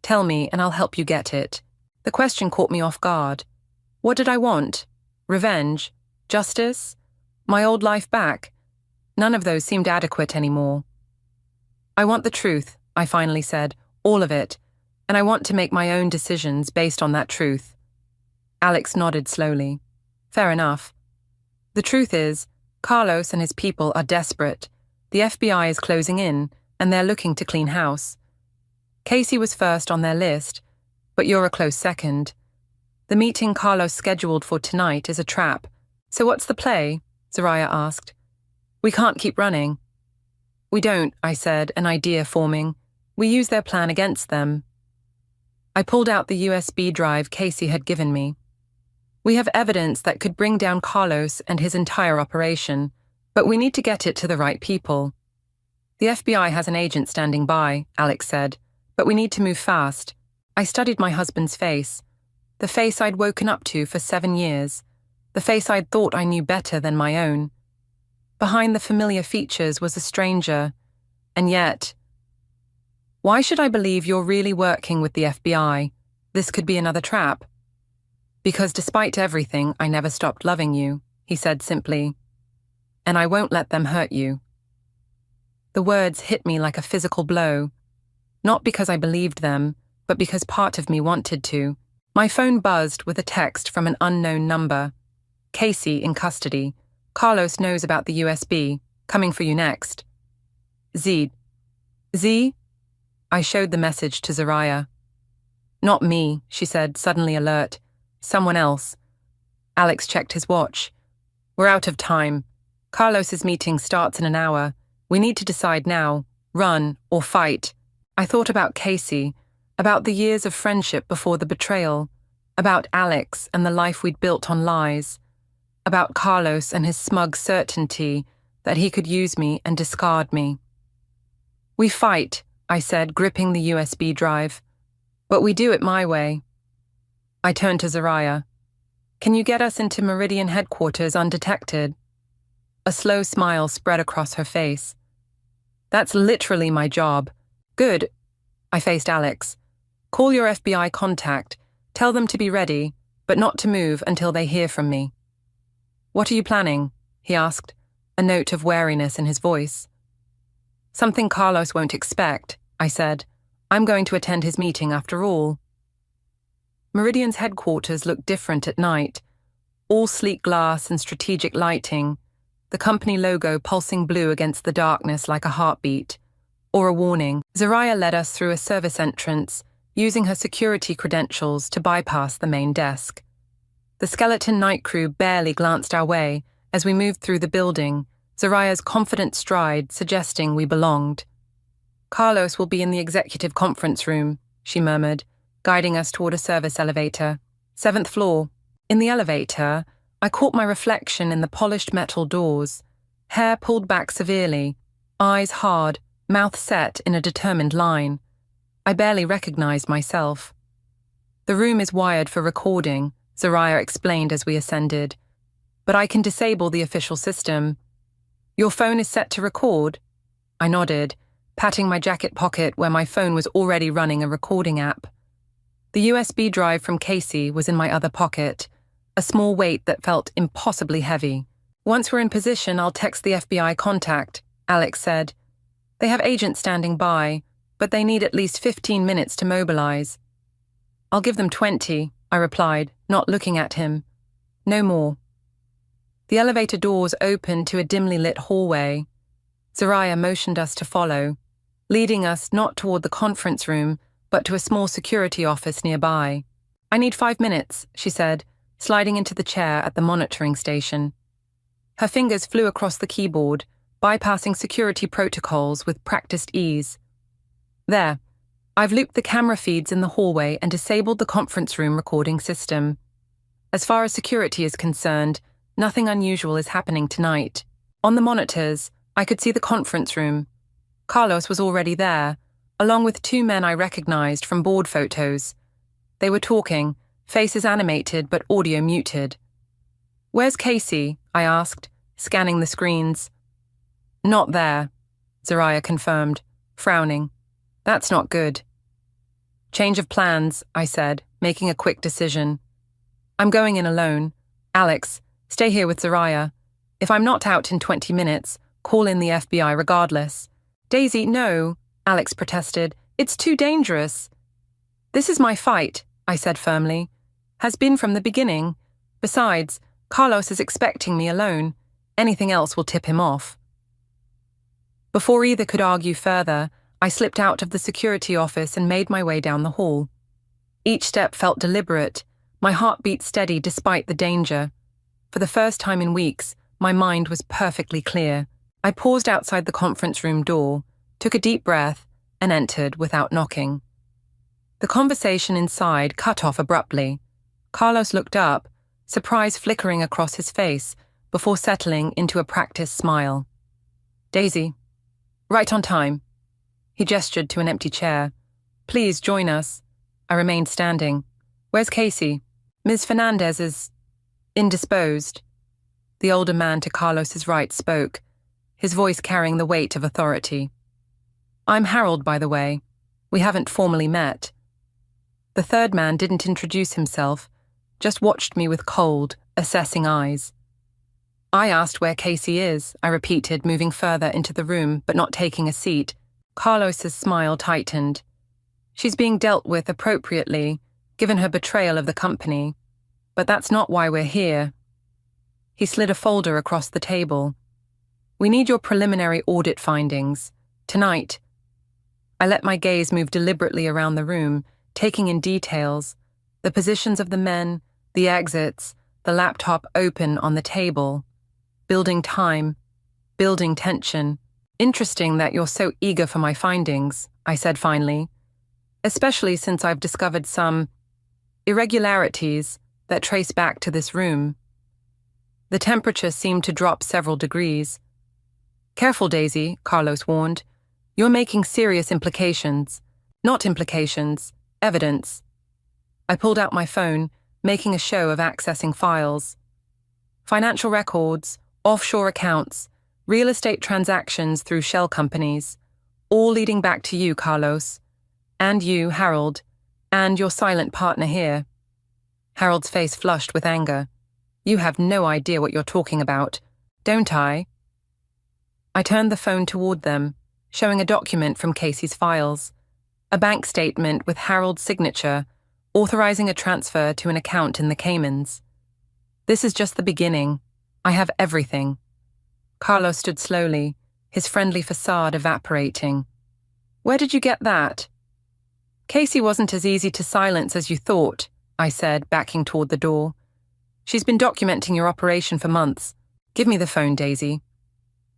Tell me and I'll help you get it. The question caught me off guard. What did I want? Revenge? Justice? My old life back? None of those seemed adequate anymore. I want the truth, I finally said, all of it, and I want to make my own decisions based on that truth. Alex nodded slowly. Fair enough. The truth is, Carlos and his people are desperate. The FBI is closing in, and they're looking to clean house. Casey was first on their list, but you're a close second. The meeting Carlos scheduled for tonight is a trap. So what's the play? Zariah asked. We can't keep running. We don't, I said, an idea forming. We use their plan against them. I pulled out the USB drive Casey had given me. We have evidence that could bring down Carlos and his entire operation, but we need to get it to the right people. The FBI has an agent standing by, Alex said, but we need to move fast. I studied my husband's face, the face I'd woken up to for 7 years, the face I'd thought I knew better than my own. Behind the familiar features was a stranger, and yet... Why should I believe you're really working with the FBI? This could be another trap. Because despite everything, I never stopped loving you, he said simply. And I won't let them hurt you. The words hit me like a physical blow. Not because I believed them, but because part of me wanted to. My phone buzzed with a text from an unknown number. Casey in custody. Carlos knows about the USB. Coming for you next. Z? I showed the message to Zariah. Not me, she said, suddenly alert. Someone else. Alex checked his watch. We're out of time. Carlos's meeting starts in an hour. We need to decide now. Run or fight. I thought about Casey, about the years of friendship before the betrayal, about Alex and the life we'd built on lies, about Carlos and his smug certainty that he could use me and discard me. We fight, I said, gripping the USB drive. But we do it my way. I turned to Zariah. Can you get us into Meridian headquarters undetected? A slow smile spread across her face. That's literally my job. Good. I faced Alex. Call your FBI contact. Tell them to be ready, but not to move until they hear from me. What are you planning? He asked, a note of wariness in his voice. Something Carlos won't expect, I said. I'm going to attend his meeting after all. Meridian's headquarters looked different at night. All sleek glass and strategic lighting, the company logo pulsing blue against the darkness like a heartbeat. Or a warning. Zariah led us through a service entrance, using her security credentials to bypass the main desk. The skeleton night crew barely glanced our way as we moved through the building, Zariah's confident stride suggesting we belonged. Carlos will be in the executive conference room, she murmured, guiding us toward a service elevator. 7th floor. In the elevator, I caught my reflection in the polished metal doors, hair pulled back severely, eyes hard, mouth set in a determined line. I barely recognized myself. The room is wired for recording, Zariah explained as we ascended. But I can disable the official system. Your phone is set to record? I nodded, patting my jacket pocket where my phone was already running a recording app. The USB drive from Casey was in my other pocket, a small weight that felt impossibly heavy. Once we're in position, I'll text the FBI contact, Alex said. They have agents standing by, but they need at least 15 minutes to mobilize. I'll give them 20, I replied, not looking at him. No more. The elevator doors opened to a dimly lit hallway. Zariah motioned us to follow, leading us not toward the conference room, but to a small security office nearby. I need 5 minutes, she said, sliding into the chair at the monitoring station. Her fingers flew across the keyboard, bypassing security protocols with practiced ease. There, I've looped the camera feeds in the hallway and disabled the conference room recording system. As far as security is concerned, nothing unusual is happening tonight. On the monitors, I could see the conference room. Carlos was already there, along with 2 men I recognized from board photos. They were talking, faces animated but audio muted. Where's Casey? I asked, scanning the screens. Not there, Zariah confirmed, frowning. That's not good. Change of plans, I said, making a quick decision. I'm going in alone. Alex, Stay here with Zaraya. If I'm not out in 20 minutes, call in the FBI regardless. Daisy, no, Alex protested. It's too dangerous. This is my fight, I said firmly. Has been from the beginning. Besides, Carlos is expecting me alone. Anything else will tip him off. Before either could argue further, I slipped out of the security office and made my way down the hall. Each step felt deliberate, my heart beat steady despite the danger. For the first time in weeks, my mind was perfectly clear. I paused outside the conference room door, took a deep breath, and entered without knocking. The conversation inside cut off abruptly. Carlos looked up, surprise flickering across his face, before settling into a practiced smile. Daisy. Right on time. He gestured to an empty chair. Please join us. I remained standing. Where's Casey? Ms. Fernandez is indisposed. The older man to Carlos's right spoke, his voice carrying the weight of authority. I'm Harold, by the way. We haven't formally met. The third man didn't introduce himself, just watched me with cold, assessing eyes. I asked where Casey is, I repeated, moving further into the room but not taking a seat. Carlos's smile tightened. She's being dealt with appropriately, given her betrayal of the company. But that's not why we're here. He slid a folder across the table. We need your preliminary audit findings. Tonight. I let my gaze move deliberately around the room, taking in details, the positions of the men, the exits, the laptop open on the table. Building time, building tension. Interesting that you're so eager for my findings, I said finally, especially since I've discovered some irregularities that trace back to this room. The temperature seemed to drop several degrees. Careful, Daisy, Carlos warned. You're making serious implications. Not implications, evidence. I pulled out my phone, making a show of accessing files. Financial records, offshore accounts, real estate transactions through shell companies, all leading back to you, Carlos, and you, Harold, and your silent partner here. Harold's face flushed with anger. You have no idea what you're talking about, don't I? I turned the phone toward them, showing a document from Casey's files, a bank statement with Harold's signature, authorizing a transfer to an account in the Caymans. This is just the beginning. I have everything. Carlos stood slowly, his friendly facade evaporating. Where did you get that? Casey wasn't as easy to silence as you thought, I said, backing toward the door. She's been documenting your operation for months. Give me the phone, Daisy.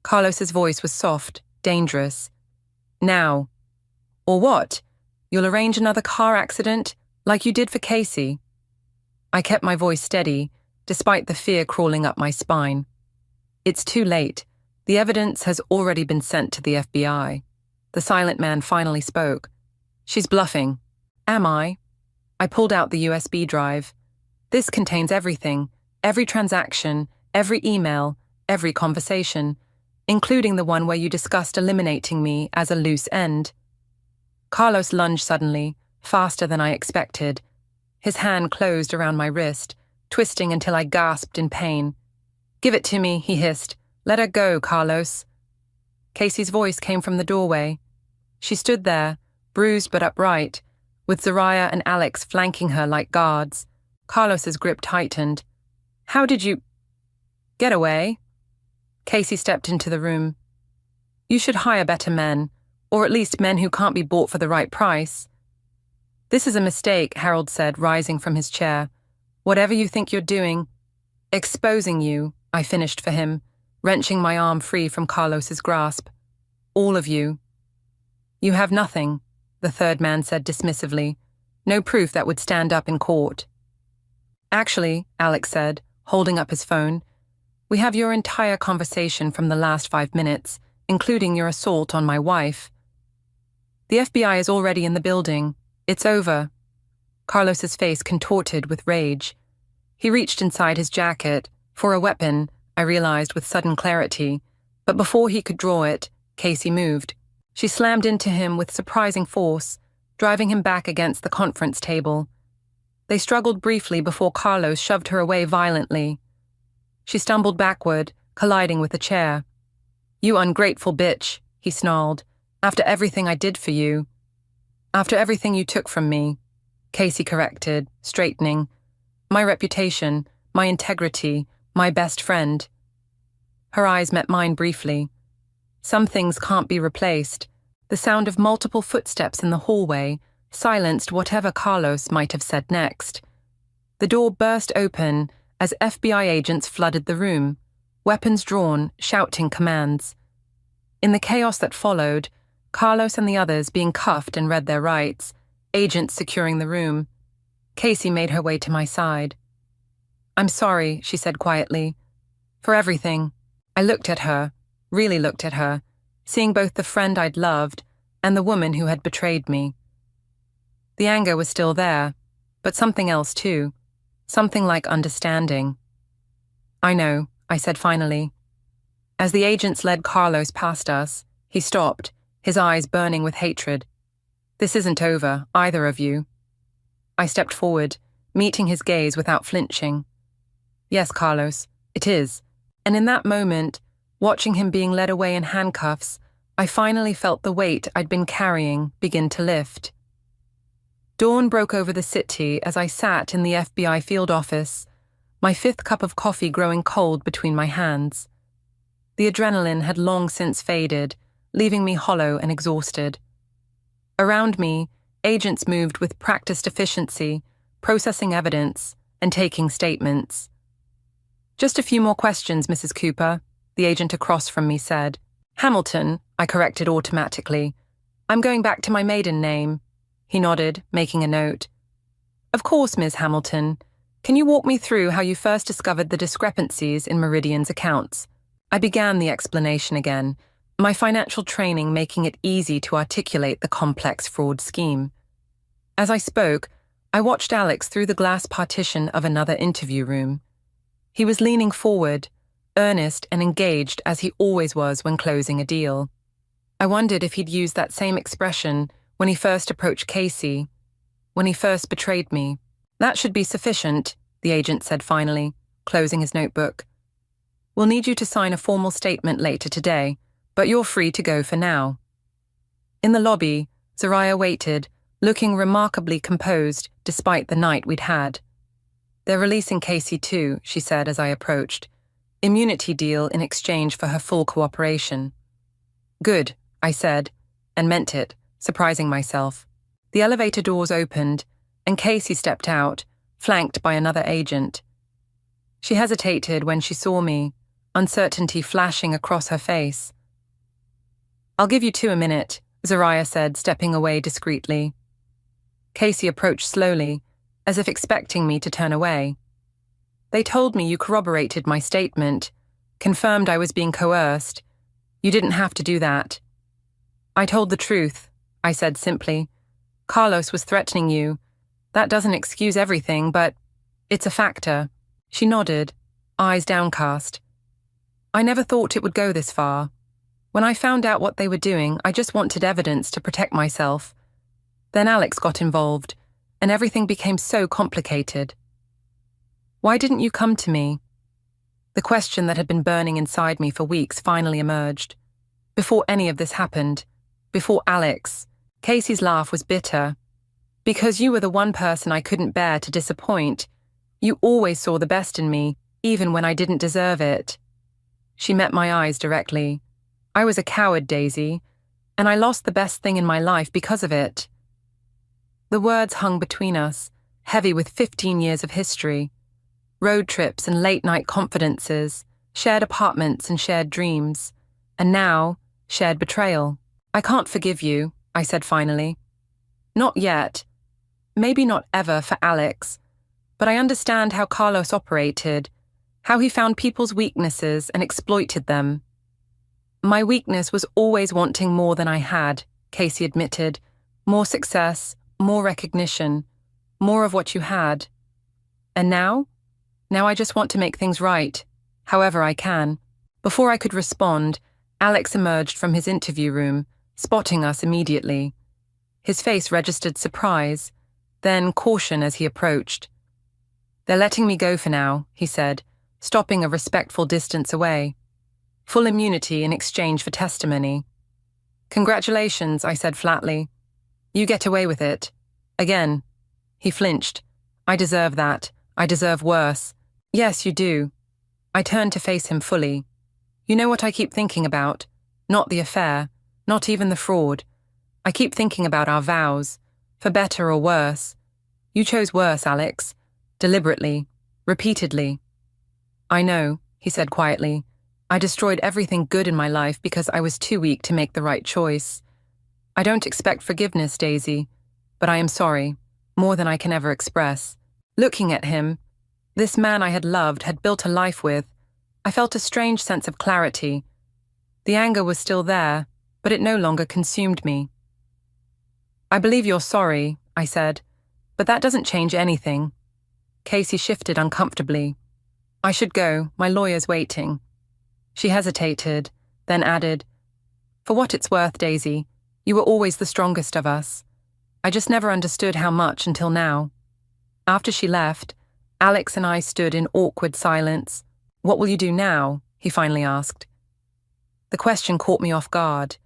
Carlos's voice was soft, dangerous. Now. Or what? You'll arrange another car accident, like you did for Casey? I kept my voice steady, despite the fear crawling up my spine. It's too late. The evidence has already been sent to the FBI. The silent man finally spoke. She's bluffing. Am I? I pulled out the USB drive. This contains everything, every transaction, every email, every conversation, including the one where you discussed eliminating me as a loose end. Carlos lunged suddenly, faster than I expected. His hand closed around my wrist, twisting until I gasped in pain. Give it to me, he hissed. Let her go, Carlos. Casey's voice came from the doorway. She stood there, bruised but upright, with Zaraya and Alex flanking her like guards. Carlos's grip tightened. How did you... Get away? Casey stepped into the room. You should hire better men, or at least men who can't be bought for the right price. This is a mistake, Harold said, rising from his chair. Whatever you think you're doing... Exposing you, I finished for him, wrenching my arm free from Carlos's grasp. All of you. You have nothing, the third man said dismissively. No proof that would stand up in court. Actually, Alex said, holding up his phone, we have your entire conversation from the last 5 minutes, including your assault on my wife. The FBI is already in the building. It's over. Carlos's face contorted with rage. He reached inside his jacket, for a weapon, I realized with sudden clarity, but before he could draw it, Casey moved. She slammed into him with surprising force, driving him back against the conference table. They struggled briefly before Carlos shoved her away violently. She stumbled backward, colliding with a chair. "You ungrateful bitch," he snarled. "After everything I did for you." "After everything you took from me," Casey corrected, straightening. "My reputation, my integrity, my best friend." Her eyes met mine briefly. Some things can't be replaced. The sound of multiple footsteps in the hallway silenced whatever Carlos might have said next. The door burst open as FBI agents flooded the room, weapons drawn, shouting commands. In the chaos that followed, Carlos and the others being cuffed and read their rights, agents securing the room, Casey made her way to my side. "I'm sorry," she said quietly. "For everything." I looked at her, really looked at her, seeing both the friend I'd loved and the woman who had betrayed me. The anger was still there, but something else too, something like understanding. "I know," I said finally. As the agents led Carlos past us, he stopped, his eyes burning with hatred. "This isn't over, either of you." I stepped forward, meeting his gaze without flinching. "Yes, Carlos, it is." And in that moment, watching him being led away in handcuffs, I finally felt the weight I'd been carrying begin to lift. Dawn broke over the city as I sat in the FBI field office, my 5th cup of coffee growing cold between my hands. The adrenaline had long since faded, leaving me hollow and exhausted. Around me, agents moved with practiced efficiency, processing evidence and taking statements. "Just a few more questions, Mrs. Cooper," the agent across from me said. "Hamilton," I corrected automatically. "I'm going back to my maiden name." He nodded, making a note. "Of course, Ms. Hamilton. Can you walk me through how you first discovered the discrepancies in Meridian's accounts?" I began the explanation again, my financial training making it easy to articulate the complex fraud scheme. As I spoke, I watched Alex through the glass partition of another interview room. He was leaning forward, earnest and engaged as he always was when closing a deal. I wondered if he'd use that same expression when he first approached Casey, when he first betrayed me. "That should be sufficient," the agent said finally, closing his notebook. "We'll need you to sign a formal statement later today, but you're free to go for now." In the lobby, Zariah waited, looking remarkably composed despite the night we'd had. "They're releasing Casey too," she said as I approached. "Immunity deal in exchange for her full cooperation." "Good," I said, and meant it, surprising myself. The elevator doors opened, and Casey stepped out, flanked by another agent. She hesitated when she saw me, uncertainty flashing across her face. "I'll give you 2 a minute," Zariah said, stepping away discreetly. Casey approached slowly, as if expecting me to turn away. "They told me you corroborated my statement, confirmed I was being coerced. You didn't have to do that." "I told the truth," I said simply. "Carlos was threatening you. That doesn't excuse everything, but it's a factor." She nodded, eyes downcast. "I never thought it would go this far. When I found out what they were doing, I just wanted evidence to protect myself. Then Alex got involved, and everything became so complicated." "Why didn't you come to me?" The question that had been burning inside me for weeks finally emerged. Before any of this happened, before Alex, Casey's laugh was bitter. "Because you were the one person I couldn't bear to disappoint. You always saw the best in me, even when I didn't deserve it." She met my eyes directly. "I was a coward, Daisy, and I lost the best thing in my life because of it." The words hung between us, heavy with 15 years of history. Road trips and late-night confidences, shared apartments and shared dreams, and now, shared betrayal. "I can't forgive you," I said finally. "Not yet. Maybe not ever for Alex, but I understand how Carlos operated, how he found people's weaknesses and exploited them." "My weakness was always wanting more than I had," Casey admitted. "More success, more recognition, more of what you had. And now? Now I just want to make things right, however I can." Before I could respond, Alex emerged from his interview room, spotting us immediately. His face registered surprise, then caution as he approached. "They're letting me go for now," he said, stopping a respectful distance away. Full immunity in exchange for testimony. "Congratulations," I said flatly. "You get away with it. Again." He flinched. "I deserve that. I deserve worse." "Yes, you do." I turned to face him fully. "You know what I keep thinking about? Not the affair, not even the fraud. I keep thinking about our vows, for better or worse. You chose worse, Alex. Deliberately. Repeatedly." "I know," he said quietly. "I destroyed everything good in my life because I was too weak to make the right choice. I don't expect forgiveness, Daisy, but I am sorry, more than I can ever express." Looking at him, this man I had loved, had built a life with, I felt a strange sense of clarity. The anger was still there, but it no longer consumed me. "I believe you're sorry," I said, "but that doesn't change anything." Casey shifted uncomfortably. "I should go, my lawyer's waiting." She hesitated, then added, "For what it's worth, Daisy, you were always the strongest of us. I just never understood how much until now." After she left, Alex and I stood in awkward silence. "What will you do now?" he finally asked. The question caught me off guard.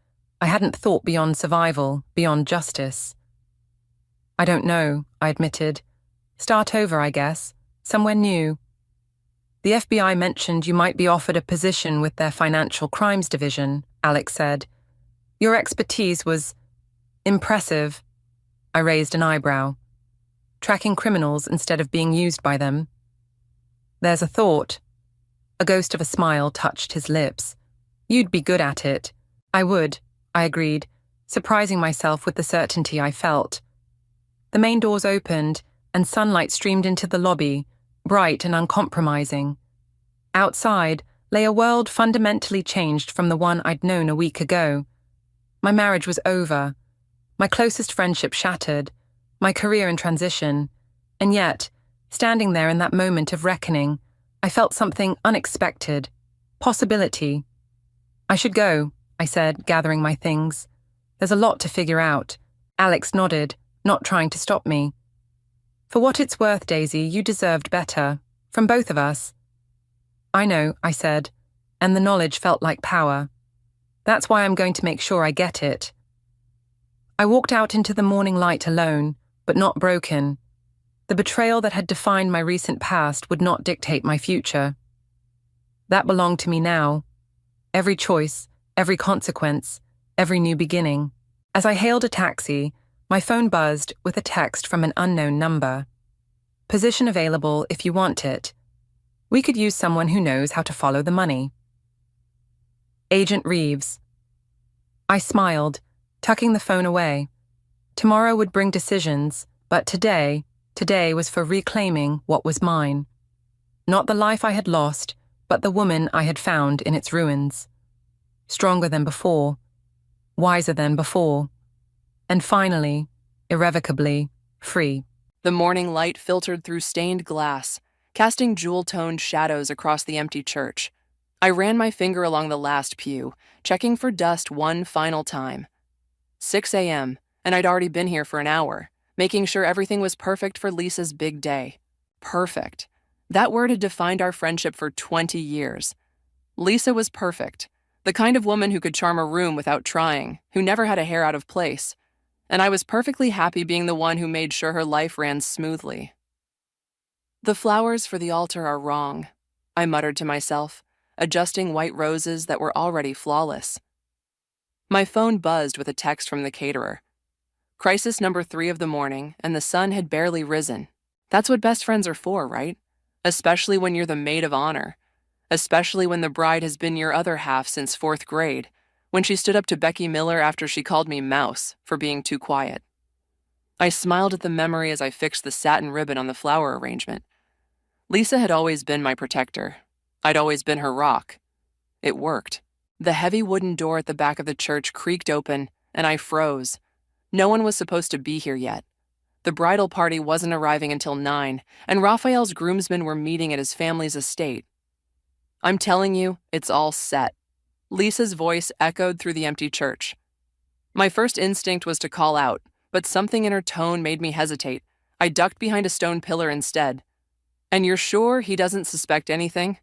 I hadn't thought beyond survival, beyond justice. "I don't know," I admitted. "Start over, I guess. Somewhere new." "The FBI mentioned you might be offered a position with their financial crimes division," Alex said. "Your expertise was impressive." I raised an eyebrow. "Tracking criminals instead of being used by them." "There's a thought." A ghost of a smile touched his lips. "You'd be good at it." "I would," I agreed, surprising myself with the certainty I felt. The main doors opened, and sunlight streamed into the lobby, bright and uncompromising. Outside lay a world fundamentally changed from the one I'd known a week ago. My marriage was over, my closest friendship shattered, my career in transition, and yet, standing there in that moment of reckoning, I felt something unexpected. Possibility. "I should go," I said, gathering my things. "There's a lot to figure out." Alex nodded, not trying to stop me. "For what it's worth, Daisy, you deserved better. From both of us." "I know," I said, and the knowledge felt like power. "That's why I'm going to make sure I get it." I walked out into the morning light alone, but not broken. The betrayal that had defined my recent past would not dictate my future. That belonged to me now. Every choice, every consequence, every new beginning. As I hailed a taxi, my phone buzzed with a text from an unknown number. "Position available if you want it. We could use someone who knows how to follow the money. Agent Reeves." I smiled, tucking the phone away. Tomorrow would bring decisions, but today was for reclaiming what was mine. Not the life I had lost, but the woman I had found in its ruins. Stronger than before, wiser than before, and finally, irrevocably, free. The morning light filtered through stained glass, casting jewel-toned shadows across the empty church. I ran my finger along the last pew, checking for dust one final time. 6 a.m., and I'd already been here for an hour, making sure everything was perfect for Lisa's big day. Perfect. That word had defined our friendship for 20 years. Lisa was perfect, the kind of woman who could charm a room without trying, who never had a hair out of place. And I was perfectly happy being the one who made sure her life ran smoothly. "The flowers for the altar are wrong," I muttered to myself, adjusting white roses that were already flawless. My phone buzzed with a text from the caterer. Crisis number 3 of the morning, and the sun had barely risen. That's what best friends are for, right? Especially when you're the maid of honor. Especially when the bride has been your other half since 4th grade, when she stood up to Becky Miller after she called me Mouse for being too quiet. I smiled at the memory as I fixed the satin ribbon on the flower arrangement. Lisa had always been my protector. I'd always been her rock. It worked. The heavy wooden door at the back of the church creaked open, and I froze. No one was supposed to be here yet. The bridal party wasn't arriving until 9, and Raphael's groomsmen were meeting at his family's estate. "I'm telling you, it's all set." Lisa's voice echoed through the empty church. My first instinct was to call out, but something in her tone made me hesitate. I ducked behind a stone pillar instead. And you're sure he doesn't suspect anything?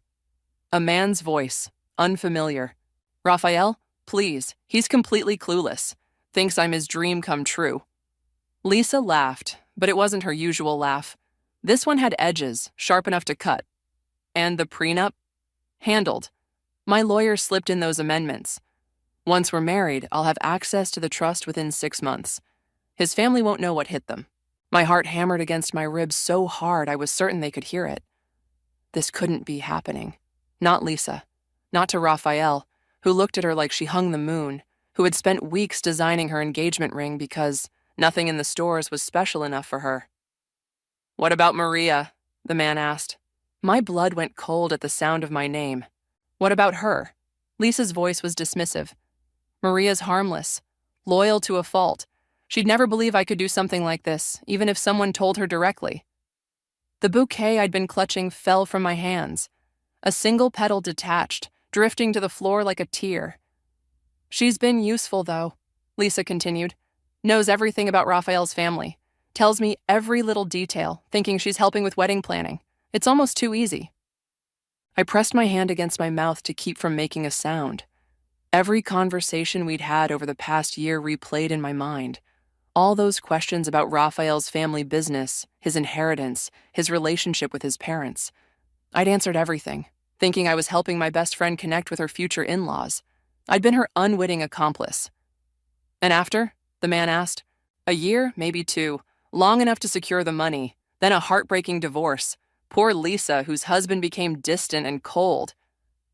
A man's voice, unfamiliar. Raphael, please, he's completely clueless. Thinks I'm his dream come true. Lisa laughed, but it wasn't her usual laugh. This one had edges, sharp enough to cut. And the prenup? Handled. My lawyer slipped in those amendments. Once we're married, I'll have access to the trust within 6 months. His family won't know what hit them. My heart hammered against my ribs so hard I was certain they could hear it. This couldn't be happening. Not Lisa. Not to Raphael, who looked at her like she hung the moon, who had spent weeks designing her engagement ring because nothing in the stores was special enough for her. What about Maria? The man asked. My blood went cold at the sound of my name. What about her? Lisa's voice was dismissive. Maria's harmless, loyal to a fault. She'd never believe I could do something like this, even if someone told her directly. The bouquet I'd been clutching fell from my hands. A single petal detached, drifting to the floor like a tear. She's been useful, though, Lisa continued. Knows everything about Raphael's family. Tells me every little detail, thinking she's helping with wedding planning. It's almost too easy. I pressed my hand against my mouth to keep from making a sound. Every conversation we'd had over the past year replayed in my mind. All those questions about Raphael's family business, his inheritance, his relationship with his parents. I'd answered everything, thinking I was helping my best friend connect with her future in-laws. I'd been her unwitting accomplice. And after? The man asked. A year, maybe 2. Long enough to secure the money. Then a heartbreaking divorce. Poor Lisa, whose husband became distant and cold.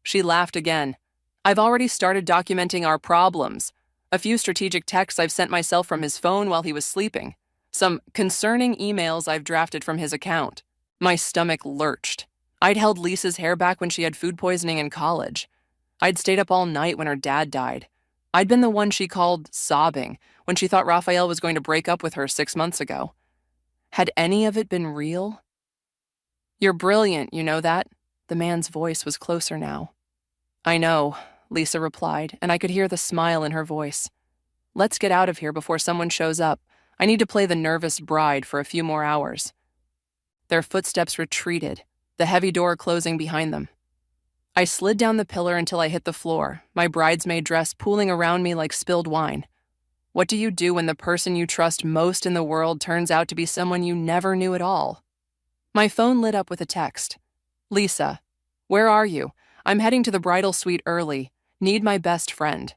She laughed again. I've already started documenting our problems. A few strategic texts I've sent myself from his phone while he was sleeping. Some concerning emails I've drafted from his account. My stomach lurched. I'd held Lisa's hair back when she had food poisoning in college. I'd stayed up all night when her dad died. I'd been the one she called sobbing when she thought Raphael was going to break up with her 6 months ago. Had any of it been real? You're brilliant, you know that? The man's voice was closer now. I know, Lisa replied, and I could hear the smile in her voice. Let's get out of here before someone shows up. I need to play the nervous bride for a few more hours. Their footsteps retreated, the heavy door closing behind them. I slid down the pillar until I hit the floor, my bridesmaid dress pooling around me like spilled wine. What do you do when the person you trust most in the world turns out to be someone you never knew at all? My phone lit up with a text. Lisa, where are you? I'm heading to the bridal suite early. Need my best friend.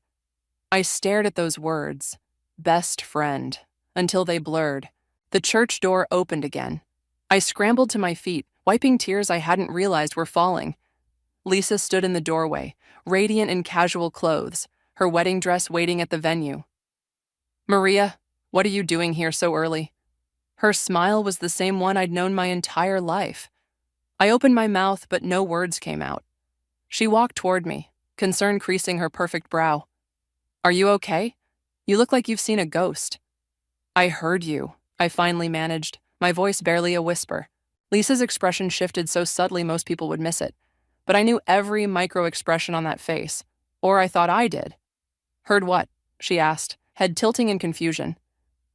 I stared at those words, best friend, until they blurred. The church door opened again. I scrambled to my feet, wiping tears I hadn't realized were falling. Lisa stood in the doorway, radiant in casual clothes, her wedding dress waiting at the venue. Maria, what are you doing here so early? Her smile was the same one I'd known my entire life. I opened my mouth, but no words came out. She walked toward me, concern creasing her perfect brow. Are you okay? You look like you've seen a ghost. I heard you, I finally managed, my voice barely a whisper. Lisa's expression shifted so subtly most people would miss it, but I knew every micro-expression on that face, or I thought I did. Heard what? She asked, head tilting in confusion.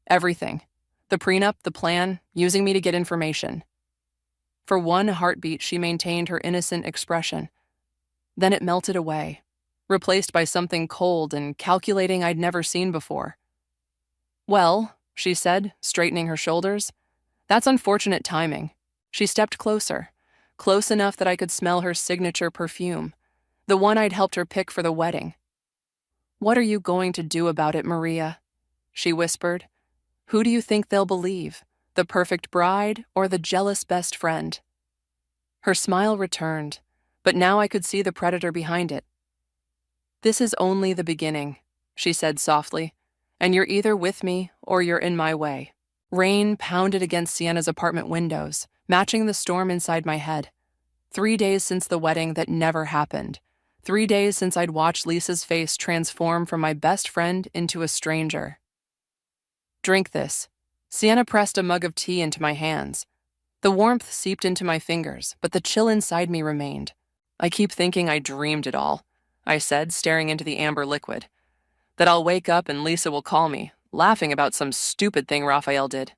Everything. The prenup, the plan, using me to get information. For one heartbeat, she maintained her innocent expression. Then it melted away, replaced by something cold and calculating I'd never seen before. Well, she said, straightening her shoulders, that's unfortunate timing. She stepped closer, close enough that I could smell her signature perfume, the one I'd helped her pick for the wedding. What are you going to do about it, Maria? She whispered. Who do you think they'll believe, the perfect bride or the jealous best friend? Her smile returned, but now I could see the predator behind it. This is only the beginning, she said softly, and you're either with me or you're in my way. Rain pounded against Sienna's apartment windows, matching the storm inside my head. 3 days since the wedding that never happened. 3 days since I'd watched Lisa's face transform from my best friend into a stranger. Drink this. Sienna pressed a mug of tea into my hands. The warmth seeped into my fingers, but the chill inside me remained. I keep thinking I dreamed it all, I said, staring into the amber liquid. That I'll wake up and Lisa will call me, laughing about some stupid thing Raphael did.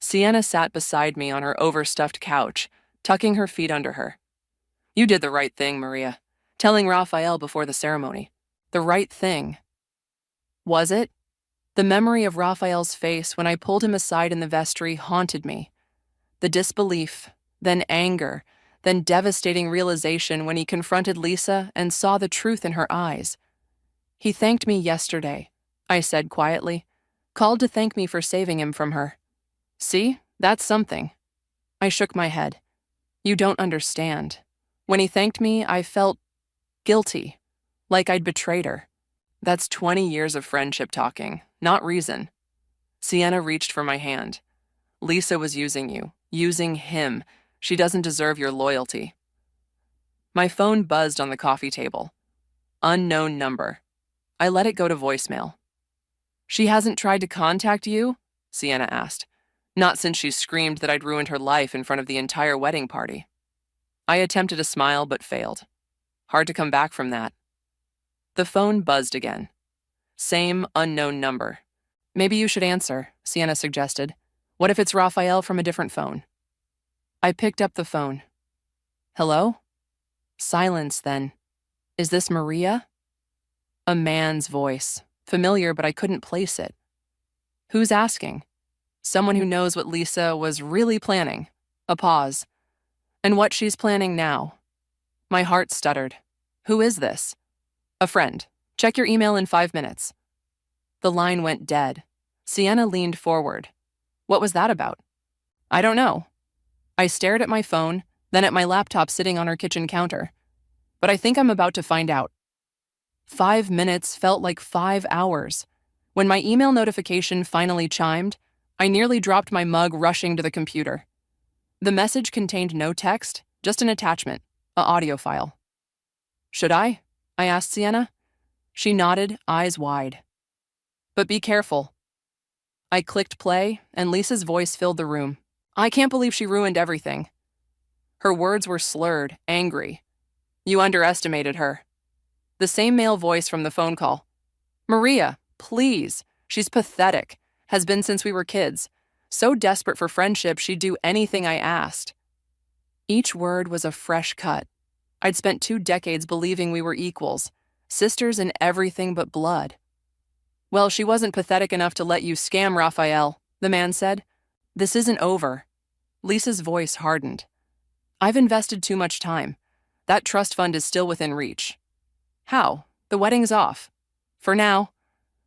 Sienna sat beside me on her overstuffed couch, tucking her feet under her. You did the right thing, Maria. Telling Raphael before the ceremony. The right thing. Was it? The memory of Raphael's face when I pulled him aside in the vestry haunted me. The disbelief, then anger, then devastating realization when he confronted Lisa and saw the truth in her eyes. He thanked me yesterday, I said quietly. Called to thank me for saving him from her. See, that's something. I shook my head. You don't understand. When he thanked me, I felt guilty, like I'd betrayed her. That's 20 years of friendship talking, not reason. Sienna reached for my hand. Lisa was using you, using him. She doesn't deserve your loyalty. My phone buzzed on the coffee table. Unknown number. I let it go to voicemail. She hasn't tried to contact you? Sienna asked. Not since she screamed that I'd ruined her life in front of the entire wedding party. I attempted a smile but failed. Hard to come back from that. The phone buzzed again. Same unknown number. Maybe you should answer, Sienna suggested. What if it's Raphael from a different phone? I picked up the phone. Hello? Silence then. Is this Maria? A man's voice. Familiar, but I couldn't place it. Who's asking? Someone who knows what Lisa was really planning. A pause. And what she's planning now. My heart stuttered. Who is this? A friend. Check your email in 5 minutes. The line went dead. Sienna leaned forward. What was that about? I don't know. I stared at my phone, then at my laptop sitting on her kitchen counter. But I think I'm about to find out. 5 minutes felt like 5 hours. When my email notification finally chimed, I nearly dropped my mug rushing to the computer. The message contained no text, just an attachment, an audio file. Should I asked Sienna. She nodded, eyes wide. But be careful. I clicked play, and Lisa's voice filled the room. I can't believe she ruined everything. Her words were slurred, angry. You underestimated her. The same male voice from the phone call. Maria, please. She's pathetic. Has been since we were kids. So desperate for friendship, she'd do anything I asked. Each word was a fresh cut. I'd spent 2 decades believing we were equals, sisters in everything but blood. Well, she wasn't pathetic enough to let you scam Raphael, the man said. This isn't over. Lisa's voice hardened. I've invested too much time. That trust fund is still within reach. How? The wedding's off. For now.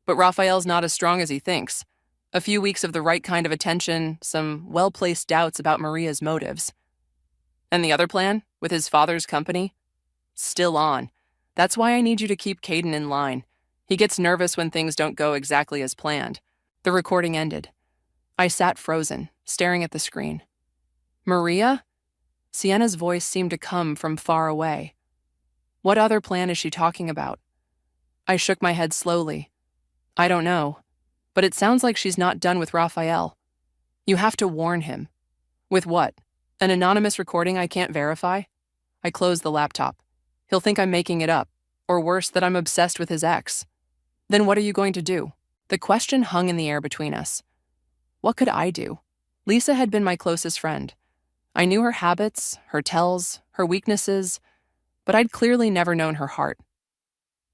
But Raphael's not as strong as he thinks. A few weeks of the right kind of attention, some well-placed doubts about Maria's motives. And the other plan, with his father's company? Still on. That's why I need you to keep Caden in line. He gets nervous when things don't go exactly as planned. The recording ended. I sat frozen, staring at the screen. Maria? Sienna's voice seemed to come from far away. What other plan is she talking about? I shook my head slowly. I don't know, but it sounds like she's not done with Raphael. You have to warn him. With what? An anonymous recording I can't verify? I closed the laptop. He'll think I'm making it up, or worse, that I'm obsessed with his ex. Then what are you going to do? The question hung in the air between us. What could I do? Lisa had been my closest friend. I knew her habits, her tells, her weaknesses, but I'd clearly never known her heart.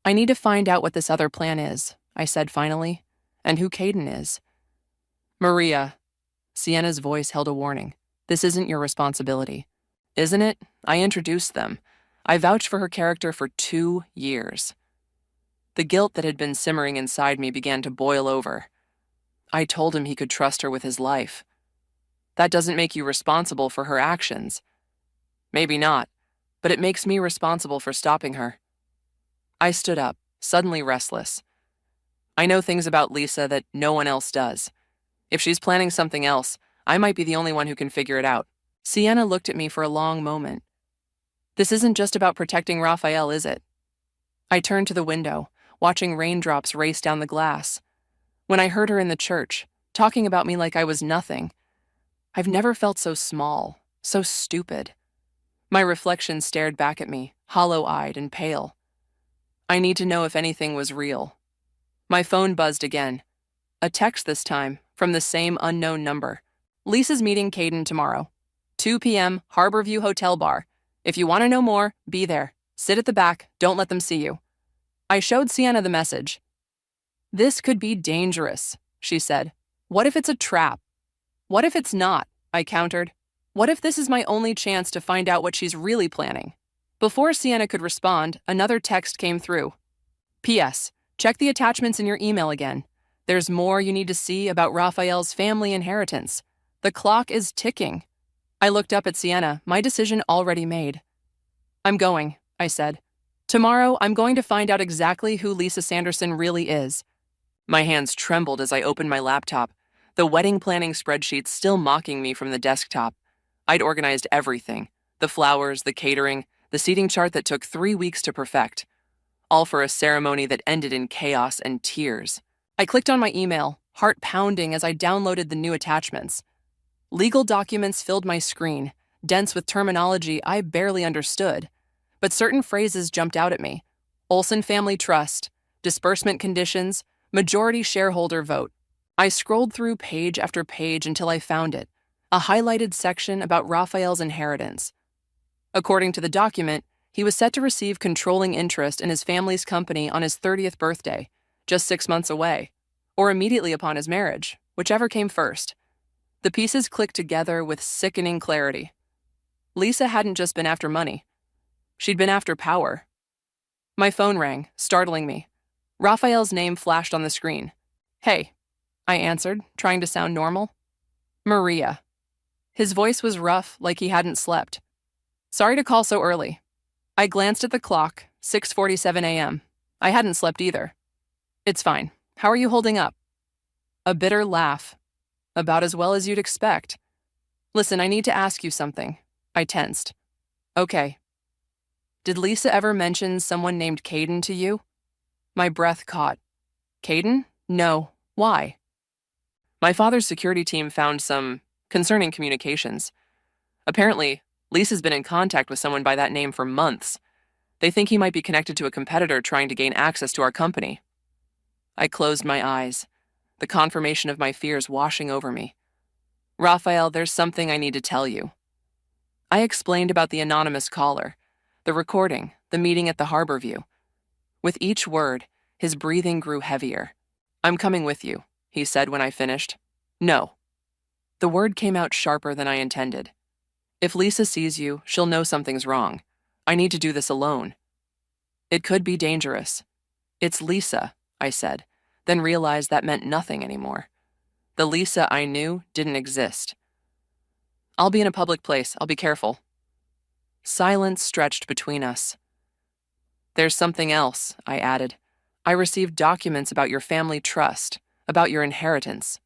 I need to find out what this other plan is, I said finally, and who Caden is. Maria. Sienna's voice held a warning. This isn't your responsibility. Isn't it? I introduced them. I vouched for her character for 2 years. The guilt that had been simmering inside me began to boil over. I told him he could trust her with his life. That doesn't make you responsible for her actions. Maybe not, but it makes me responsible for stopping her. I stood up, suddenly restless. I know things about Lisa that no one else does. If she's planning something else, I might be the only one who can figure it out. Sienna looked at me for a long moment. This isn't just about protecting Raphael, is it? I turned to the window, watching raindrops race down the glass. When I heard her in the church, talking about me like I was nothing, I've never felt so small, so stupid. My reflection stared back at me, hollow-eyed and pale. I need to know if anything was real. My phone buzzed again. A text this time, from the same unknown number. Lisa's meeting Caden tomorrow. 2 p.m., Harborview Hotel Bar. If you want to know more, be there. Sit at the back. Don't let them see you. I showed Sienna the message. This could be dangerous, she said. What if it's a trap? What if it's not? I countered. What if this is my only chance to find out what she's really planning? Before Sienna could respond, another text came through. P.S. Check the attachments in your email again. There's more you need to see about Raphael's family inheritance. The clock is ticking. I looked up at Sienna, my decision already made. I'm going, I said. Tomorrow, I'm going to find out exactly who Lisa Sanderson really is. My hands trembled as I opened my laptop, the wedding planning spreadsheet still mocking me from the desktop. I'd organized everything, the flowers, the catering, the seating chart that took 3 weeks to perfect, all for a ceremony that ended in chaos and tears. I clicked on my email, heart pounding as I downloaded the new attachments. Legal documents filled my screen, dense with terminology I barely understood, but certain phrases jumped out at me. Olsen Family Trust, disbursement conditions, majority shareholder vote. I scrolled through page after page until I found it, a highlighted section about Raphael's inheritance. According to the document, he was set to receive controlling interest in his family's company on his 30th birthday, just 6 months away, or immediately upon his marriage, whichever came first. The pieces clicked together with sickening clarity. Lisa hadn't just been after money. She'd been after power. My phone rang, startling me. Raphael's name flashed on the screen. Hey, I answered, trying to sound normal. Maria. His voice was rough, like he hadn't slept. Sorry to call so early. I glanced at the clock, 6:47 a.m. I hadn't slept either. It's fine. How are you holding up? A bitter laugh. About as well as you'd expect. Listen, I need to ask you something. I tensed. Okay. Did Lisa ever mention someone named Caden to you? My breath caught. Caden? No. Why? My father's security team found some concerning communications. Apparently, Lisa's been in contact with someone by that name for months. They think he might be connected to a competitor trying to gain access to our company. I closed my eyes, the confirmation of my fears washing over me. Raphael, there's something I need to tell you. I explained about the anonymous caller, the recording, the meeting at the Harborview. With each word, his breathing grew heavier. I'm coming with you, he said when I finished. No. The word came out sharper than I intended. If Lisa sees you, she'll know something's wrong. I need to do this alone. It could be dangerous. It's Lisa, I said, then realized that meant nothing anymore. The Lisa I knew didn't exist. I'll be in a public place. I'll be careful. Silence stretched between us. There's something else, I added. I received documents about your family trust, about your inheritance.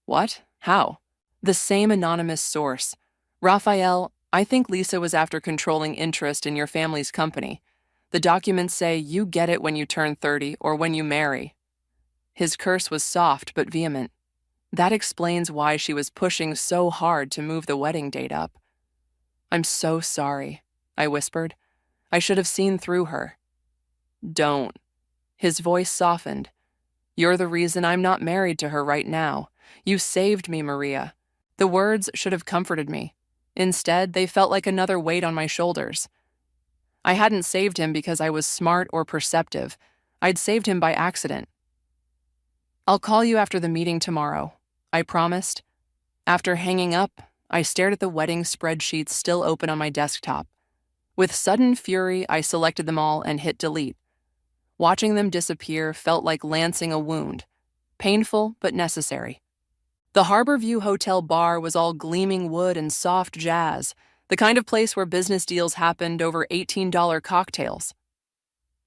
What? How? The same anonymous source. Raphael, I think Lisa was after controlling interest in your family's company. The documents say you get it when you turn 30 or when you marry. His curse was soft but vehement. That explains why she was pushing so hard to move the wedding date up. I'm so sorry, I whispered. I should have seen through her. Don't. His voice softened. You're the reason I'm not married to her right now. You saved me, Maria. The words should have comforted me. Instead, they felt like another weight on my shoulders. I hadn't saved him because I was smart or perceptive. I'd saved him by accident. I'll call you after the meeting tomorrow, I promised. After hanging up, I stared at the wedding spreadsheets still open on my desktop. With sudden fury, I selected them all and hit delete. Watching them disappear felt like lancing a wound. Painful, but necessary. The Harborview Hotel bar was all gleaming wood and soft jazz, the kind of place where business deals happened over $18 cocktails.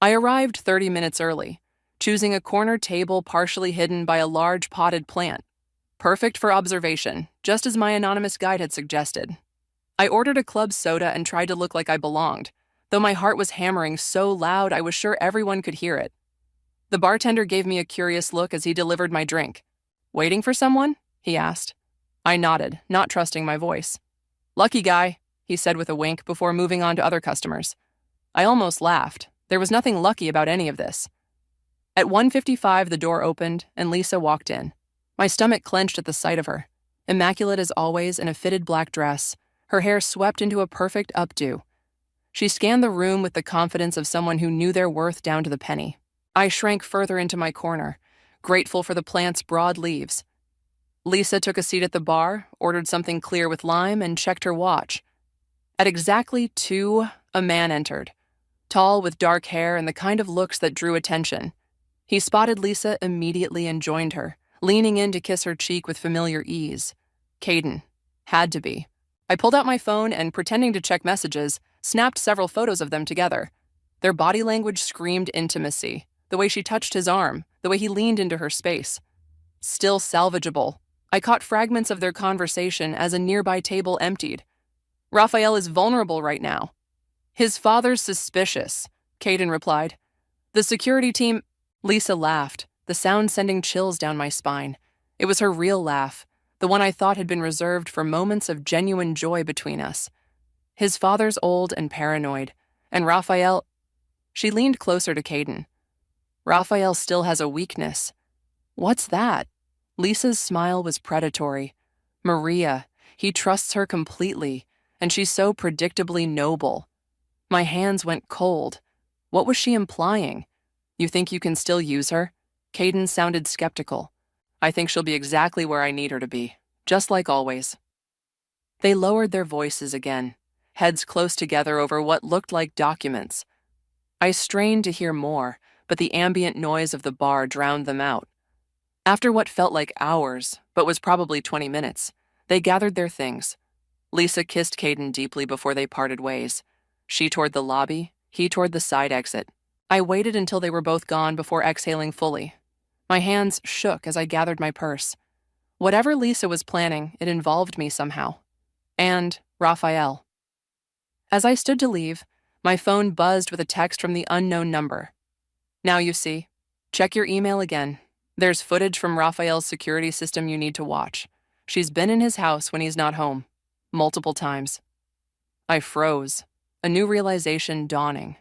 I arrived 30 minutes early, choosing a corner table partially hidden by a large potted plant. Perfect for observation, just as my anonymous guide had suggested. I ordered a club soda and tried to look like I belonged, though my heart was hammering so loud I was sure everyone could hear it. The bartender gave me a curious look as he delivered my drink. Waiting for someone? He asked. I nodded, not trusting my voice. Lucky guy, he said with a wink before moving on to other customers. I almost laughed. There was nothing lucky about any of this. At 1:55, the door opened and Lisa walked in. My stomach clenched at the sight of her. Immaculate as always in a fitted black dress, her hair swept into a perfect updo. She scanned the room with the confidence of someone who knew their worth down to the penny. I shrank further into my corner, grateful for the plant's broad leaves. Lisa took a seat at the bar, ordered something clear with lime, and checked her watch. At exactly 2, a man entered, tall with dark hair and the kind of looks that drew attention. He spotted Lisa immediately and joined her, leaning in to kiss her cheek with familiar ease. Caden. Had to be. I pulled out my phone and, pretending to check messages, snapped several photos of them together. Their body language screamed intimacy, the way she touched his arm, the way he leaned into her space. Still salvageable. I caught fragments of their conversation as a nearby table emptied. Raphael is vulnerable right now. His father's suspicious, Caden replied. The security team... Lisa laughed, the sound sending chills down my spine. It was her real laugh, the one I thought had been reserved for moments of genuine joy between us. His father's old and paranoid, and Raphael... She leaned closer to Caden. Raphael still has a weakness. What's that? Lisa's smile was predatory. Maria, he trusts her completely, and she's so predictably noble. My hands went cold. What was she implying? You think you can still use her? Caden sounded skeptical. I think she'll be exactly where I need her to be, just like always. They lowered their voices again, heads close together over what looked like documents. I strained to hear more, but the ambient noise of the bar drowned them out. After what felt like hours, but was probably 20 minutes, they gathered their things. Lisa kissed Caden deeply before they parted ways. She toward the lobby, he toward the side exit. I waited until they were both gone before exhaling fully. My hands shook as I gathered my purse. Whatever Lisa was planning, it involved me somehow. And Raphael. As I stood to leave, my phone buzzed with a text from the unknown number. Now you see. Check your email again. There's footage from Raphael's security system you need to watch. She's been in his house when he's not home. Multiple times. I froze, a new realization dawning.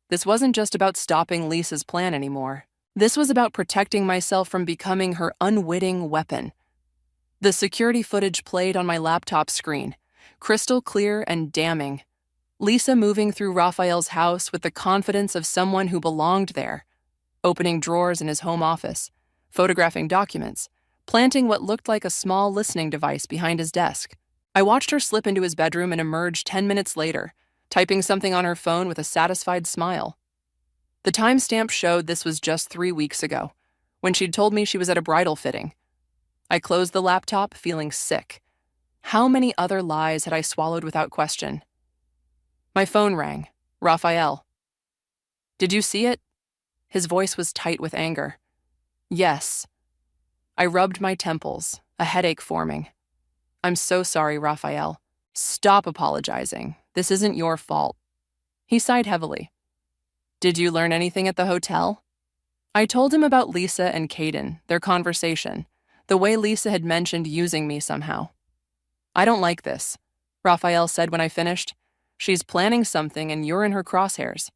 This wasn't just about stopping Lisa's plan anymore. This was about protecting myself from becoming her unwitting weapon. The security footage played on my laptop screen, crystal clear and damning. Lisa moving through Raphael's house with the confidence of someone who belonged there, opening drawers in his home office, photographing documents, planting what looked like a small listening device behind his desk. I watched her slip into his bedroom and emerge 10 minutes later, typing something on her phone with a satisfied smile. The timestamp showed this was just 3 weeks ago, when she'd told me she was at a bridal fitting. I closed the laptop, feeling sick. How many other lies had I swallowed without question? My phone rang. Raphael. Did you see it? His voice was tight with anger. Yes. I rubbed my temples, a headache forming. I'm so sorry, Raphael. Stop apologizing. This isn't your fault. He sighed heavily. Did you learn anything at the hotel? I told him about Lisa and Caden, their conversation, the way Lisa had mentioned using me somehow. I don't like this, Raphael said when I finished. She's planning something and you're in her crosshairs.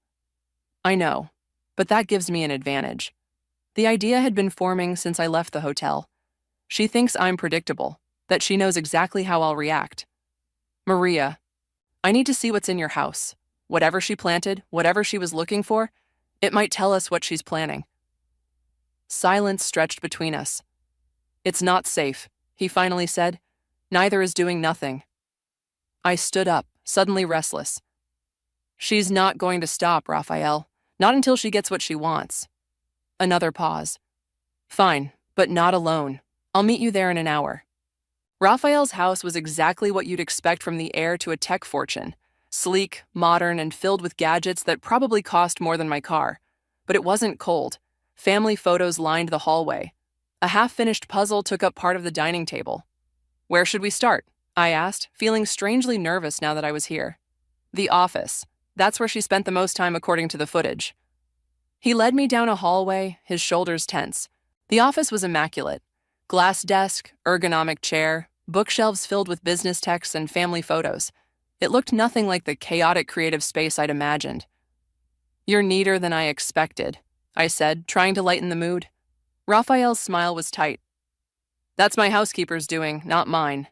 I know, but that gives me an advantage. The idea had been forming since I left the hotel. She thinks I'm predictable, that she knows exactly how I'll react. Maria, I need to see what's in your house. Whatever she planted, whatever she was looking for, it might tell us what she's planning. Silence stretched between us. It's not safe, he finally said. Neither is doing nothing. I stood up, suddenly restless. She's not going to stop, Raphael. Not until she gets what she wants. Another pause. Fine, but not alone. I'll meet you there in an hour. Raphael's house was exactly what you'd expect from the heir to a tech fortune. Sleek, modern, and filled with gadgets that probably cost more than my car. But it wasn't cold. Family photos lined the hallway. A half-finished puzzle took up part of the dining table. Where should we start? I asked, feeling strangely nervous now that I was here. The office. That's where she spent the most time according to the footage. He led me down a hallway, his shoulders tense. The office was immaculate. Glass desk, ergonomic chair, bookshelves filled with business texts and family photos. It looked nothing like the chaotic creative space I'd imagined. You're neater than I expected, I said, trying to lighten the mood. Raphael's smile was tight. That's my housekeeper's doing, not mine.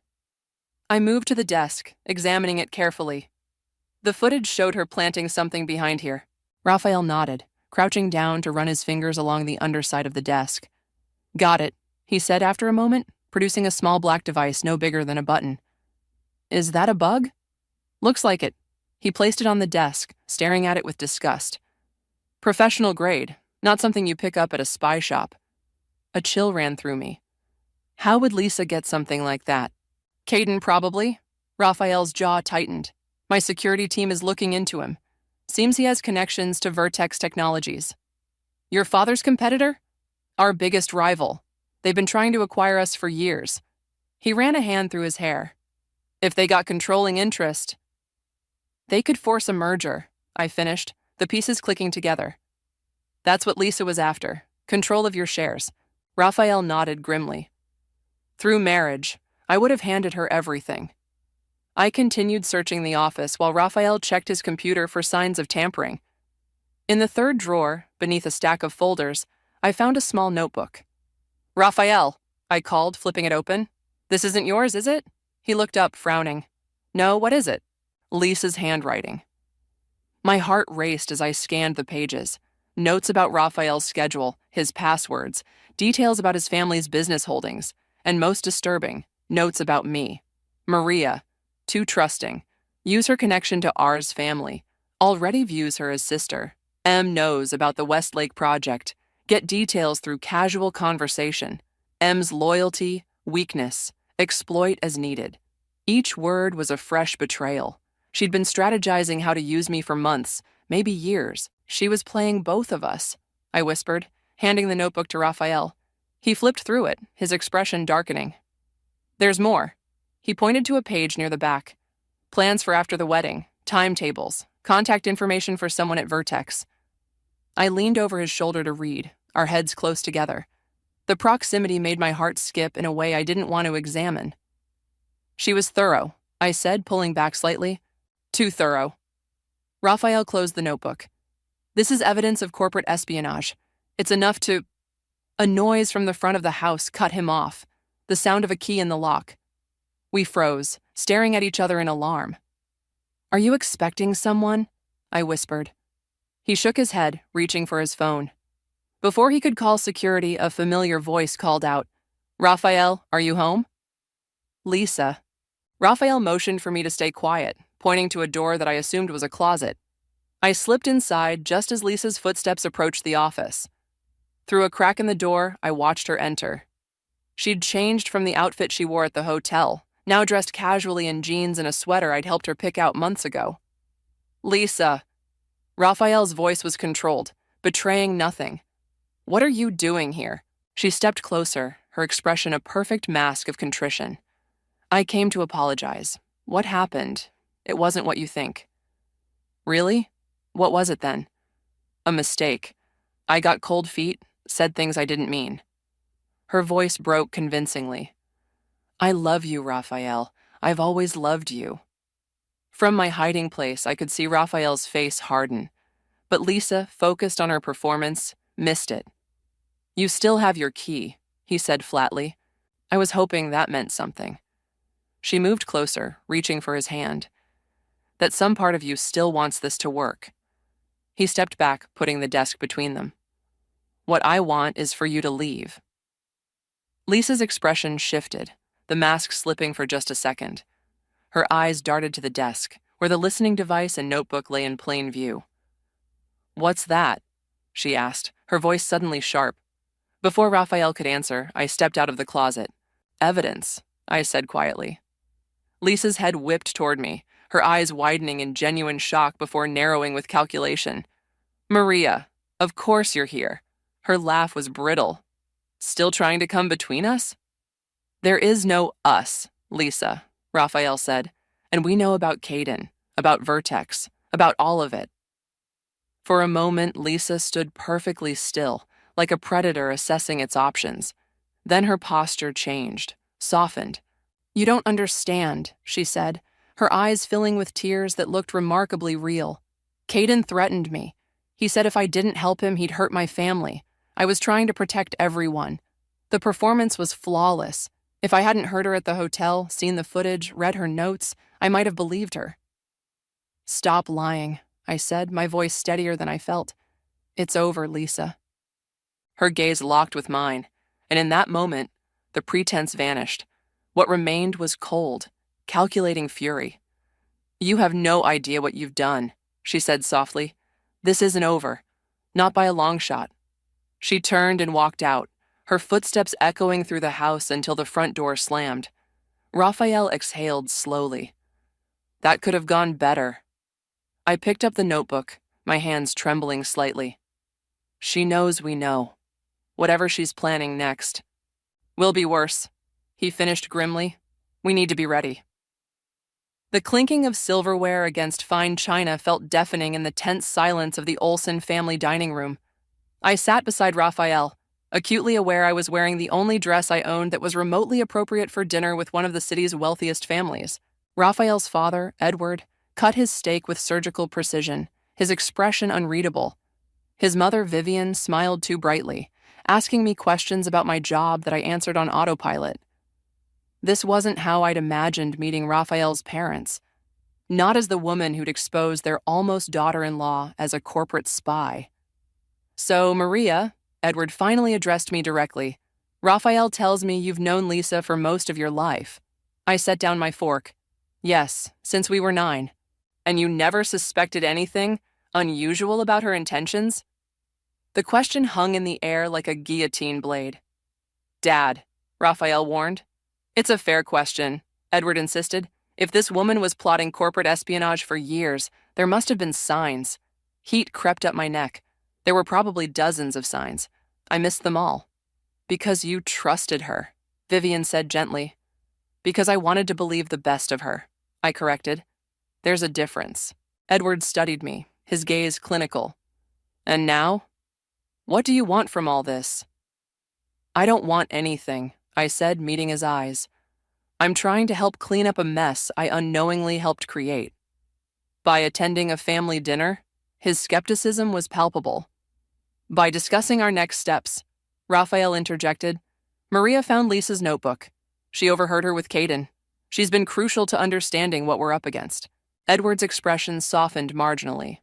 I moved to the desk, examining it carefully. The footage showed her planting something behind here. Raphael nodded, crouching down to run his fingers along the underside of the desk. Got it, he said after a moment, producing a small black device no bigger than a button. Is that a bug? Looks like it. He placed it on the desk, staring at it with disgust. Professional grade, not something you pick up at a spy shop. A chill ran through me. How would Lisa get something like that? Caden, probably. Raphael's jaw tightened. My security team is looking into him. Seems he has connections to Vertex Technologies. Your father's competitor? Our biggest rival. They've been trying to acquire us for years. He ran a hand through his hair. If they got controlling interest, they could force a merger, I finished, the pieces clicking together. That's what Lisa was after, control of your shares. Raphael nodded grimly. Through marriage, I would have handed her everything. I continued searching the office while Raphael checked his computer for signs of tampering. In the third drawer, beneath a stack of folders, I found a small notebook. Raphael, I called, flipping it open. This isn't yours, is it? He looked up, frowning. No, what is it? Lisa's handwriting. My heart raced as I scanned the pages. Notes about Raphael's schedule, his passwords, details about his family's business holdings, and most disturbing, notes about me. Maria, too trusting. Use her connection to R's family. Already views her as sister. M knows about the Westlake project. Get details through casual conversation. M's loyalty, weakness, exploit as needed. Each word was a fresh betrayal. She'd been strategizing how to use me for months, maybe years. She was playing both of us, I whispered, handing the notebook to Raphael. He flipped through it, his expression darkening. There's more. He pointed to a page near the back. Plans for after the wedding, timetables, contact information for someone at Vertex. I leaned over his shoulder to read, our heads close together. The proximity made my heart skip in a way I didn't want to examine. She was thorough, I said, pulling back slightly. Too thorough. Raphael closed the notebook. This is evidence of corporate espionage. It's enough to... A noise from the front of the house cut him off, the sound of a key in the lock. We froze, staring at each other in alarm. Are you expecting someone? I whispered. He shook his head, reaching for his phone. Before he could call security, a familiar voice called out, Raphael, are you home? Lisa. Raphael motioned for me to stay quiet, pointing to a door that I assumed was a closet. I slipped inside just as Lisa's footsteps approached the office. Through a crack in the door, I watched her enter. She'd changed from the outfit she wore at the hotel, now dressed casually in jeans and a sweater I'd helped her pick out months ago. Lisa. Raphael's voice was controlled, betraying nothing. What are you doing here? She stepped closer, her expression a perfect mask of contrition. I came to apologize. What happened? It wasn't what you think. Really? What was it then? A mistake. I got cold feet, said things I didn't mean. Her voice broke convincingly. I love you, Raphael. I've always loved you. From my hiding place, I could see Raphael's face harden. But Lisa, focused on her performance, missed it. You still have your key, he said flatly. I was hoping that meant something. She moved closer, reaching for his hand. That some part of you still wants this to work. He stepped back, putting the desk between them. What I want is for you to leave. Lisa's expression shifted, the mask slipping for just a second. Her eyes darted to the desk, where the listening device and notebook lay in plain view. What's that? She asked, her voice suddenly sharp. Before Raphael could answer, I stepped out of the closet. Evidence, I said quietly. Lisa's head whipped toward me, her eyes widening in genuine shock before narrowing with calculation. Maria, of course you're here. Her laugh was brittle. Still trying to come between us? There is no us, Lisa, Raphael said, and we know about Caden, about Vertex, about all of it. For a moment, Lisa stood perfectly still, like a predator assessing its options. Then her posture changed, softened. You don't understand, she said, her eyes filling with tears that looked remarkably real. Caden threatened me. He said if I didn't help him, he'd hurt my family. I was trying to protect everyone. The performance was flawless. If I hadn't heard her at the hotel, seen the footage, read her notes, I might have believed her. "Stop lying," I said, my voice steadier than I felt. "It's over, Lisa." Her gaze locked with mine, and in that moment, the pretense vanished. What remained was cold, calculating fury. "You have no idea what you've done," she said softly. "This isn't over. Not by a long shot." She turned and walked out, her footsteps echoing through the house until the front door slammed. Raphael exhaled slowly. That could have gone better. I picked up the notebook, my hands trembling slightly. She knows we know. Whatever she's planning next. "Will be worse," he finished grimly. "We need to be ready." The clinking of silverware against fine china felt deafening in the tense silence of the Olsen family dining room. I sat beside Raphael, acutely aware I was wearing the only dress I owned that was remotely appropriate for dinner with one of the city's wealthiest families. Raphael's father, Edward, cut his steak with surgical precision, his expression unreadable. His mother, Vivian, smiled too brightly, asking me questions about my job that I answered on autopilot. This wasn't how I'd imagined meeting Raphael's parents. Not as the woman who'd exposed their almost daughter-in-law as a corporate spy. "So, Maria," Edward finally addressed me directly, "Raphael tells me you've known Lisa for most of your life." I set down my fork. "Yes, since we were 9. And you never suspected anything unusual about her intentions?" The question hung in the air like a guillotine blade. "Dad," Raphael warned. "It's a fair question," Edward insisted. "If this woman was plotting corporate espionage for years, there must have been signs." Heat crept up my neck. There were probably dozens of signs. I missed them all. "Because you trusted her," Vivian said gently. "Because I wanted to believe the best of her," I corrected. "There's a difference." Edward studied me, his gaze clinical. "And now? What do you want from all this?" "I don't want anything," I said, meeting his eyes. "I'm trying to help clean up a mess I unknowingly helped create." By attending a family dinner, his skepticism was palpable. "By discussing our next steps," Raphael interjected. "Maria found Lisa's notebook. She overheard her with Caden. She's been crucial to understanding what we're up against." Edward's expression softened marginally.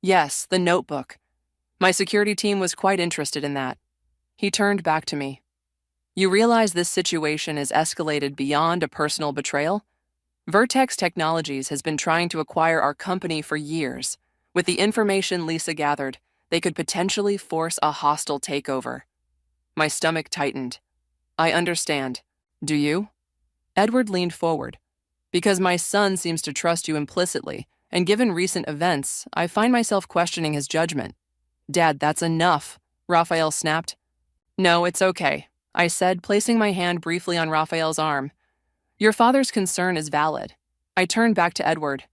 "Yes, the notebook. My security team was quite interested in that." He turned back to me. "You realize this situation is escalated beyond a personal betrayal? Vertex Technologies has been trying to acquire our company for years. With the information Lisa gathered, they could potentially force a hostile takeover." My stomach tightened. "I understand. Do you?" Edward leaned forward. "Because my son seems to trust you implicitly, and given recent events, I find myself questioning his judgment." "Dad, that's enough," Raphael snapped. "No, it's okay," I said, placing my hand briefly on Raphael's arm. "Your father's concern is valid." I turned back to Edward.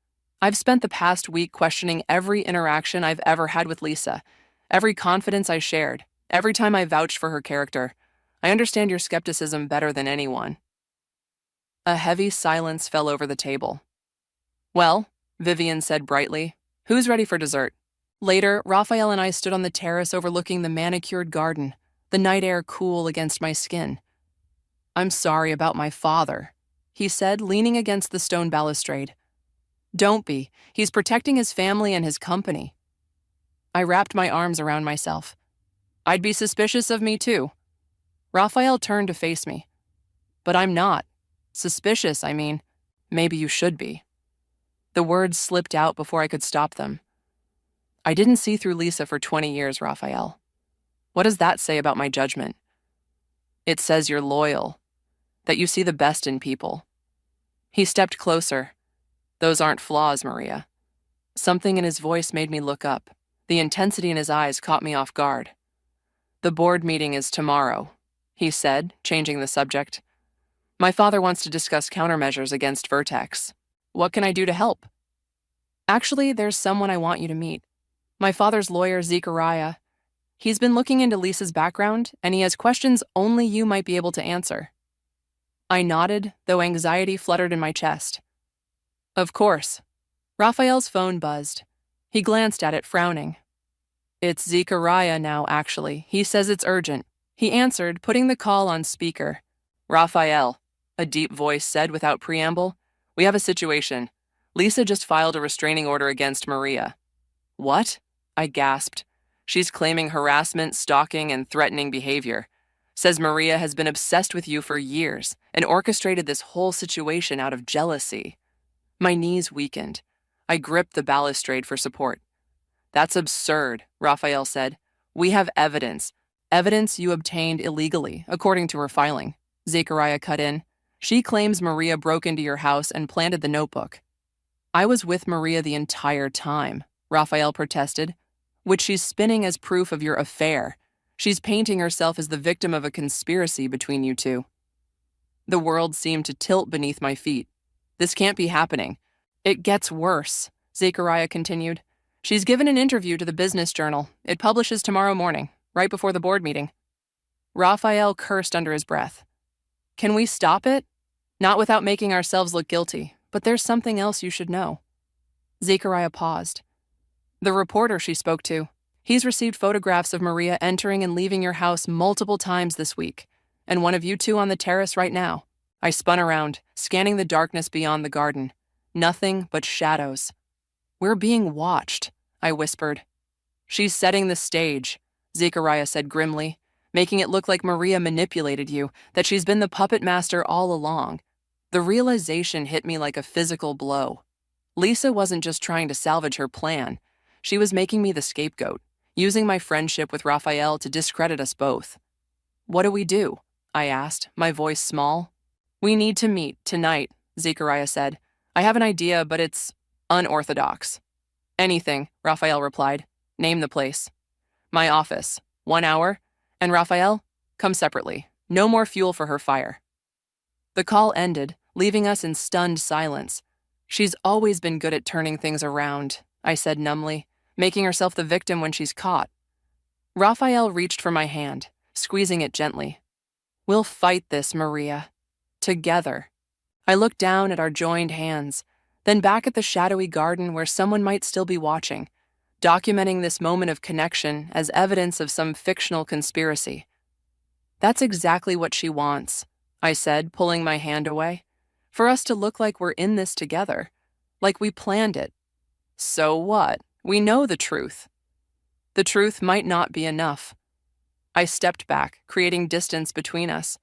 "I've spent the past week questioning every interaction I've ever had with Lisa, every confidence I shared, every time I vouched for her character. I understand your skepticism better than anyone." A heavy silence fell over the table. "Well," Vivian said brightly, "who's ready for dessert?" Later, Raphael and I stood on the terrace overlooking the manicured garden, the night air cool against my skin. "I'm sorry about my father," he said, leaning against the stone balustrade. "Don't be. He's protecting his family and his company." I wrapped my arms around myself. "I'd be suspicious of me too." Raphael turned to face me. "But I'm not. Suspicious, I mean. Maybe you should be." The words slipped out before I could stop them. "I didn't see through Lisa for 20 years, Raphael. What does that say about my judgment?" "It says you're loyal, that you see the best in people." He stepped closer. "Those aren't flaws, Maria." Something in his voice made me look up. The intensity in his eyes caught me off guard. "The board meeting is tomorrow," he said, changing the subject. "My father wants to discuss countermeasures against Vertex. What can I do to help?" "Actually, there's someone I want you to meet. My father's lawyer, Zechariah. He's been looking into Lisa's background, and he has questions only you might be able to answer." I nodded, though anxiety fluttered in my chest. "Of course." Raphael's phone buzzed. He glanced at it, frowning. "It's Zechariah now, actually. He says it's urgent." He answered, putting the call on speaker. Raphael, a deep voice said without preamble, we have a situation. Lisa just filed a restraining order against Maria. What? I gasped. She's claiming harassment, stalking, and threatening behavior. Says Maria has been obsessed with you for years and orchestrated this whole situation out of jealousy. My knees weakened. I gripped the balustrade for support. That's absurd, Raphael said. We have evidence. Evidence you obtained illegally, according to her filing. Zechariah cut in. She claims Maria broke into your house and planted the notebook. I was with Maria the entire time, Raphael protested, which she's spinning as proof of your affair. She's painting herself as the victim of a conspiracy between you two. The world seemed to tilt beneath my feet. This can't be happening. It gets worse, Zechariah continued. She's given an interview to the Business Journal. It publishes tomorrow morning, right before the board meeting. Raphael cursed under his breath. Can we stop it? Not without making ourselves look guilty, but there's something else you should know. Zechariah paused. The reporter she spoke to. He's received photographs of Maria entering and leaving your house multiple times this week, and one of you two on the terrace right now. I spun around, scanning the darkness beyond the garden. Nothing but shadows. We're being watched, I whispered. She's setting the stage, Zechariah said grimly, making it look like Maria manipulated you, that she's been the puppet master all along. The realization hit me like a physical blow. Lisa wasn't just trying to salvage her plan. She was making me the scapegoat, using my friendship with Raphael to discredit us both. What do we do? I asked, my voice small. We need to meet tonight, Zechariah said. I have an idea, but it's unorthodox. Anything, Raphael replied. Name the place. My office. 1 hour. And Raphael, come separately. No more fuel for her fire. The call ended, leaving us in stunned silence. She's always been good at turning things around, I said numbly, making herself the victim when she's caught. Raphael reached for my hand, squeezing it gently. We'll fight this, Maria. Together. I looked down at our joined hands, then back at the shadowy garden where someone might still be watching, documenting this moment of connection as evidence of some fictional conspiracy. That's exactly what she wants, I said, pulling my hand away. For us to look like we're in this together, like we planned it. So what? We know the truth. The truth might not be enough. I stepped back, creating distance between us.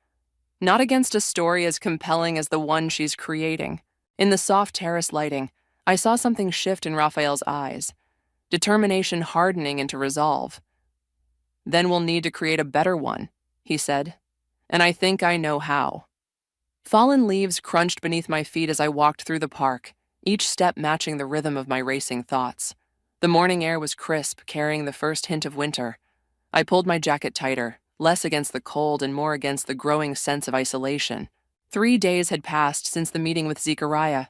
Not against a story as compelling as the one she's creating. In the soft terrace lighting, I saw something shift in Raphael's eyes, determination hardening into resolve. Then we'll need to create a better one, he said, and I think I know how. Fallen leaves crunched beneath my feet as I walked through the park, each step matching the rhythm of my racing thoughts. The morning air was crisp, carrying the first hint of winter. I pulled my jacket tighter, less against the cold and more against the growing sense of isolation. 3 days had passed since the meeting with Zechariah.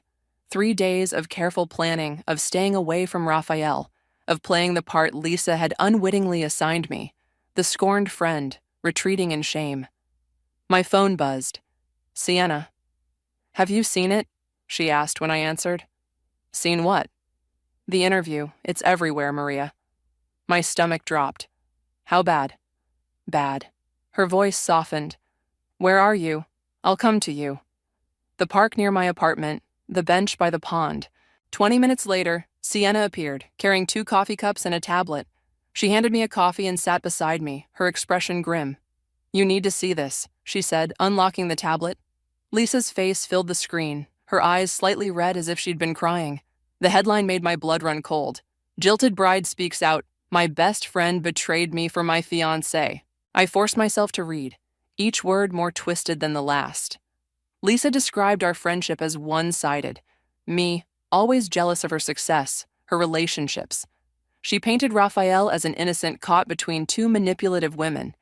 3 days of careful planning, of staying away from Raphael, of playing the part Lisa had unwittingly assigned me, the scorned friend, retreating in shame. My phone buzzed. Sienna. Have you seen it? She asked when I answered. Seen what? The interview. It's everywhere, Maria. My stomach dropped. How bad? Bad. Her voice softened. Where are you? I'll come to you. The park near my apartment, the bench by the pond. 20 minutes later, Sienna appeared, carrying 2 coffee cups and a tablet. She handed me a coffee and sat beside me, her expression grim. You need to see this, she said, unlocking the tablet. Lisa's face filled the screen, her eyes slightly red as if she'd been crying. The headline made my blood run cold. Jilted bride speaks out, my best friend betrayed me for my fiancé. I forced myself to read, each word more twisted than the last. Lisa described our friendship as one-sided. Me, always jealous of her success, her relationships. She painted Raphael as an innocent caught between 2 manipulative women.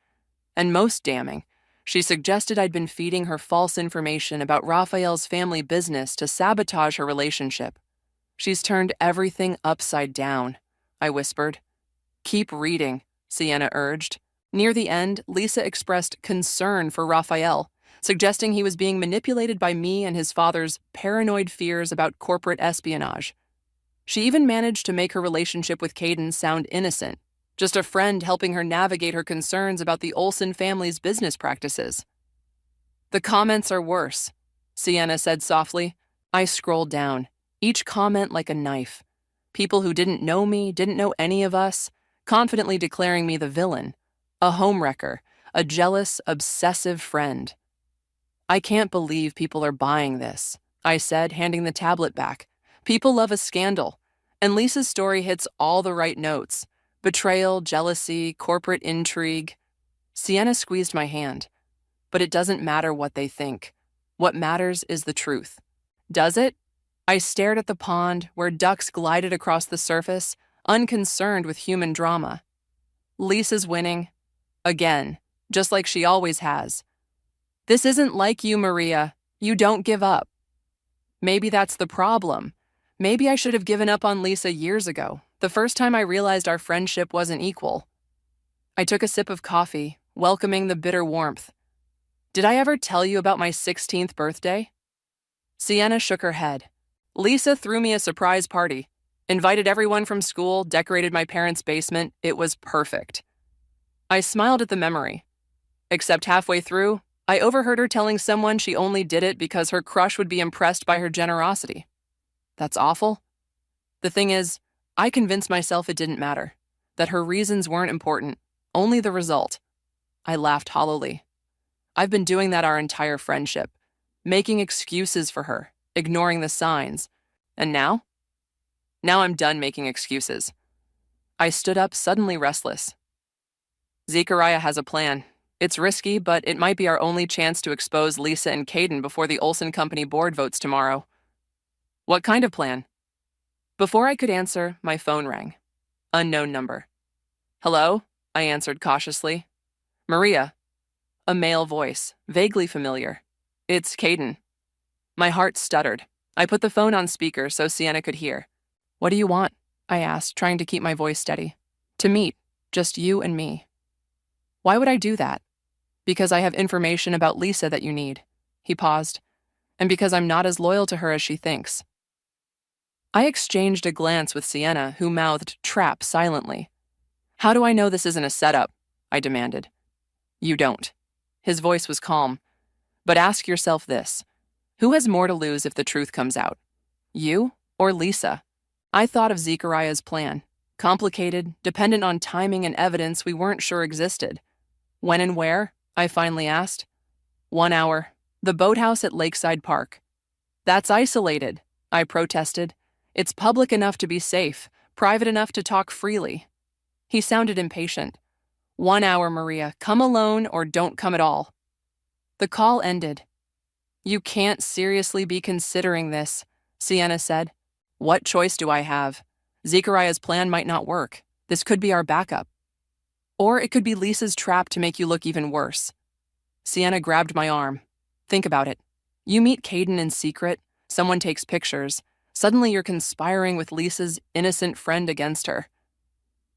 And most damning, she suggested I'd been feeding her false information about Raphael's family business to sabotage her relationship. She's turned everything upside down, I whispered. Keep reading, Sienna urged. Near the end, Lisa expressed concern for Raphael, suggesting he was being manipulated by me and his father's paranoid fears about corporate espionage. She even managed to make her relationship with Caden sound innocent, just a friend helping her navigate her concerns about the Olsen family's business practices. The comments are worse, Sienna said softly. I scrolled down, each comment like a knife. People who didn't know me, didn't know any of us, confidently declaring me the villain, a homewrecker, a jealous, obsessive friend. I can't believe people are buying this, I said, handing the tablet back. People love a scandal, and Lisa's story hits all the right notes. Betrayal, jealousy, corporate intrigue. Sienna squeezed my hand. But it doesn't matter what they think. What matters is the truth. Does it? I stared at the pond where ducks glided across the surface, unconcerned with human drama. Lisa's winning. Again, just like she always has. This isn't like you, Maria. You don't give up. Maybe that's the problem. Maybe I should have given up on Lisa years ago, the first time I realized our friendship wasn't equal. I took a sip of coffee, welcoming the bitter warmth. Did I ever tell you about my 16th birthday? Sienna shook her head. Lisa threw me a surprise party, invited everyone from school, decorated my parents' basement. It was perfect. I smiled at the memory. Except halfway through, I overheard her telling someone she only did it because her crush would be impressed by her generosity. That's awful. The thing is, I convinced myself it didn't matter, that her reasons weren't important, only the result. I laughed hollowly. I've been doing that our entire friendship, making excuses for her, ignoring the signs. And now? Now I'm done making excuses. I stood up, suddenly restless. Zechariah has a plan. It's risky, but it might be our only chance to expose Lisa and Caden before the Olsen Company board votes tomorrow. What kind of plan? Before I could answer, my phone rang. Unknown number. Hello? I answered cautiously. Maria. A male voice, vaguely familiar. It's Caden. My heart stuttered. I put the phone on speaker so Sienna could hear. What do you want? I asked, trying to keep my voice steady. To meet, just you and me. Why would I do that? Because I have information about Lisa that you need. He paused. And because I'm not as loyal to her as she thinks. I exchanged a glance with Sienna, who mouthed trap silently. How do I know this isn't a setup? I demanded. You don't. His voice was calm. But ask yourself this. Who has more to lose if the truth comes out? You or Lisa? I thought of Zechariah's plan. Complicated, dependent on timing and evidence we weren't sure existed. When and where? I finally asked. 1 hour. The boathouse at Lakeside Park. That's isolated, I protested. It's public enough to be safe, private enough to talk freely. He sounded impatient. 1 hour, Maria. Come alone or don't come at all. The call ended. You can't seriously be considering this, Sienna said. What choice do I have? Zechariah's plan might not work. This could be our backup. Or it could be Lisa's trap to make you look even worse. Sienna grabbed my arm. Think about it. You meet Caden in secret, someone takes pictures. Suddenly you're conspiring with Lisa's innocent friend against her.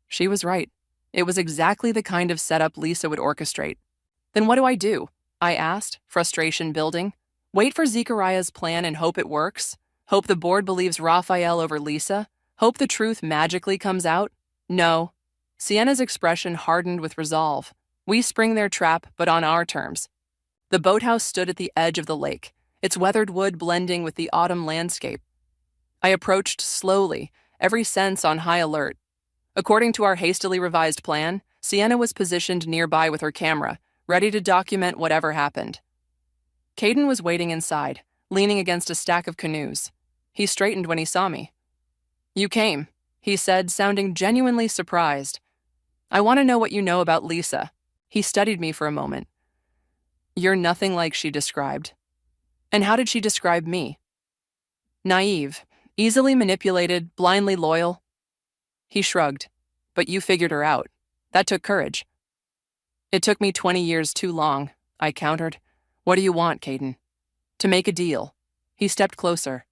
She was right. It was exactly the kind of setup Lisa would orchestrate. Then what do? I asked, frustration building. Wait for Zechariah's plan and hope it works? Hope the board believes Raphael over Lisa? Hope the truth magically comes out? No. Sienna's expression hardened with resolve. We spring their trap, but on our terms. The boathouse stood at the edge of the lake, its weathered wood blending with the autumn landscape. I approached slowly, every sense on high alert. According to our hastily revised plan, Sienna was positioned nearby with her camera, ready to document whatever happened. Caden was waiting inside, leaning against a stack of canoes. He straightened when he saw me. You came, he said, sounding genuinely surprised. I want to know what you know about Lisa. He studied me for a moment. You're nothing like she described. And how did she describe me? Naive, easily manipulated, blindly loyal. He shrugged. But you figured her out. That took courage. It took me 20 years too long, I countered. What do you want, Caden? To make a deal. He stepped closer.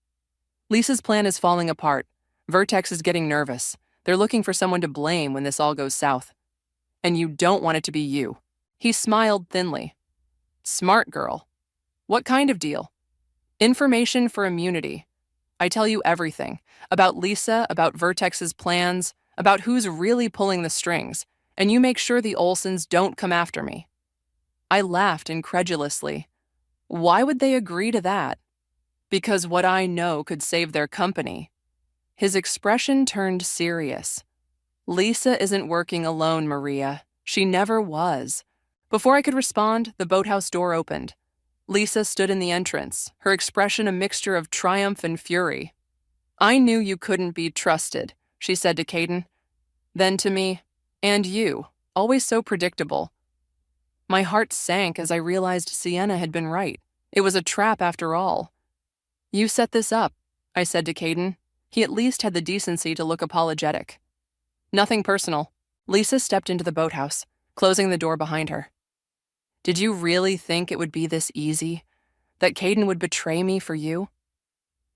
Lisa's plan is falling apart. Vertex is getting nervous. They're looking for someone to blame when this all goes south. And you don't want it to be you. He smiled thinly. Smart girl. What kind of deal? Information for immunity. I tell you everything. About Lisa, about Vertex's plans, about who's really pulling the strings, and you make sure the Olsens don't come after me. I laughed incredulously. Why would they agree to that? Because what I know could save their company. His expression turned serious. Lisa isn't working alone, Maria. She never was. Before I could respond, the boathouse door opened. Lisa stood in the entrance, her expression a mixture of triumph and fury. I knew you couldn't be trusted, she said to Caden. Then to me, and you, always so predictable. My heart sank as I realized Sienna had been right. It was a trap after all. You set this up, I said to Caden. He at least had the decency to look apologetic. Nothing personal. Lisa stepped into the boathouse, closing the door behind her. Did you really think it would be this easy? That Caden would betray me for you?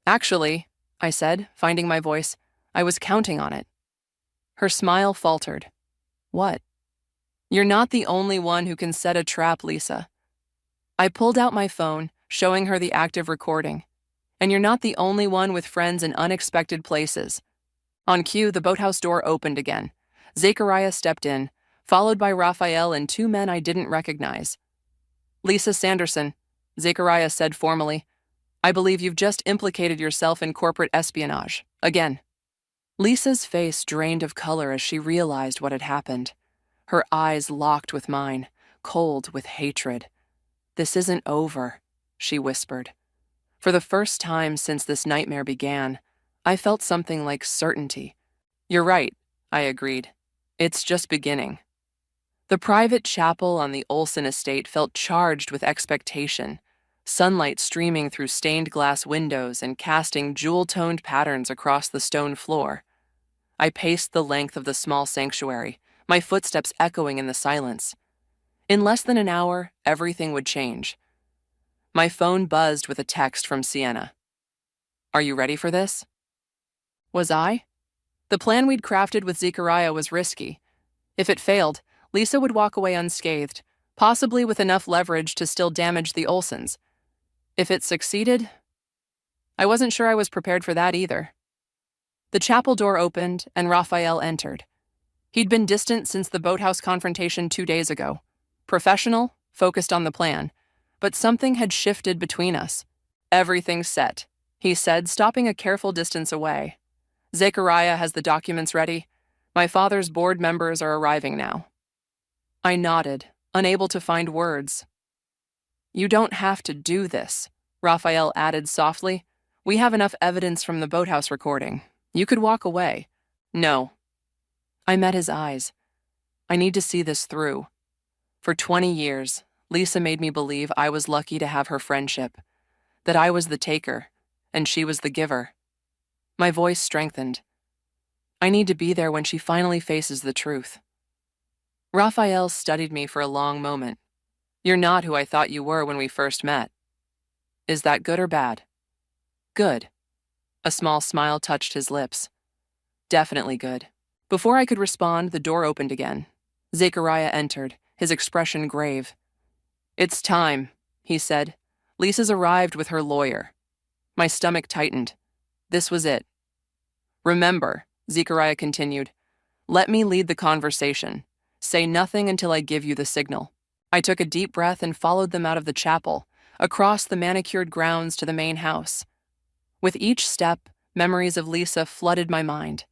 Actually, I said, finding my voice, I was counting on it. Her smile faltered. What? You're not the only one who can set a trap, Lisa. I pulled out my phone, showing her the active recording. And you're not the only one with friends in unexpected places. On cue, the boathouse door opened again. Zachariah stepped in, followed by Raphael and two men I didn't recognize. Lisa Sanderson, Zachariah said formally, I believe you've just implicated yourself in corporate espionage. Again. Lisa's face drained of color as she realized what had happened. Her eyes locked with mine, cold with hatred. This isn't over, she whispered. For the first time since this nightmare began, I felt something like certainty. You're right, I agreed. It's just beginning. The private chapel on the Olsen estate felt charged with expectation, sunlight streaming through stained glass windows and casting jewel-toned patterns across the stone floor. I paced the length of the small sanctuary, my footsteps echoing in the silence. In less than an hour, everything would change. My phone buzzed with a text from Sienna. Are you ready for this? Was I? The plan we'd crafted with Zechariah was risky. If it failed, Lisa would walk away unscathed, possibly with enough leverage to still damage the Olsens. If it succeeded, I wasn't sure I was prepared for that either. The chapel door opened and Raphael entered. He'd been distant since the boathouse confrontation 2 days ago. Professional, focused on the plan, but something had shifted between us. Everything's set, he said, stopping a careful distance away. Zechariah has the documents ready. My father's board members are arriving now. I nodded, unable to find words. You don't have to do this, Raphael added softly. We have enough evidence from the boathouse recording. You could walk away. No. I met his eyes. I need to see this through. For 20 years, Lisa made me believe I was lucky to have her friendship, that I was the taker, and she was the giver. My voice strengthened. I need to be there when she finally faces the truth. Raphael studied me for a long moment. You're not who I thought you were when we first met. Is that good or bad? Good. A small smile touched his lips. Definitely good. Before I could respond, the door opened again. Zechariah entered, his expression grave. It's time, he said. Lisa's arrived with her lawyer. My stomach tightened. This was it. Remember, Zechariah continued, let me lead the conversation. Say nothing until I give you the signal. I took a deep breath and followed them out of the chapel, across the manicured grounds to the main house. With each step, memories of Lisa flooded my mind.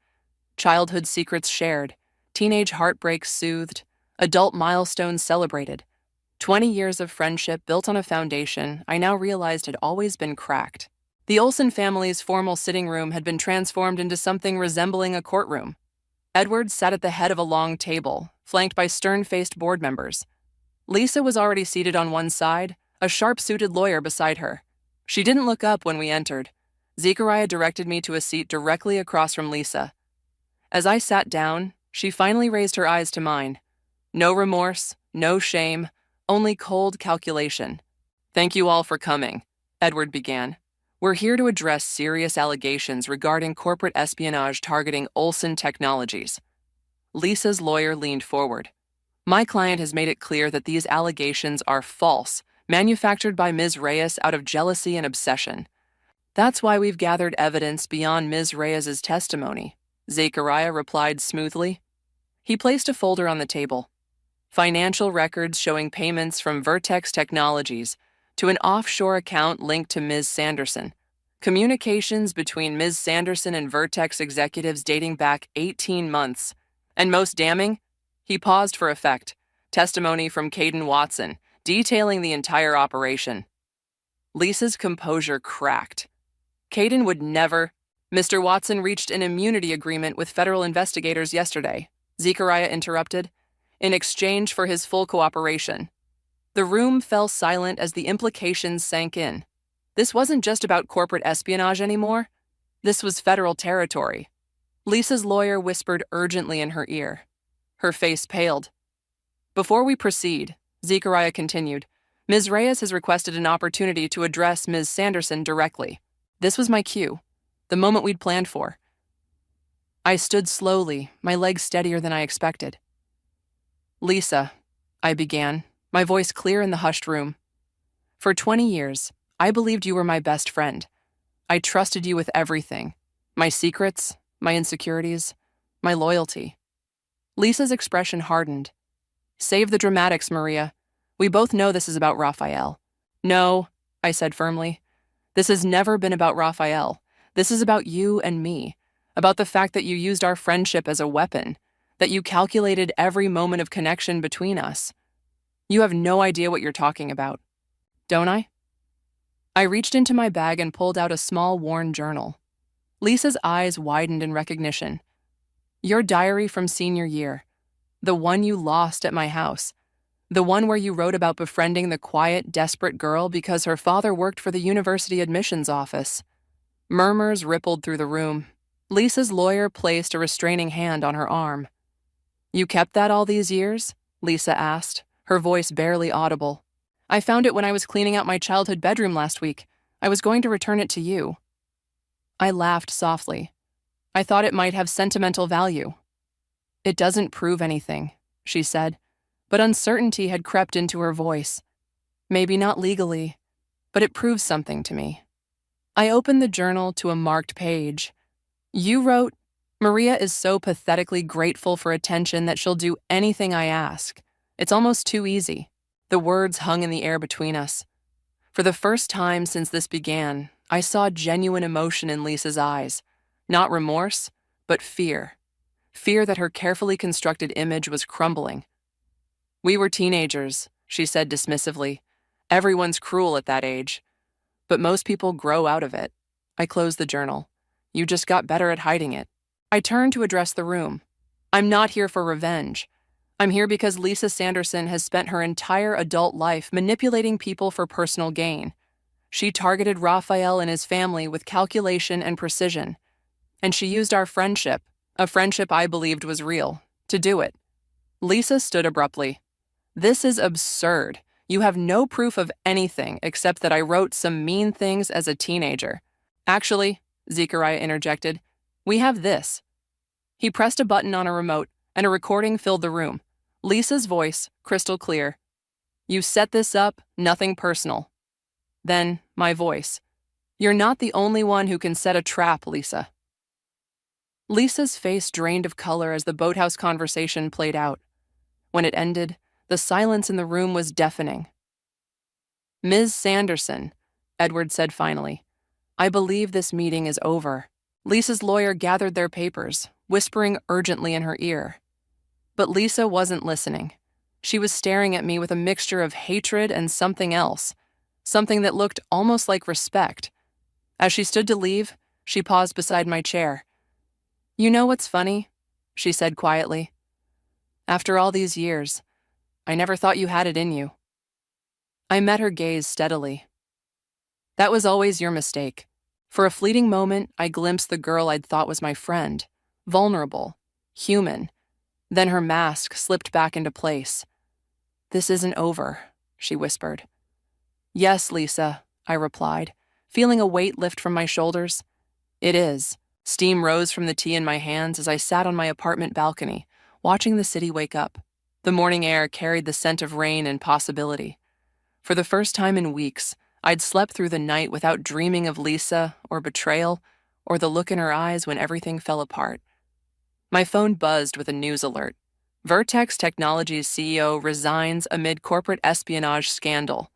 Childhood secrets shared, teenage heartbreaks soothed, adult milestones celebrated. 20 years of friendship built on a foundation I now realized had always been cracked. The Olsen family's formal sitting room had been transformed into something resembling a courtroom. Edward sat at the head of a long table, flanked by stern-faced board members. Lisa was already seated on one side, a sharp-suited lawyer beside her. She didn't look up when we entered. Zechariah directed me to a seat directly across from Lisa. As I sat down, she finally raised her eyes to mine. No remorse, no shame, only cold calculation. Thank you all for coming, Edward began. We're here to address serious allegations regarding corporate espionage targeting Olsen Technologies. Lisa's lawyer leaned forward. My client has made it clear that these allegations are false, manufactured by Ms. Reyes out of jealousy and obsession. That's why we've gathered evidence beyond Ms. Reyes's testimony, Zechariah replied smoothly. He placed a folder on the table. Financial records showing payments from Vertex Technologies to an offshore account linked to Ms. Sanderson. Communications between Ms. Sanderson and Vertex executives dating back 18 months. And most damning, he paused for effect. Testimony from Caden Watson, detailing the entire operation. Lisa's composure cracked. Caden would never. Mr. Watson reached an immunity agreement with federal investigators yesterday, Zechariah interrupted, in exchange for his full cooperation. The room fell silent as the implications sank in. This wasn't just about corporate espionage anymore. This was federal territory. Lisa's lawyer whispered urgently in her ear. Her face paled. Before we proceed, Zechariah continued, Ms. Reyes has requested an opportunity to address Ms. Sanderson directly. This was my cue, the moment we'd planned for. I stood slowly, my legs steadier than I expected. Lisa, I began, my voice clear in the hushed room. For 20 years, I believed you were my best friend. I trusted you with everything. My secrets, my insecurities, my loyalty. Lisa's expression hardened. Save the dramatics, Maria. We both know this is about Raphael. No, I said firmly. This has never been about Raphael. This is about you and me. About the fact that you used our friendship as a weapon. That you calculated every moment of connection between us. You have no idea what you're talking about. Don't I? I reached into my bag and pulled out a small worn journal. Lisa's eyes widened in recognition. Your diary from senior year. The one you lost at my house. The one where you wrote about befriending the quiet, desperate girl because her father worked for the university admissions office. Murmurs rippled through the room. Lisa's lawyer placed a restraining hand on her arm. You kept that all these years? Lisa asked, her voice barely audible. I found it when I was cleaning out my childhood bedroom last week. I was going to return it to you. I laughed softly. I thought it might have sentimental value. It doesn't prove anything, she said, but uncertainty had crept into her voice. Maybe not legally, but it proves something to me. I opened the journal to a marked page. You wrote, Maria is so pathetically grateful for attention that she'll do anything I ask. It's almost too easy. The words hung in the air between us. For the first time since this began, I saw genuine emotion in Lisa's eyes. Not remorse, but fear. Fear that her carefully constructed image was crumbling. We were teenagers, she said dismissively. Everyone's cruel at that age. But most people grow out of it. I closed the journal. You just got better at hiding it. I turned to address the room. I'm not here for revenge. I'm here because Lisa Sanderson has spent her entire adult life manipulating people for personal gain. She targeted Raphael and his family with calculation and precision. And she used our friendship, a friendship I believed was real, to do it. Lisa stood abruptly. This is absurd. You have no proof of anything except that I wrote some mean things as a teenager. Actually, Zechariah interjected, we have this. He pressed a button on a remote, and a recording filled the room. Lisa's voice, crystal clear. You set this up, nothing personal. Then, my voice. You're not the only one who can set a trap, Lisa. Lisa's face drained of color as the boathouse conversation played out. When it ended, the silence in the room was deafening. Ms. Sanderson, Edward said finally, I believe this meeting is over. Lisa's lawyer gathered their papers, whispering urgently in her ear. But Lisa wasn't listening. She was staring at me with a mixture of hatred and something else, something that looked almost like respect. As she stood to leave, she paused beside my chair. You know what's funny? She said quietly. After all these years, I never thought you had it in you. I met her gaze steadily. That was always your mistake. For a fleeting moment, I glimpsed the girl I'd thought was my friend, vulnerable, human. Then her mask slipped back into place. This isn't over, she whispered. Yes, Lisa, I replied, feeling a weight lift from my shoulders. It is. Steam rose from the tea in my hands as I sat on my apartment balcony, watching the city wake up. The morning air carried the scent of rain and possibility. For the first time in weeks, I'd slept through the night without dreaming of Lisa or betrayal or the look in her eyes when everything fell apart. My phone buzzed with a news alert. Vertex Technologies CEO resigns amid corporate espionage scandal.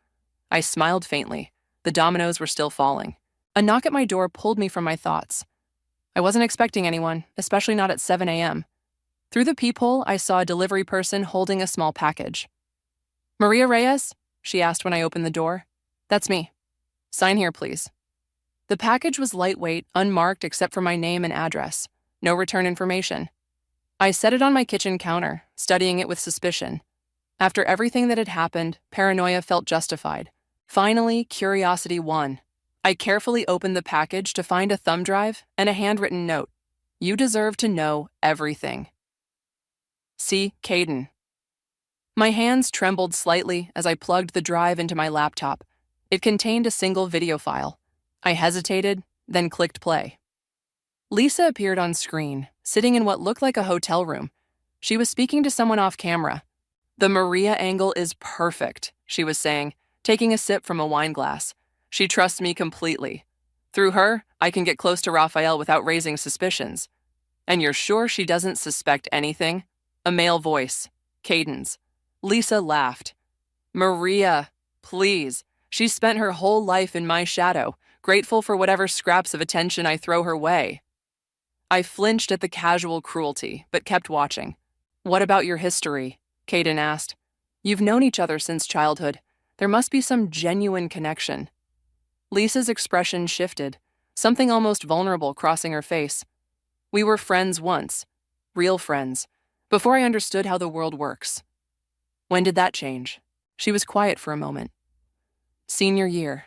I smiled faintly. The dominoes were still falling. A knock at my door pulled me from my thoughts. I wasn't expecting anyone, especially not at 7 a.m. Through the peephole, I saw a delivery person holding a small package. "Maria Reyes?" she asked when I opened the door. "That's me. Sign here, please." The package was lightweight, unmarked except for my name and address. No return information. I set it on my kitchen counter, studying it with suspicion. After everything that had happened, paranoia felt justified. Finally, curiosity won. I carefully opened the package to find a thumb drive and a handwritten note. "You deserve to know everything. See, Caden." My hands trembled slightly as I plugged the drive into my laptop. It contained a single video file. I hesitated, then clicked play. Lisa appeared on screen, sitting in what looked like a hotel room. She was speaking to someone off camera. "The Maria angle is perfect," she was saying, taking a sip from a wine glass. "She trusts me completely. Through her, I can get close to Raphael without raising suspicions." "And you're sure she doesn't suspect anything?" A male voice. Caden's. Lisa laughed. "Maria, please. She's spent her whole life in my shadow, grateful for whatever scraps of attention I throw her way." I flinched at the casual cruelty, but kept watching. "What about your history?" Caden asked. "You've known each other since childhood. There must be some genuine connection." Lisa's expression shifted, something almost vulnerable crossing her face. "We were friends once, real friends, before I understood how the world works." "When did that change?" She was quiet for a moment. "Senior year.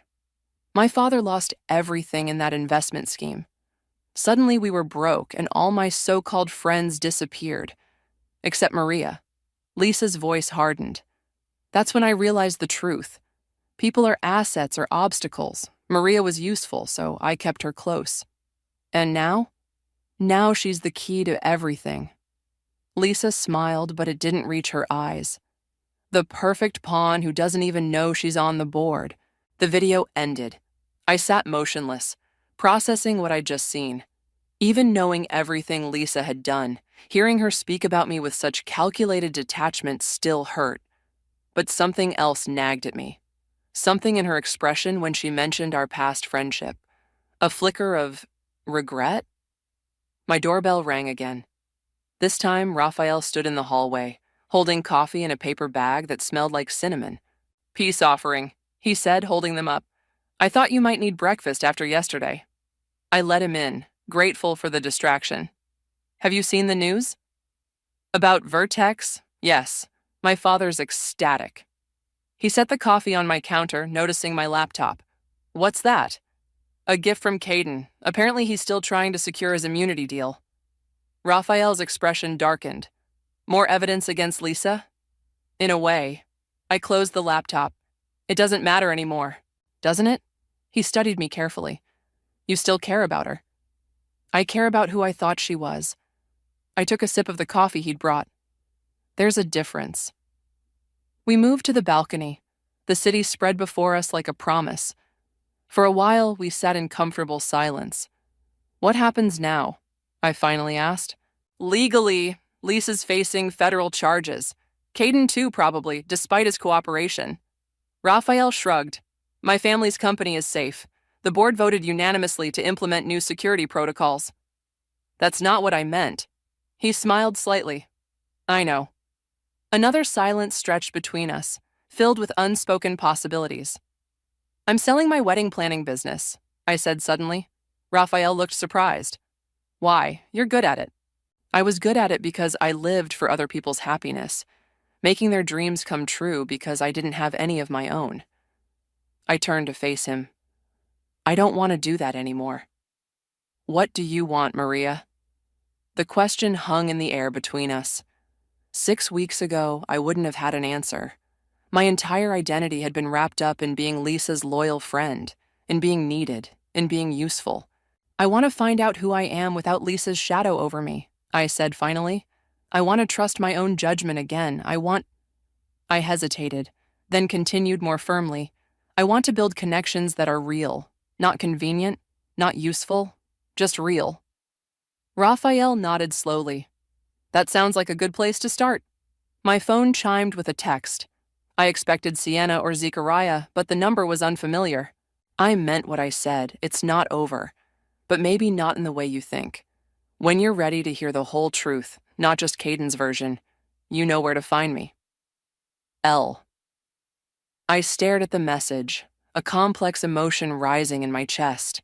My father lost everything in that investment scheme. Suddenly we were broke and all my so-called friends disappeared. Except Maria." Lisa's voice hardened. "That's when I realized the truth. People are assets or obstacles. Maria was useful, so I kept her close. And now? Now she's the key to everything." Lisa smiled, but it didn't reach her eyes. "The perfect pawn who doesn't even know she's on the board." The video ended. I sat motionless, processing what I'd just seen. Even knowing everything Lisa had done, hearing her speak about me with such calculated detachment still hurt. But something else nagged at me. Something in her expression when she mentioned our past friendship. A flicker of regret? My doorbell rang again. This time, Raphael stood in the hallway, holding coffee in a paper bag that smelled like cinnamon. "Peace offering," he said, holding them up. "I thought you might need breakfast after yesterday." I let him in, grateful for the distraction. "Have you seen the news?" "About Vertex? Yes. My father's ecstatic." He set the coffee on my counter, noticing my laptop. "What's that?" "A gift from Caden. Apparently he's still trying to secure his immunity deal." Raphael's expression darkened. "More evidence against Lisa?" "In a way." I closed the laptop. "It doesn't matter anymore." "Doesn't it?" He studied me carefully. "You still care about her." "I care about who I thought she was." I took a sip of the coffee he'd brought. "There's a difference." We moved to the balcony. The city spread before us like a promise. For a while, we sat in comfortable silence. "What happens now?" I finally asked. "Legally, Lisa's facing federal charges. Caden too, probably, despite his cooperation." Raphael shrugged. "My family's company is safe. The board voted unanimously to implement new security protocols." "That's not what I meant." He smiled slightly. "I know." Another silence stretched between us, filled with unspoken possibilities. "I'm selling my wedding planning business," I said suddenly. Raphael looked surprised. "Why? You're good at it." "I was good at it because I lived for other people's happiness, making their dreams come true because I didn't have any of my own." I turned to face him. "I don't want to do that anymore." "What do you want, Maria?" The question hung in the air between us. 6 weeks ago, I wouldn't have had an answer. My entire identity had been wrapped up in being Lisa's loyal friend, in being needed, in being useful. "I want to find out who I am without Lisa's shadow over me," I said finally. "I want to trust my own judgment again. I hesitated, then continued more firmly. "I want to build connections that are real, not convenient, not useful, just real." Raphael nodded slowly. "That sounds like a good place to start." My phone chimed with a text. I expected Sienna or Zechariah, but the number was unfamiliar. I meant what I said. It's not over. But maybe not in the way you think. When you're ready to hear the whole truth, not just Caden's version, you know where to find me. L. I stared at the message, a complex emotion rising in my chest.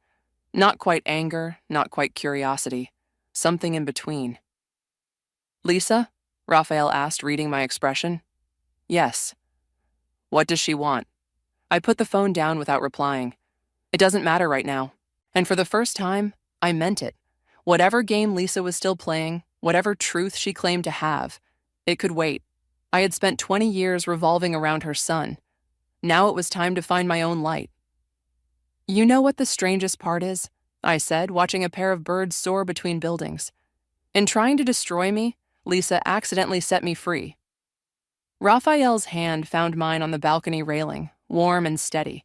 Not quite anger, not quite curiosity. Something in between. Lisa? Raphael asked, reading my expression. Yes. What does she want? I put the phone down without replying. It doesn't matter right now. And for the first time, I meant it. Whatever game Lisa was still playing, whatever truth she claimed to have, it could wait. I had spent 20 years revolving around her son. Now it was time to find my own light. You know what the strangest part is? I said, watching a pair of birds soar between buildings. In trying to destroy me, Lisa accidentally set me free. Raphael's hand found mine on the balcony railing, warm and steady.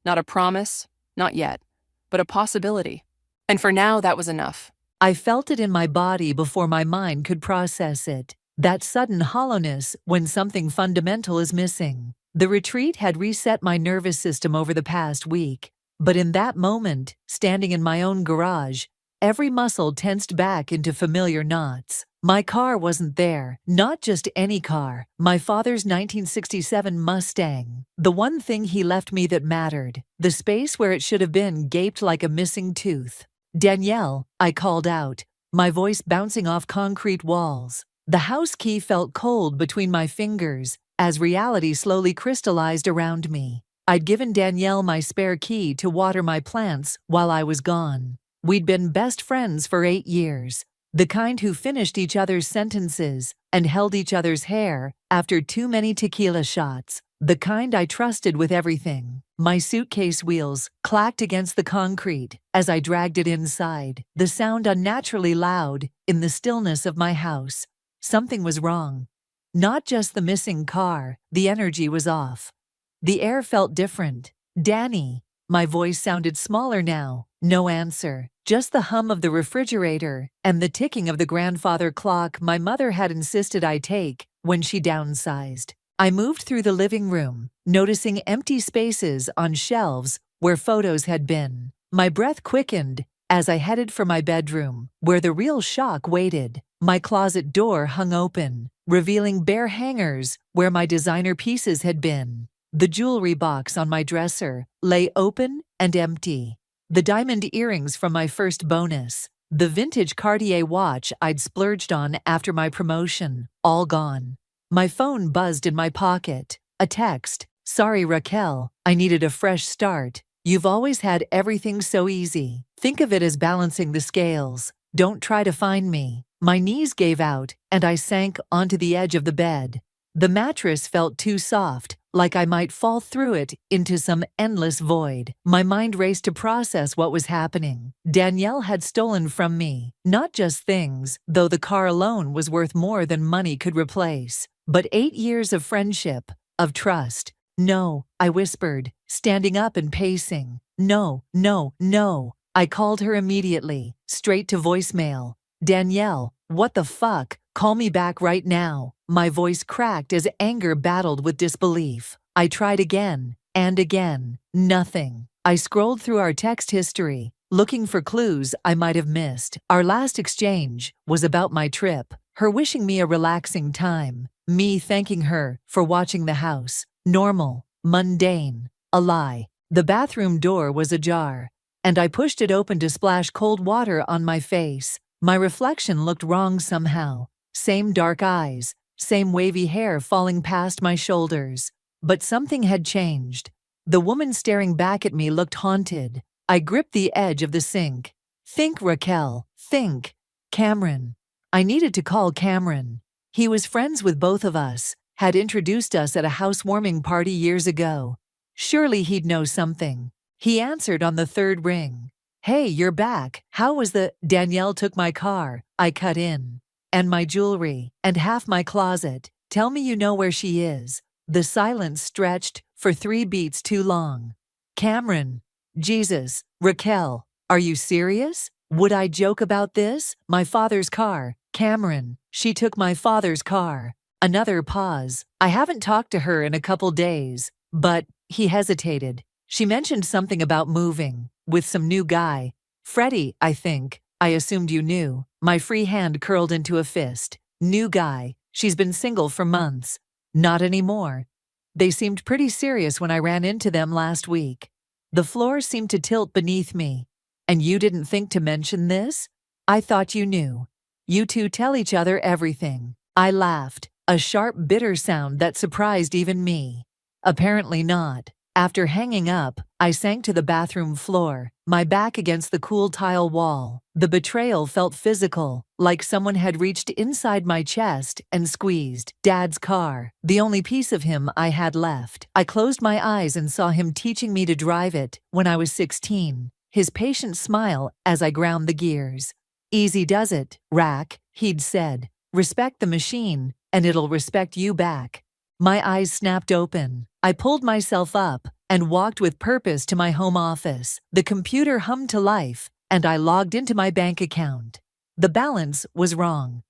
Not a promise, not yet, but a possibility. And for now, that was enough. I felt it in my body before my mind could process it. That sudden hollowness when something fundamental is missing. The retreat had reset my nervous system over the past week. But in that moment, standing in my own garage, every muscle tensed back into familiar knots. My car wasn't there, not just any car, my father's 1967 Mustang. The one thing he left me that mattered. The space where it should have been gaped like a missing tooth. Danielle, I called out, my voice bouncing off concrete walls. The house key felt cold between my fingers as reality slowly crystallized around me. I'd given Danielle my spare key to water my plants while I was gone. We'd been best friends for 8 years, the kind who finished each other's sentences and held each other's hair after too many tequila shots, the kind I trusted with everything. My suitcase wheels clacked against the concrete as I dragged it inside, the sound unnaturally loud in the stillness of my house. Something was wrong. Not just the missing car, the energy was off. The air felt different. Danny. My voice sounded smaller now. No answer. Just the hum of the refrigerator and the ticking of the grandfather clock my mother had insisted I take when she downsized. I moved through the living room, noticing empty spaces on shelves where photos had been. My breath quickened as I headed for my bedroom, where the real shock waited. My closet door hung open, revealing bare hangers where my designer pieces had been. The jewelry box on my dresser lay open and empty. The diamond earrings from my first bonus, the vintage Cartier watch I'd splurged on after my promotion, all gone. My phone buzzed in my pocket. A text. Sorry, Raquel, I needed a fresh start. You've always had everything so easy. Think of it as balancing the scales. Don't try to find me. My knees gave out, and I sank onto the edge of the bed. The mattress felt too soft, like I might fall through it into some endless void. My mind raced to process what was happening. Danielle had stolen from me, not just things, though the car alone was worth more than money could replace, but 8 years of friendship, of trust. No, I whispered, standing up and pacing. No, no, no. I called her immediately, straight to voicemail. Danielle, what the fuck? Call me back right now. My voice cracked as anger battled with disbelief. I tried again and again. Nothing. I scrolled through our text history, looking for clues I might have missed. Our last exchange was about my trip, her wishing me a relaxing time, me thanking her for watching the house. Normal, mundane, a lie. The bathroom door was ajar, and I pushed it open to splash cold water on my face. My reflection looked wrong somehow. Same dark eyes, same wavy hair falling past my shoulders. But something had changed. The woman staring back at me looked haunted. I gripped the edge of the sink. Think, Raquel, think. Cameron. I needed to call Cameron. He was friends with both of us, had introduced us at a housewarming party years ago. Surely he'd know something. He answered on the third ring. Hey, you're back. How was the— Danielle took my car. I cut in. And my jewelry, and half my closet. Tell me you know where she is. The silence stretched for 3 beats too long. Cameron. Jesus. Raquel. Are you serious? Would I joke about this? My father's car. Cameron. She took my father's car. Another pause. I haven't talked to her in a couple days, but he hesitated. She mentioned something about moving with some new guy. Freddie, I think. I assumed you knew. My free hand curled into a fist. New guy. She's been single for months. Not anymore. They seemed pretty serious when I ran into them last week. The floor seemed to tilt beneath me. And you didn't think to mention this? I thought you knew. You two tell each other everything. I laughed, a sharp, bitter sound that surprised even me. Apparently not. After hanging up, I sank to the bathroom floor, my back against the cool tile wall. The betrayal felt physical, like someone had reached inside my chest and squeezed. Dad's car, the only piece of him I had left. I closed my eyes and saw him teaching me to drive it when I was 16. His patient smile as I ground the gears. Easy does it, Rack, he'd said. Respect the machine, and it'll respect you back. My eyes snapped open. I pulled myself up and walked with purpose to my home office. The computer hummed to life, and I logged into my bank account. The balance was wrong.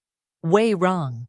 Way wrong.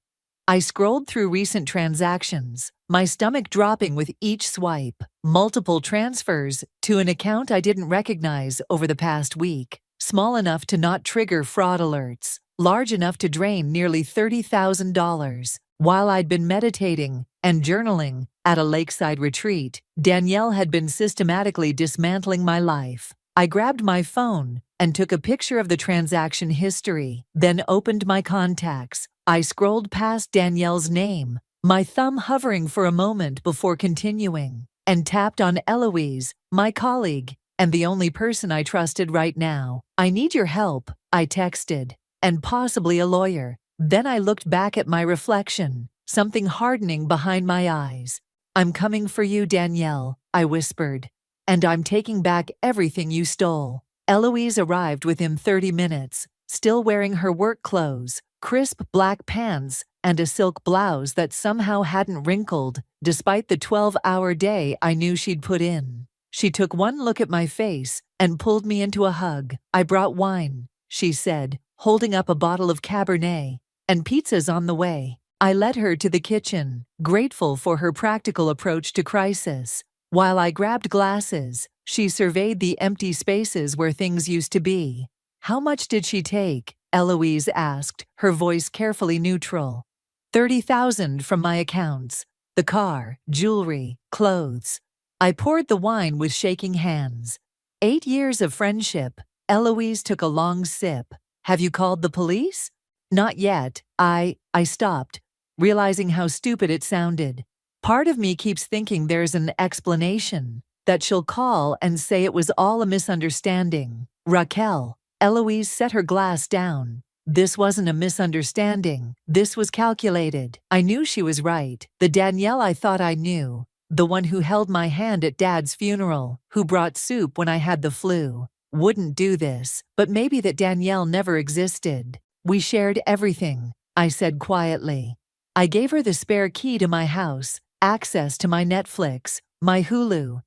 I scrolled through recent transactions, my stomach dropping with each swipe. Multiple transfers to an account I didn't recognize over the past week. Small enough to not trigger fraud alerts. Large enough to drain nearly $30,000. While I'd been meditating and journaling at a lakeside retreat, Danielle had been systematically dismantling my life. I grabbed my phone and took a picture of the transaction history, then opened my contacts. I scrolled past Danielle's name, my thumb hovering for a moment before continuing, and tapped on Eloise, my colleague, and the only person I trusted right now. I need your help, I texted, and possibly a lawyer. Then I looked back at my reflection, something hardening behind my eyes. I'm coming for you, Danielle, I whispered. And I'm taking back everything you stole. Eloise arrived within 30 minutes, still wearing her work clothes, crisp black pants, and a silk blouse that somehow hadn't wrinkled, despite the 12-hour day I knew she'd put in. She took one look at my face and pulled me into a hug. I brought wine, she said, holding up a bottle of Cabernet. And pizza's on the way. I led her to the kitchen, grateful for her practical approach to crisis. While I grabbed glasses, she surveyed the empty spaces where things used to be. How much did she take? Eloise asked, her voice carefully neutral. $30,000 from my accounts. The car, jewelry, clothes. I poured the wine with shaking hands. 8 years of friendship. Eloise took a long sip. Have you called the police? Not yet. I stopped, realizing how stupid it sounded. Part of me keeps thinking there's an explanation, that she'll call and say it was all a misunderstanding. Raquel, Eloise set her glass down. This wasn't a misunderstanding. This was calculated. I knew she was right. The Danielle I thought I knew. The one who held my hand at Dad's funeral, who brought soup when I had the flu. Wouldn't do this, but maybe that Danielle never existed. We shared everything, I said quietly. I gave her the spare key to my house, access to my Netflix, my Hulu.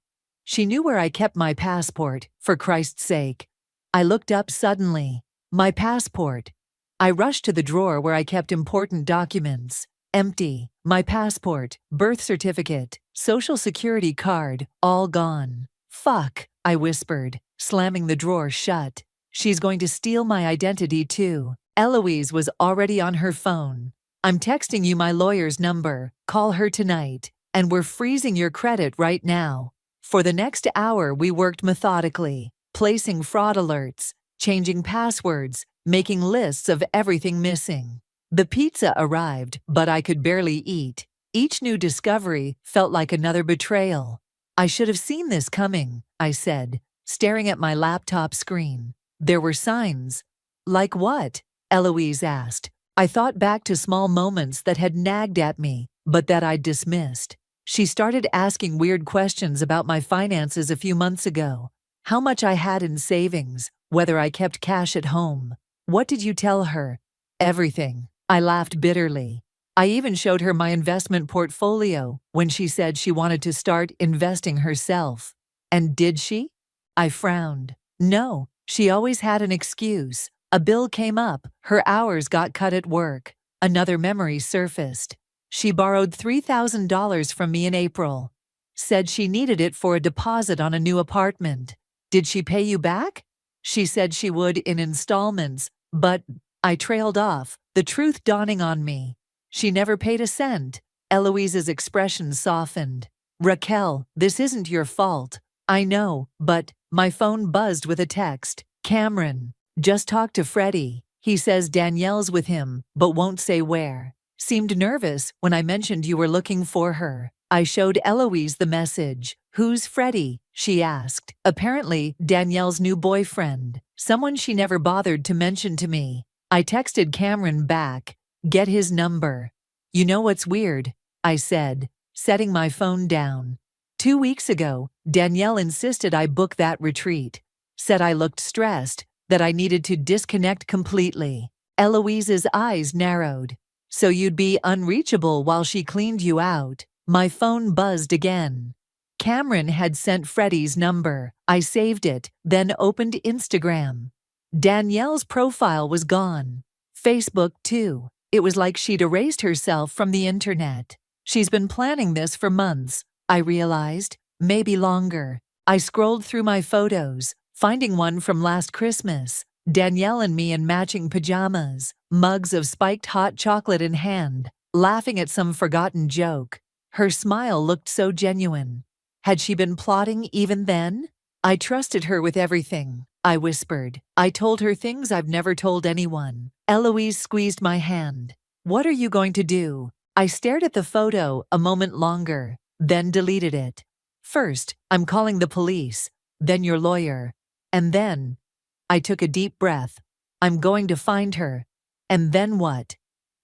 She knew where I kept my passport, for Christ's sake. I looked up suddenly. My passport. I rushed to the drawer where I kept important documents. Empty. My passport, birth certificate, social security card, all gone. Fuck, I whispered, slamming the drawer shut. She's going to steal my identity too. Eloise was already on her phone. I'm texting you my lawyer's number. Call her tonight. And we're freezing your credit right now. For the next hour, we worked methodically, placing fraud alerts, changing passwords, making lists of everything missing. The pizza arrived, but I could barely eat. Each new discovery felt like another betrayal. I should have seen this coming, I said, staring at my laptop screen. There were signs. Like what? Eloise asked. I thought back to small moments that had nagged at me, but that I'd dismissed. She started asking weird questions about my finances a few months ago. How much I had in savings, whether I kept cash at home. What did you tell her? Everything. I laughed bitterly. I even showed her my investment portfolio when she said she wanted to start investing herself. And did she? I frowned. No, she always had an excuse. A bill came up, her hours got cut at work. Another memory surfaced. She borrowed $3,000 from me in April. Said she needed it for a deposit on a new apartment. Did she pay you back? She said she would in installments, but I trailed off, the truth dawning on me. She never paid a cent. Eloise's expression softened. Raquel, this isn't your fault. I know, but my phone buzzed with a text. Cameron, just talked to Freddie. He says Danielle's with him, but won't say where. Seemed nervous when I mentioned you were looking for her. I showed Eloise the message. Who's Freddie? She asked. Apparently, Danielle's new boyfriend. Someone she never bothered to mention to me. I texted Cameron back. Get his number. You know what's weird? I said, setting my phone down. 2 weeks ago, Danielle insisted I book that retreat. Said I looked stressed, that I needed to disconnect completely. Eloise's eyes narrowed. So you'd be unreachable while she cleaned you out. My phone buzzed again. Cameron had sent Freddie's number. I saved it, then opened Instagram. Danielle's profile was gone. Facebook, too. It was like she'd erased herself from the internet. She's been planning this for months, I realized, maybe longer. I scrolled through my photos, finding one from last Christmas. Danielle and me in matching pajamas, mugs of spiked hot chocolate in hand, laughing at some forgotten joke. Her smile looked so genuine. Had she been plotting even then? I trusted her with everything, I whispered. I told her things I've never told anyone. Eloise squeezed my hand. What are you going to do? I stared at the photo a moment longer, then deleted it. First, I'm calling the police, then your lawyer, and then... I took a deep breath. I'm going to find her. And then what?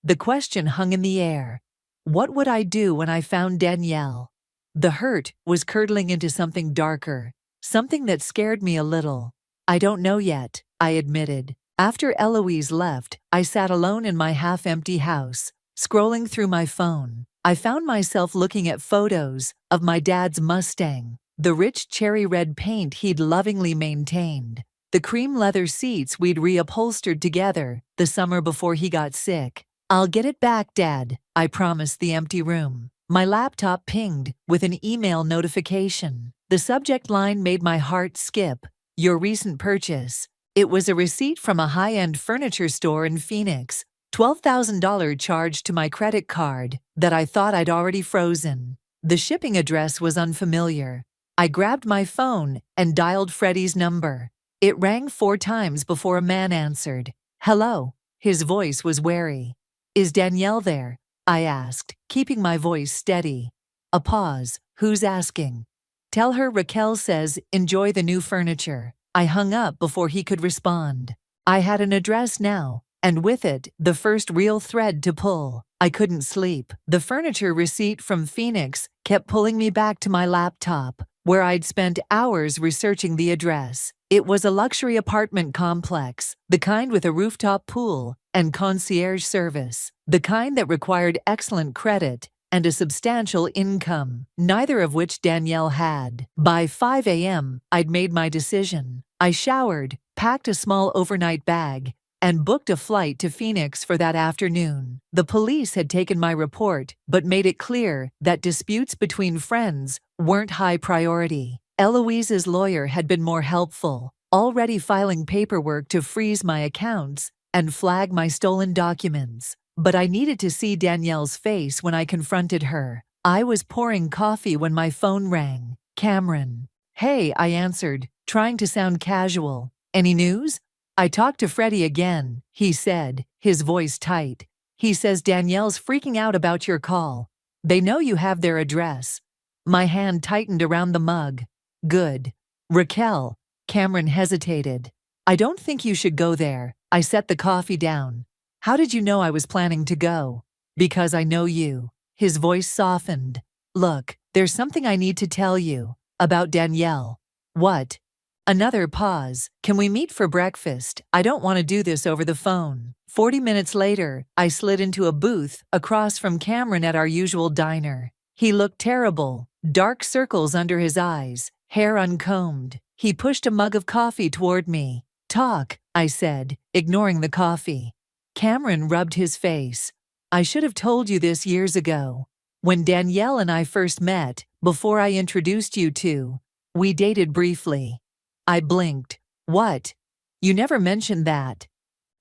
The question hung in the air. What would I do when I found Danielle? The hurt was curdling into something darker, something that scared me a little. I don't know yet, I admitted. After Eloise left, I sat alone in my half-empty house, scrolling through my phone. I found myself looking at photos of my dad's Mustang, the rich cherry red paint he'd lovingly maintained. The cream leather seats we'd reupholstered together the summer before he got sick. I'll get it back, Dad, I promised the empty room. My laptop pinged with an email notification. The subject line made my heart skip. Your recent purchase. It was a receipt from a high-end furniture store in Phoenix. $12,000 charged to my credit card that I thought I'd already frozen. The shipping address was unfamiliar. I grabbed my phone and dialed Freddie's number. It rang 4 times before a man answered. Hello. His voice was wary. Is Danielle there? I asked, keeping my voice steady. A pause. Who's asking? Tell her Raquel says enjoy the new furniture. I hung up before he could respond. I had an address now, and with it, the first real thread to pull. I couldn't sleep. The furniture receipt from Phoenix kept pulling me back to my laptop, where I'd spent hours researching the address. It was a luxury apartment complex, the kind with a rooftop pool and concierge service, the kind that required excellent credit and a substantial income, neither of which Danielle had. By 5 a.m., I'd made my decision. I showered, packed a small overnight bag, and booked a flight to Phoenix for that afternoon. The police had taken my report, but made it clear that disputes between friends weren't high priority. Eloise's lawyer had been more helpful, already filing paperwork to freeze my accounts and flag my stolen documents. But I needed to see Danielle's face when I confronted her. I was pouring coffee when my phone rang. Cameron. Hey, I answered, trying to sound casual. Any news? I talked to Freddie again, he said, his voice tight. He says Danielle's freaking out about your call. They know you have their address. My hand tightened around the mug. Good. Raquel. Cameron hesitated. I don't think you should go there. I set the coffee down. How did you know I was planning to go? Because I know you. His voice softened. Look, there's something I need to tell you. About Danielle. What? Another pause. Can we meet for breakfast? I don't want to do this over the phone. 40 minutes later, I slid into a booth across from Cameron at our usual diner. He looked terrible. Dark circles under his eyes, hair uncombed. He pushed a mug of coffee toward me. Talk, I said, ignoring the coffee. Cameron rubbed his face. I should have told you this years ago. When Danielle and I first met, before I introduced you two, we dated briefly. I blinked. What? You never mentioned that.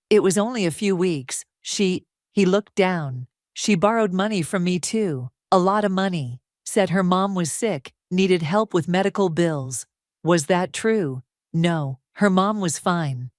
It was only a few weeks. He looked down. She borrowed money from me too. A lot of money. Said her mom was sick, needed help with medical bills. Was that true? No, her mom was fine.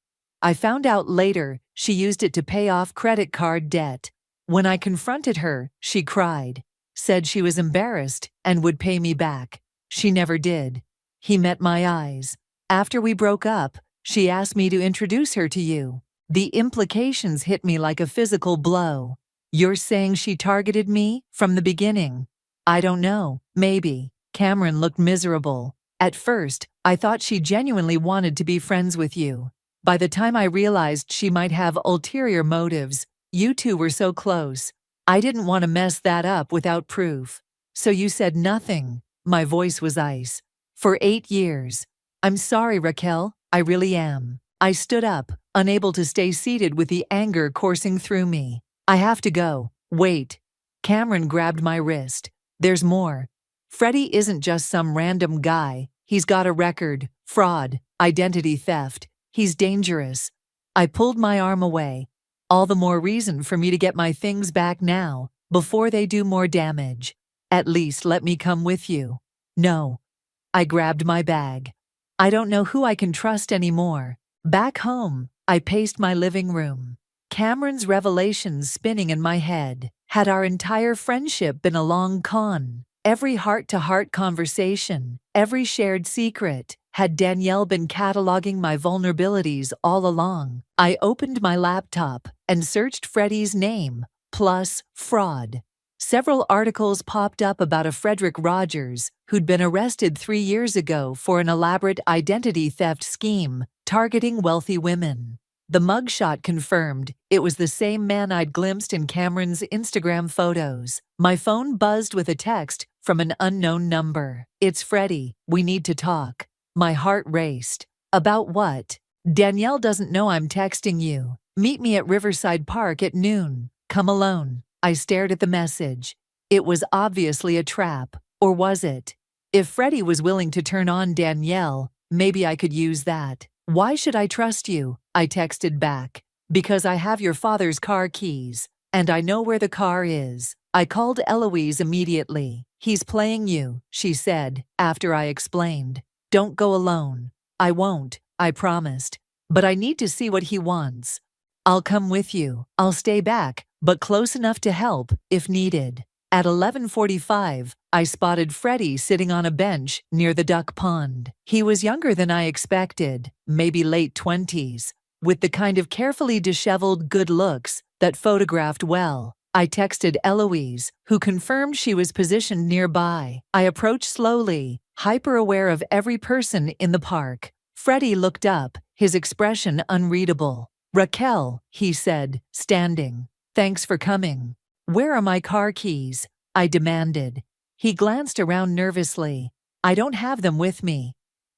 I found out later she used it to pay off credit card debt. When I confronted her, she cried. Said she was embarrassed and would pay me back. She never did. He met my eyes. After we broke up, she asked me to introduce her to you. The implications hit me like a physical blow. You're saying she targeted me from the beginning? I don't know, maybe. Cameron looked miserable. At first, I thought she genuinely wanted to be friends with you. By the time I realized she might have ulterior motives, you two were so close. I didn't want to mess that up without proof. So you said nothing. My voice was ice. For 8 years. I'm sorry, Raquel, I really am. I stood up, unable to stay seated with the anger coursing through me. I have to go. Wait. Cameron grabbed my wrist. There's more. Freddie isn't just some random guy. He's got a record, fraud, identity theft. He's dangerous. I pulled my arm away. All the more reason for me to get my things back now, before they do more damage. At least let me come with you. No. I grabbed my bag. I don't know who I can trust anymore. Back home, I paced my living room. Cameron's revelations spinning in my head. Had our entire friendship been a long con? Every heart-to-heart conversation, every shared secret, had Danielle been cataloging my vulnerabilities all along? I opened my laptop and searched Freddie's name, plus fraud. Several articles popped up about a Frederick Rogers who'd been arrested 3 years ago for an elaborate identity theft scheme targeting wealthy women. The mugshot confirmed it was the same man I'd glimpsed in Cameron's Instagram photos. My phone buzzed with a text from an unknown number. It's Freddie, we need to talk. My heart raced. About what? Danielle doesn't know I'm texting you. Meet me at Riverside Park at noon. Come alone. I stared at the message. It was obviously a trap. Or was it? If Freddie was willing to turn on Danielle, maybe I could use that. Why should I trust you? I texted back. Because I have your father's car keys, and I know where the car is. I called Eloise immediately. He's playing you, she said, after I explained. Don't go alone. I won't, I promised. But I need to see what he wants. I'll come with you. I'll stay back, but close enough to help, if needed. At 11:45, I spotted Freddie sitting on a bench near the duck pond. He was younger than I expected, maybe late 20s, with the kind of carefully disheveled good looks that photographed well. I texted Eloise, who confirmed she was positioned nearby. I approached slowly, hyper-aware of every person in the park. Freddie looked up, his expression unreadable. Raquel, he said, standing. Thanks for coming. Where are my car keys? I demanded. He glanced around nervously. I don't have them with me.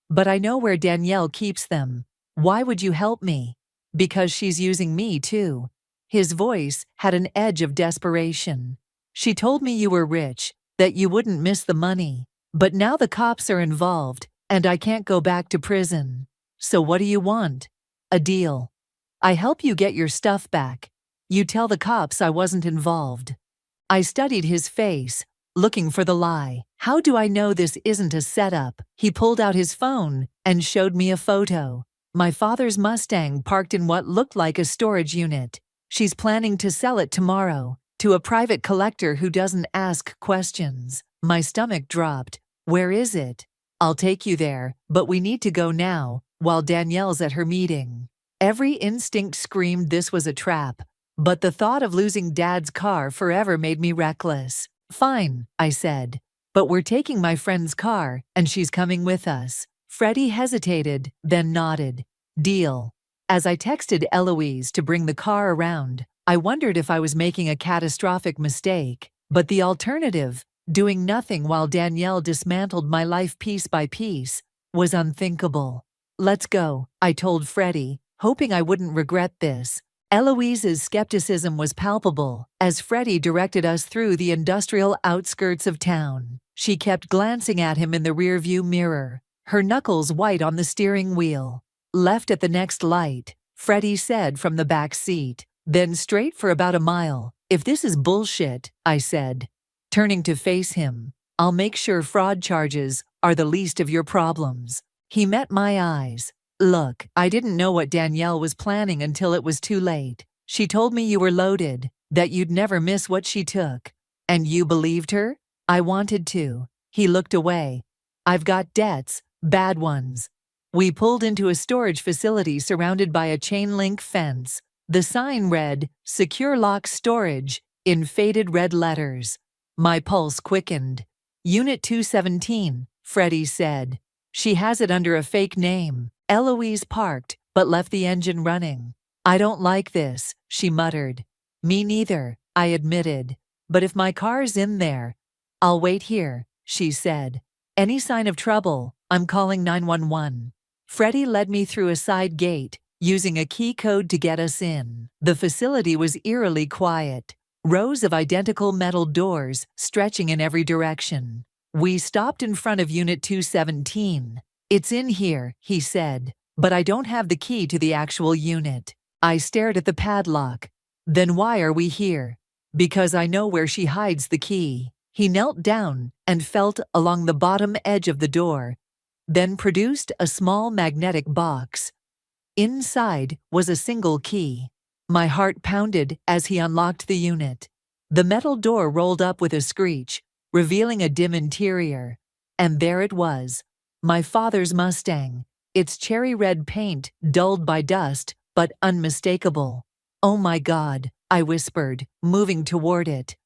But I know where Danielle keeps them. Why would you help me? Because she's using me too. His voice had an edge of desperation. She told me you were rich, that you wouldn't miss the money. But now the cops are involved, and I can't go back to prison. So what do you want? A deal. I help you get your stuff back. You tell the cops I wasn't involved. I studied his face, looking for the lie. How do I know this isn't a setup? He pulled out his phone and showed me a photo. My father's Mustang parked in what looked like a storage unit. She's planning to sell it tomorrow, to a private collector who doesn't ask questions. My stomach dropped. Where is it? I'll take you there, but we need to go now, while Danielle's at her meeting. Every instinct screamed this was a trap, but the thought of losing Dad's car forever made me reckless. Fine, I said, but we're taking my friend's car, and she's coming with us. Freddie hesitated, then nodded. Deal. As I texted Eloise to bring the car around, I wondered if I was making a catastrophic mistake, but the alternative, doing nothing while Danielle dismantled my life piece by piece, was unthinkable. Let's go, I told Freddie, hoping I wouldn't regret this. Eloise's skepticism was palpable as Freddie directed us through the industrial outskirts of town. She kept glancing at him in the rearview mirror, her knuckles white on the steering wheel. "Left at the next light," Freddie said from the back seat, "then straight for about a mile. If this is bullshit," I said, turning to face him, "I'll make sure fraud charges are the least of your problems." He met my eyes. "Look, I didn't know what Danielle was planning until it was too late. She told me you were loaded, that you'd never miss what she took. And you believed her?" "I wanted to." He looked away. "I've got debts, bad ones." We pulled into a storage facility surrounded by a chain-link fence. The sign read, "Secure Lock Storage," in faded red letters. My pulse quickened. "Unit 217, Freddie said. "She has it under a fake name." Eloise parked, but left the engine running. "I don't like this," she muttered. "Me neither," I admitted. "But if my car's in there, I'll wait here," she said. "Any sign of trouble, I'm calling 911. Freddie led me through a side gate, using a key code to get us in. The facility was eerily quiet, rows of identical metal doors stretching in every direction. We stopped in front of Unit 217. "It's in here," he said, "but I don't have the key to the actual unit." I stared at the padlock. "Then why are we here?" "Because I know where she hides the key." He knelt down and felt along the bottom edge of the door, then produced a small magnetic box. Inside was a single key. My heart pounded as he unlocked the unit. The metal door rolled up with a screech, revealing a dim interior. And there it was, my father's Mustang, its cherry red paint dulled by dust, but unmistakable. "Oh my God," I whispered, moving toward it.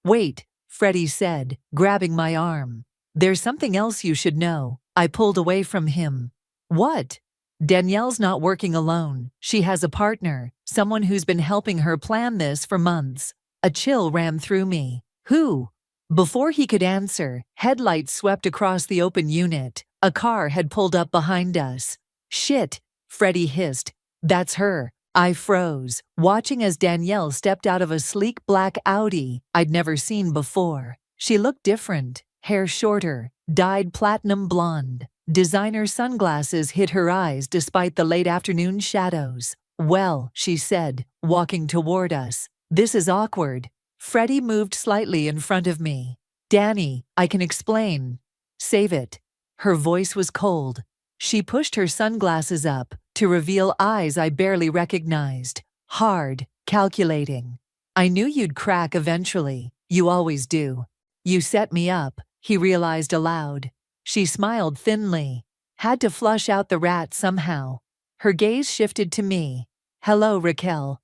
"Wait," Freddie said, grabbing my arm. "There's something else you should know." I pulled away from him. "What?" "Danielle's not working alone. She has a partner, someone who's been helping her plan this for months." A chill ran through me. "Who?" Before he could answer, headlights swept across the open unit. A car had pulled up behind us. "Shit," Freddie hissed. "That's her." I froze, watching as Danielle stepped out of a sleek black Audi I'd never seen before. She looked different, hair shorter, dyed platinum blonde. Designer sunglasses hid her eyes despite the late afternoon shadows. "Well," she said, walking toward us, "this is awkward." Freddie moved slightly in front of me. "Danny, I can explain." "Save it." Her voice was cold. She pushed her sunglasses up to reveal eyes I barely recognized. Hard, calculating. "I knew you'd crack eventually. You always do." "You set me up," he realized aloud. She smiled thinly. "Had to flush out the rat somehow." Her gaze shifted to me. "Hello, Raquel.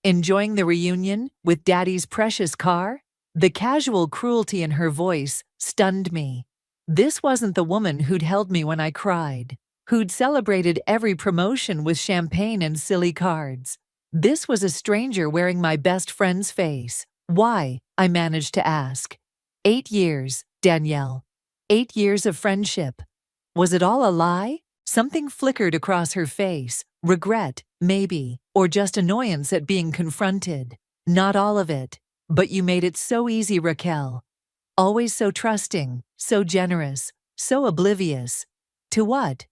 Enjoying the reunion with Daddy's precious car?" The casual cruelty in her voice stunned me. This wasn't the woman who'd held me when I cried, who'd celebrated every promotion with champagne and silly cards. This was a stranger wearing my best friend's face. "Why?" I managed to ask. 8 years, Danielle. 8 years of friendship. Was it all a lie? Something flickered across her face. Regret, maybe, or just annoyance at being confronted. "Not all of it. But you made it so easy, Raquel. Always so trusting, so generous, so oblivious." "To what?"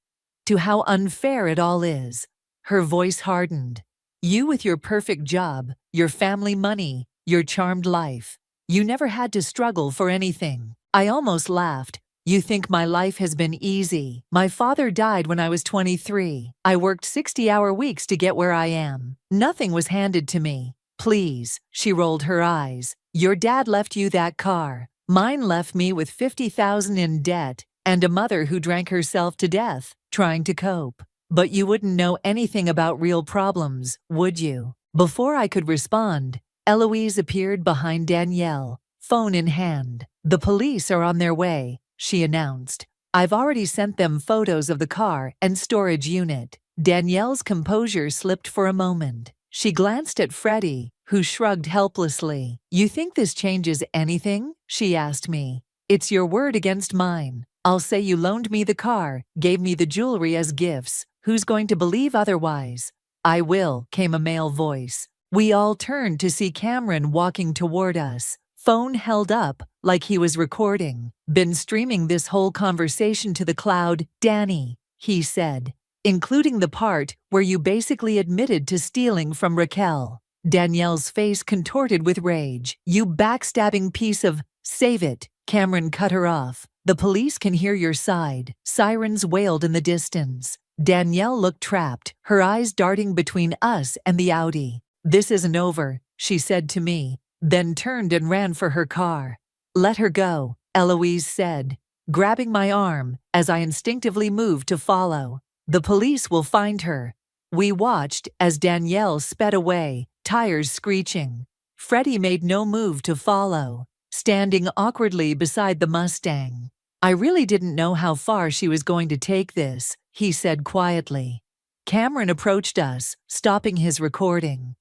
"To how unfair it all is." Her voice hardened. "You with your perfect job, your family money, your charmed life. You never had to struggle for anything." I almost laughed. "You think my life has been easy. My father died when I was 23. I worked 60-hour weeks to get where I am. Nothing was handed to me." "Please," she rolled her eyes. "Your dad left you that car. Mine left me with $50,000 in debt and a mother who drank herself to death, trying to cope. But you wouldn't know anything about real problems, would you?" Before I could respond, Eloise appeared behind Danielle, phone in hand. "The police are on their way," she announced. "I've already sent them photos of the car and storage unit." Danielle's composure slipped for a moment. She glanced at Freddie, who shrugged helplessly. "You think this changes anything?" she asked me. "It's your word against mine. I'll say you loaned me the car, gave me the jewelry as gifts. Who's going to believe otherwise?" "I will," came a male voice. We all turned to see Cameron walking toward us, phone held up like he was recording. "Been streaming this whole conversation to the cloud, Danny," he said, "including the part where you basically admitted to stealing from Raquel." Danielle's face contorted with rage. "You backstabbing piece of—" "Save it," Cameron cut her off. "The police can hear your side." Sirens wailed in the distance. Danielle looked trapped, her eyes darting between us and the Audi. "This isn't over," she said to me, then turned and ran for her car. "Let her go," Eloise said, grabbing my arm as I instinctively moved to follow. "The police will find her." We watched as Danielle sped away, tires screeching. Freddie made no move to follow, standing awkwardly beside the Mustang. "I really didn't know how far she was going to take this," he said quietly. Cameron approached us, stopping his recording.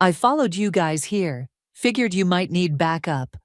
"I followed you guys here. Figured you might need backup."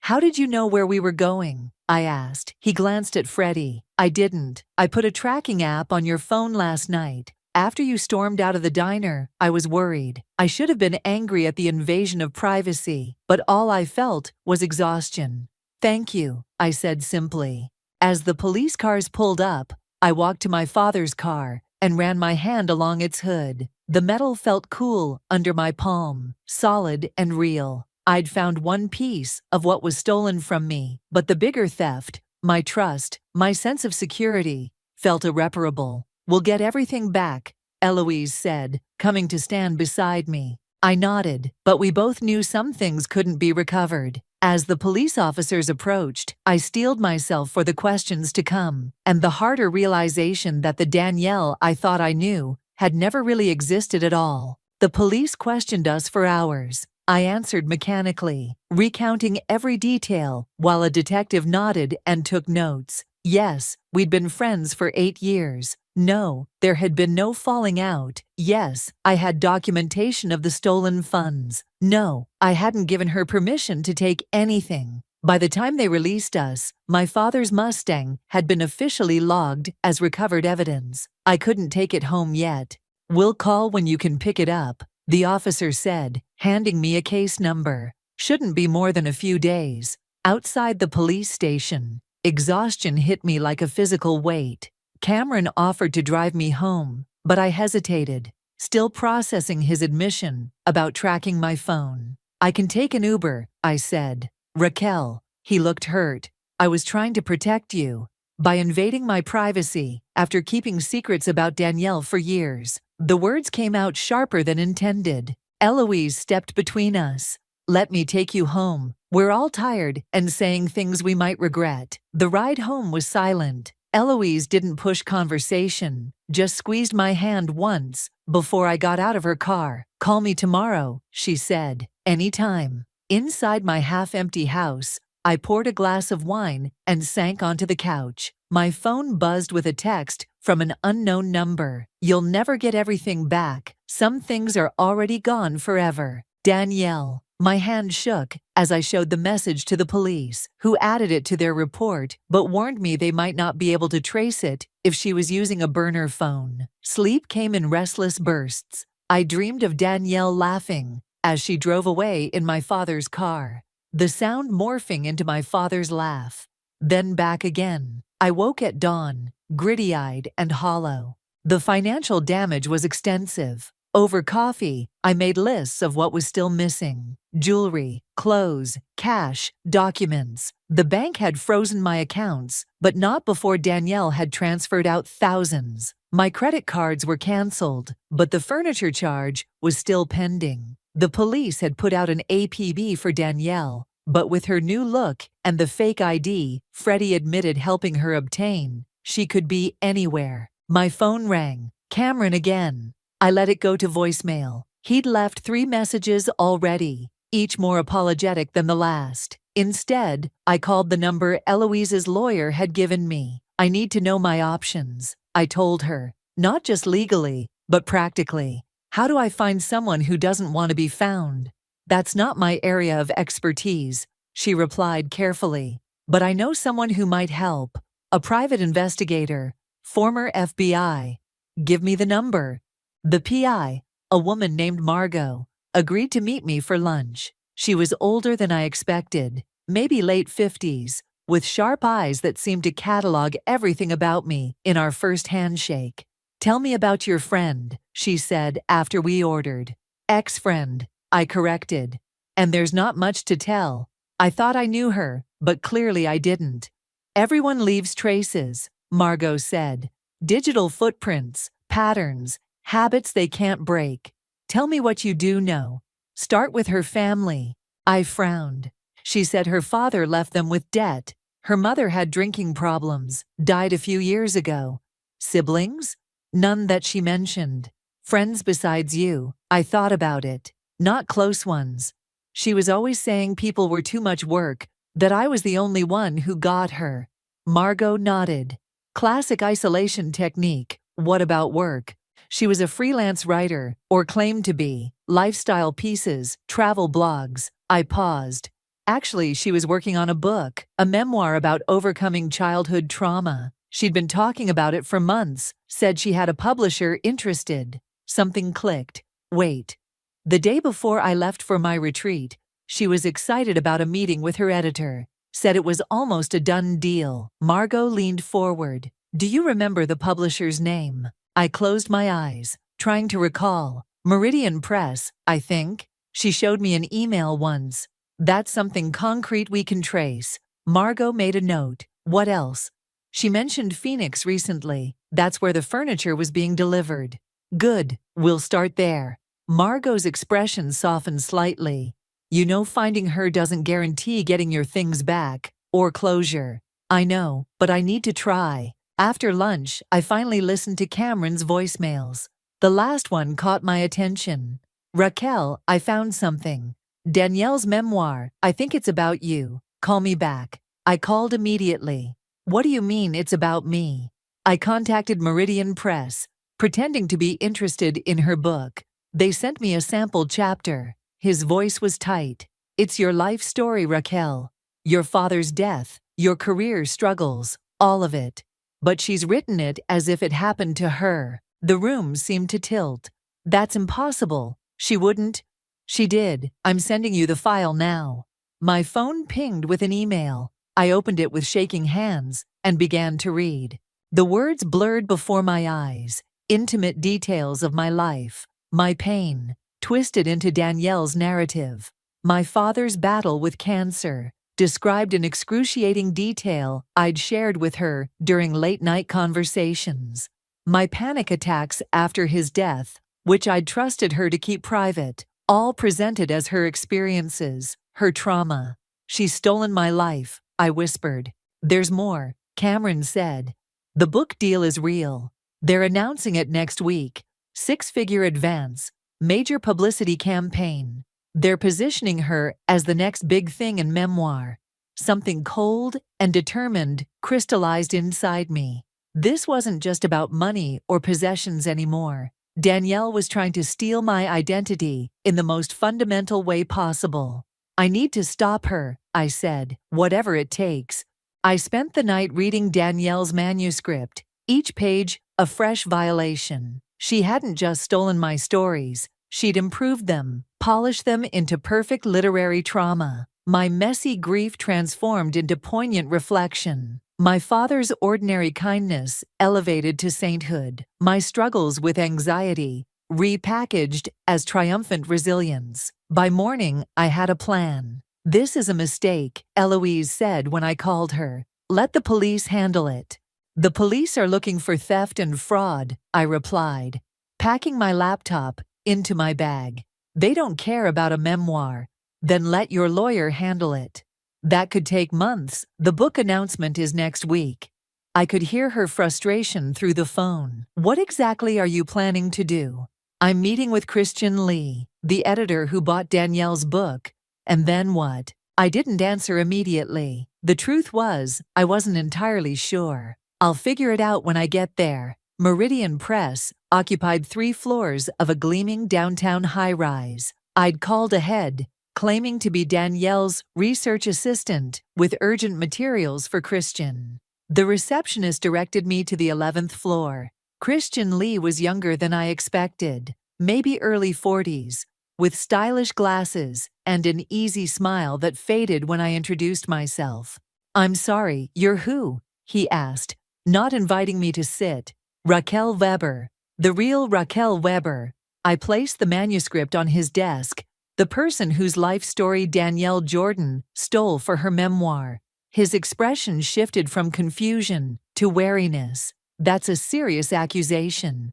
"How did you know where we were going?" I asked. He glanced at Freddie. "I didn't. I put a tracking app on your phone last night. After you stormed out of the diner, I was worried. I should have been angry at the invasion of privacy, but all I felt was exhaustion." "Thank you," I said simply. As the police cars pulled up, I walked to my father's car and ran my hand along its hood. The metal felt cool under my palm, solid and real. I'd found one piece of what was stolen from me, but the bigger theft, my trust, my sense of security, felt irreparable. "We'll get everything back," Eloise said, coming to stand beside me. I nodded, but we both knew some things couldn't be recovered. As the police officers approached, I steeled myself for the questions to come, and the harder realization that the Danielle I thought I knew had never really existed at all. The police questioned us for hours. I answered mechanically, recounting every detail, while a detective nodded and took notes. Yes, we'd been friends for 8 years. No, there had been no falling out. Yes, I had documentation of the stolen funds. No, I hadn't given her permission to take anything. By the time they released us, my father's Mustang had been officially logged as recovered evidence. I couldn't take it home yet. "We'll call when you can pick it up," the officer said, handing me a case number. "Shouldn't be more than a few days." Outside the police station, exhaustion hit me like a physical weight. Cameron offered to drive me home, but I hesitated, still processing his admission about tracking my phone. "I can take an Uber," I said. "Raquel," he looked hurt, "I was trying to protect you. By invading my privacy, after keeping secrets about Danielle for years." The words came out sharper than intended. Eloise stepped between us. "Let me take you home. We're all tired and saying things we might regret." The ride home was silent. Eloise didn't push conversation, just squeezed my hand once before I got out of her car. "Call me tomorrow," she said. "Anytime." Inside my half-empty house, I poured a glass of wine and sank onto the couch. My phone buzzed with a text from an unknown number. "You'll never get everything back. Some things are already gone forever. Danielle." My hand shook as I showed the message to the police, who added it to their report but warned me they might not be able to trace it if she was using a burner phone. Sleep came in restless bursts. I dreamed of Danielle laughing as she drove away in my father's car, the sound morphing into my father's laugh. Then back again. I woke at dawn, gritty-eyed and hollow. The financial damage was extensive. Over coffee, I made lists of what was still missing: jewelry, clothes, cash, documents. The bank had frozen my accounts, but not before Danielle had transferred out thousands. My credit cards were canceled, but the furniture charge was still pending. The police had put out an APB for Danielle, but with her new look and the fake ID Freddie admitted helping her obtain, she could be anywhere. My phone rang. Cameron again. I let it go to voicemail. He'd left 3 messages already, each more apologetic than the last. Instead, I called the number Eloise's lawyer had given me. "I need to know my options," I told her. "Not just legally, but practically. How do I find someone who doesn't want to be found?" "That's not my area of expertise," she replied carefully. "But I know someone who might help. A private investigator, former FBI. Give me the number." The PI, a woman named Margot, agreed to meet me for lunch. She was older than I expected, maybe late 50s, with sharp eyes that seemed to catalog everything about me in our first handshake. "Tell me about your friend," she said after we ordered. "Ex-friend," I corrected. "And there's not much to tell. I thought I knew her, but clearly I didn't." "Everyone leaves traces," Margot said. "Digital footprints, patterns, habits they can't break. Tell me what you do know." "Start with her family." I frowned. She said her father left them with debt. Her mother had drinking problems, died a few years ago. "Siblings?" "None that she mentioned." "Friends besides you?" I thought about it. "Not close ones." She was always saying people were too much work, that I was the only one who got her. Margot nodded. "Classic isolation technique. What about work?" She was a freelance writer, or claimed to be. Lifestyle pieces, travel blogs. I paused. Actually, she was working on a book, a memoir about overcoming childhood trauma. She'd been talking about it for months, said she had a publisher interested. Something clicked. Wait. The day before I left for my retreat, she was excited about a meeting with her editor. Said it was almost a done deal. Margot leaned forward. "Do you remember the publisher's name?" I closed my eyes, trying to recall. "Meridian Press, I think." She showed me an email once. "That's something concrete we can trace." Margot made a note. "What else?" "She mentioned Phoenix recently. That's where the furniture was being delivered." "Good, we'll start there." Margot's expression softened slightly. "You know, finding her doesn't guarantee getting your things back, or closure." "I know, but I need to try." After lunch, I finally listened to Cameron's voicemails. The last one caught my attention. "Raquel, I found something. Danielle's memoir. I think it's about you. Call me back." I called immediately. "What do you mean it's about me?" I contacted Meridian Press, pretending to be interested in her book. They sent me a sample chapter. His voice was tight. "It's your life story, Raquel. Your father's death, your career struggles, all of it. But she's written it as if it happened to her." The room seemed to tilt. "That's impossible. She wouldn't." "She did. I'm sending you the file now." My phone pinged with an email. I opened it with shaking hands and began to read. The words blurred before my eyes. Intimate details of my life, my pain, twisted into Danielle's narrative. My father's battle with cancer, described in excruciating detail I'd shared with her during late-night conversations. My panic attacks after his death, which I'd trusted her to keep private, all presented as her experiences, her trauma. "She's stolen my life," I whispered. "There's more," Cameron said. "The book deal is real. They're announcing it next week. 6-figure advance, major publicity campaign. They're positioning her as the next big thing in memoir." Something cold and determined crystallized inside me. This wasn't just about money or possessions anymore. Danielle was trying to steal my identity in the most fundamental way possible. "I need to stop her," I said, "whatever it takes." I spent the night reading Danielle's manuscript, each page a fresh violation. She hadn't just stolen my stories, she'd improved them, polished them into perfect literary trauma. My messy grief transformed into poignant reflection. My father's ordinary kindness elevated to sainthood. My struggles with anxiety repackaged as triumphant resilience. By morning, I had a plan. "This is a mistake," Eloise said when I called her. "Let the police handle it." "The police are looking for theft and fraud," I replied, packing my laptop into my bag. "They don't care about a memoir. Then let your lawyer handle it." "That could take months. The book announcement is next week." I could hear her frustration through the phone. "What exactly are you planning to do?" "I'm meeting with Christian Lee, the editor who bought Danielle's book." "And then what?" I didn't answer immediately. The truth was, I wasn't entirely sure. "I'll figure it out when I get there." Meridian Press occupied 3 floors of a gleaming downtown high-rise. I'd called ahead, claiming to be Danielle's research assistant with urgent materials for Christian. The receptionist directed me to the 11th floor. Christian Lee was younger than I expected. maybe early 40s, with stylish glasses and an easy smile that faded when I introduced myself. "I'm sorry, you're who?" he asked, not inviting me to sit. "Raquel Weber, the real Raquel Weber." I placed the manuscript on his desk, the person whose life story Danielle Jordan stole for her memoir. His expression shifted from confusion to wariness. "That's a serious accusation."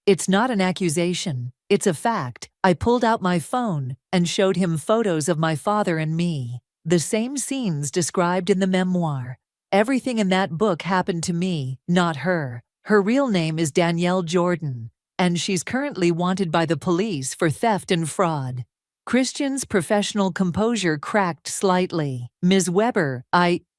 "It's not an accusation, it's a fact." I pulled out my phone and showed him photos of my father and me. The same scenes described in the memoir. Everything in that book happened to me, not her. Her real name is Danielle Jordan, and she's currently wanted by the police for theft and fraud. Christian's professional composure cracked slightly. "Ms. Weber,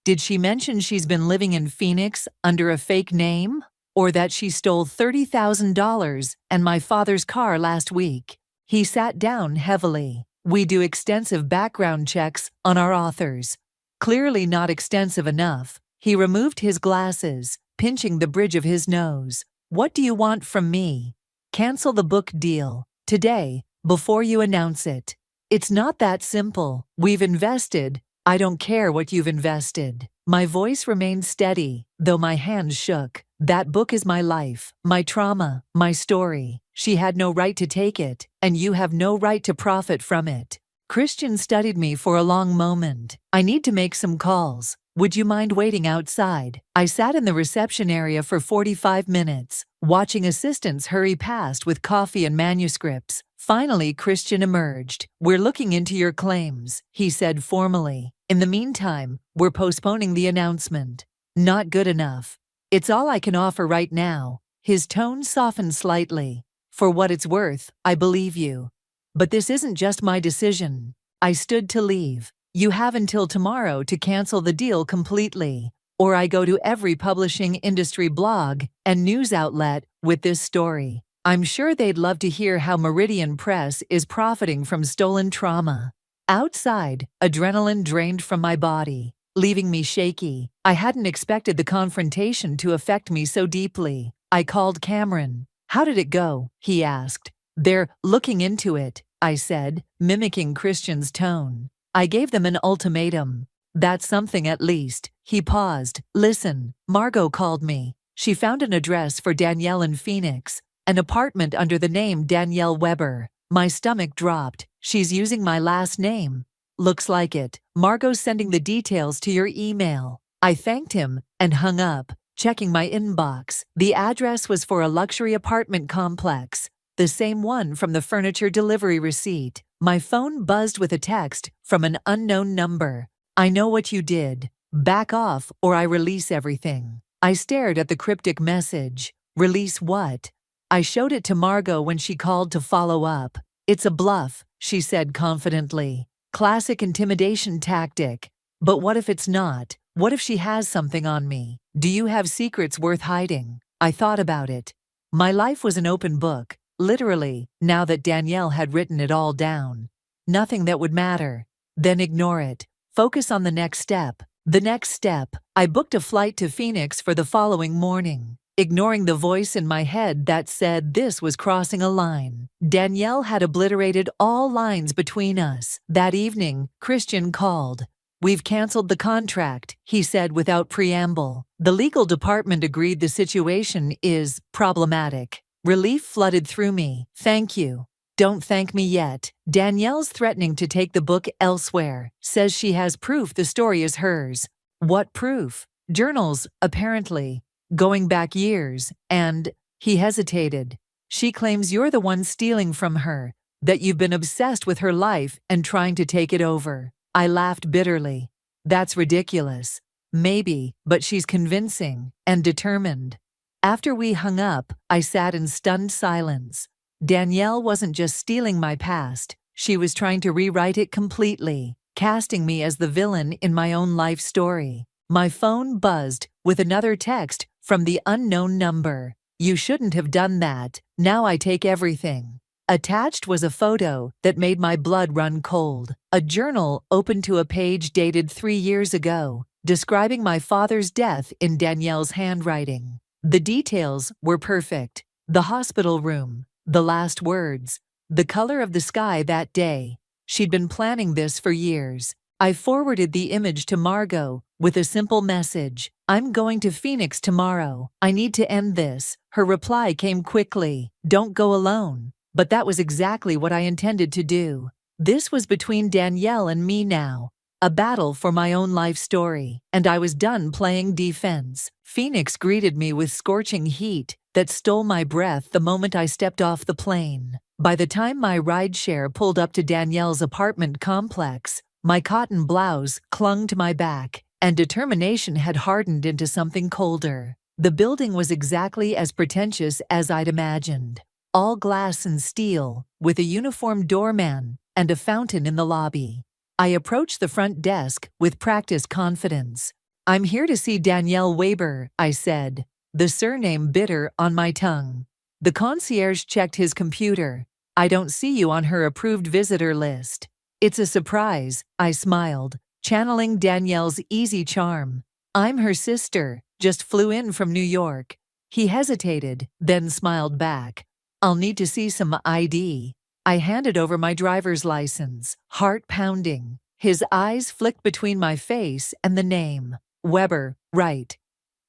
did she mention she's been living in Phoenix under a fake name? Or that she stole $30,000 and my father's car last week?" He sat down heavily. "We do extensive background checks on our authors." Clearly not extensive enough. He removed his glasses, pinching the bridge of his nose. "What do you want from me?" "Cancel the book deal. Today, before you announce it." "It's not that simple. We've invested." "I don't care what you've invested." My voice remained steady, though my hands shook. "That book is my life, my trauma, my story. She had no right to take it, and you have no right to profit from it." Christian studied me for a long moment. "I need to make some calls. Would you mind waiting outside?" I sat in the reception area for 45 minutes, watching assistants hurry past with coffee and manuscripts. Finally, Christian emerged. "We're looking into your claims," he said formally. "In the meantime, we're postponing the announcement." "Not good enough." "It's all I can offer right now." His tone softened slightly. "For what it's worth, I believe you. But this isn't just my decision." I stood to leave. "You have until tomorrow to cancel the deal completely, or I go to every publishing industry blog and news outlet with this story. I'm sure they'd love to hear how Meridian Press is profiting from stolen trauma." Outside, adrenaline drained from my body, leaving me shaky. I hadn't expected the confrontation to affect me so deeply. I called Cameron. "How did it go?" he asked. "They're looking into it," I said, mimicking Christian's tone. "I gave them an ultimatum." "That's something at least." He paused. "Listen, Margot called me. She found an address for Danielle in Phoenix, an apartment under the name Danielle Weber." My stomach dropped. "She's using my last name." "Looks like it. Margot's sending the details to your email." I thanked him and hung up, checking my inbox. The address was for a luxury apartment complex, the same one from the furniture delivery receipt. My phone buzzed with a text from an unknown number. "I know what you did. Back off or I release everything." I stared at the cryptic message. Release what? I showed it to Margot when she called to follow up. "It's a bluff," she said confidently. "Classic intimidation tactic. But what if it's not? What if she has something on me? Do you have secrets worth hiding?" I thought about it. My life was an open book, literally, now that Danielle had written it all down. Nothing that would matter. Then ignore it. Focus on the next step. The next step. I booked a flight to Phoenix for the following morning, ignoring the voice in my head that said this was crossing a line. Danielle had obliterated all lines between us. That evening, Christian called. "We've canceled the contract," he said without preamble. "The legal department agreed the situation is problematic." Relief flooded through me. "Thank you." "Don't thank me yet. Danielle's threatening to take the book elsewhere. Says she has proof the story is hers." "What proof?" "Journals, apparently. Going back years, and..." He hesitated. "She claims you're the one stealing from her, that you've been obsessed with her life and trying to take it over." I laughed bitterly. "That's ridiculous." "Maybe, but she's convincing and determined." After we hung up, I sat in stunned silence. Danielle wasn't just stealing my past, she was trying to rewrite it completely, casting me as the villain in my own life story. My phone buzzed with another text from the unknown number. "You shouldn't have done that. Now I take everything." Attached was a photo that made my blood run cold. A journal open to a page dated 3 years ago, describing my father's death in Danielle's handwriting. The details were perfect. The hospital room, The last words. The color of the sky that day. She'd been planning this for years. I forwarded the image to Margot with a simple message. I'm going to Phoenix tomorrow. I need to end this. Her reply came quickly. Don't go alone. But that was exactly what I intended to do. This was between Danielle and me now. A battle for my own life story. And I was done playing defense. Phoenix greeted me with scorching heat that stole my breath the moment I stepped off the plane. By the time my rideshare pulled up to Danielle's apartment complex, my cotton blouse clung to my back, and determination had hardened into something colder. The building was exactly as pretentious as I'd imagined. All glass and steel, with a uniformed doorman and a fountain in the lobby. I approached the front desk with practiced confidence. I'm here to see Danielle Weber, I said, the surname bitter on my tongue. The concierge checked his computer. I don't see you on her approved visitor list. It's a surprise, I smiled, channeling Danielle's easy charm. I'm her sister, just flew in from New York. He hesitated, then smiled back. I'll need to see some ID. I handed over my driver's license, heart pounding. His eyes flicked between my face and the name. Weber, right.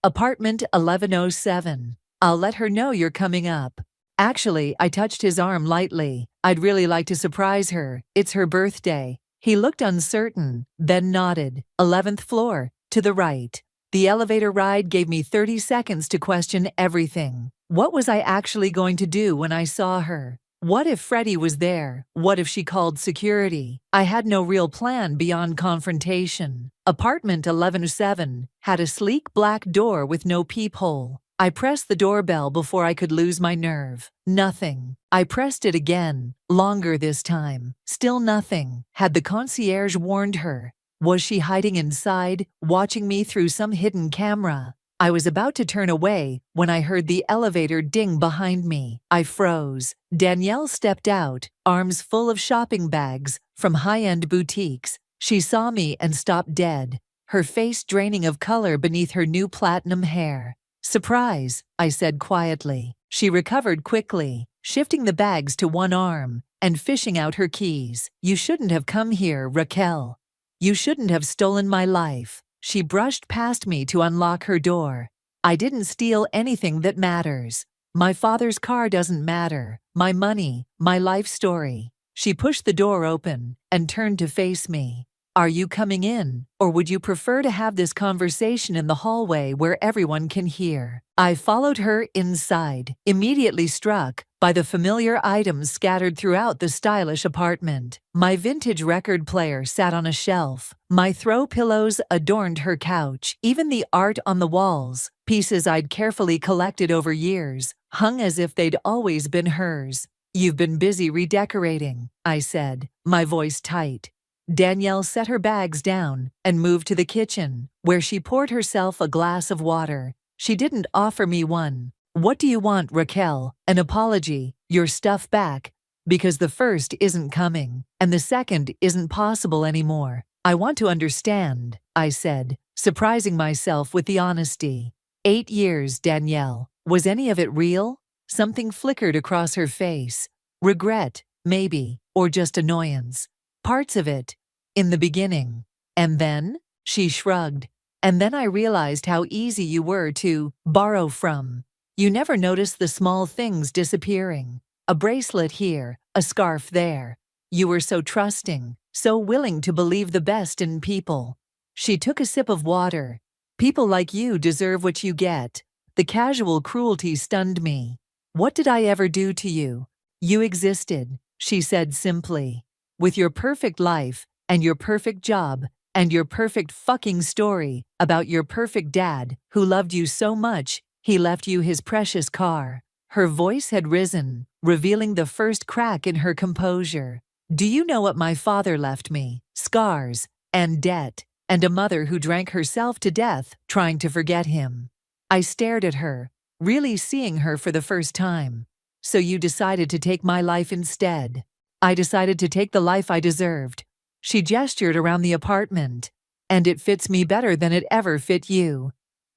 Apartment 1107. I'll let her know you're coming up. Actually, I touched his arm lightly. I'd really like to surprise her. It's her birthday. He looked uncertain, then nodded. 11th floor, to the right. The elevator ride gave me 30 seconds to question everything. What was I actually going to do when I saw her? What if Freddie was there? What if she called security? I had no real plan beyond confrontation. Apartment 1107 had a sleek black door with no peephole. I pressed the doorbell before I could lose my nerve. Nothing. I pressed it again, longer this time. Still nothing. Had the concierge warned her? Was she hiding inside, watching me through some hidden camera? I was about to turn away when I heard the elevator ding behind me. I froze. Danielle stepped out, arms full of shopping bags from high-end boutiques. She saw me and stopped dead, her face draining of color beneath her new platinum hair. Surprise, I said quietly. She recovered quickly, shifting the bags to one arm and fishing out her keys. You shouldn't have come here, Raquel. You shouldn't have stolen my life. She brushed past me to unlock her door. I didn't steal anything that matters. My father's car doesn't matter. My money, my life story. She pushed the door open and turned to face me. Are you coming in, or would you prefer to have this conversation in the hallway where everyone can hear? I followed her inside, immediately struck by the familiar items scattered throughout the stylish apartment. My vintage record player sat on a shelf. My throw pillows adorned her couch. Even the art on the walls, pieces I'd carefully collected over years, hung as if they'd always been hers. You've been busy redecorating, I said, my voice tight. Danielle set her bags down and moved to the kitchen, where she poured herself a glass of water. She didn't offer me one. What do you want, Raquel? An apology, your stuff back, because the first isn't coming, and the second isn't possible anymore. I want to understand, I said, surprising myself with the honesty. 8 years, Danielle. Was any of it real? Something flickered across her face. Regret, maybe, or just annoyance. Parts of it, in the beginning. And then, she shrugged. And then I realized how easy you were to borrow from. You never noticed the small things disappearing. A bracelet here, a scarf there. You were so trusting, so willing to believe the best in people. She took a sip of water. People like you deserve what you get. The casual cruelty stunned me. What did I ever do to you? You existed, she said simply. With your perfect life, and your perfect job, and your perfect fucking story about your perfect dad who loved you so much, he left you his precious car. Her voice had risen, revealing the first crack in her composure. Do you know what my father left me? Scars, and debt, and a mother who drank herself to death trying to forget him. I stared at her, really seeing her for the first time. So you decided to take my life instead. I decided to take the life I deserved. She gestured around the apartment. And it fits me better than it ever fit you.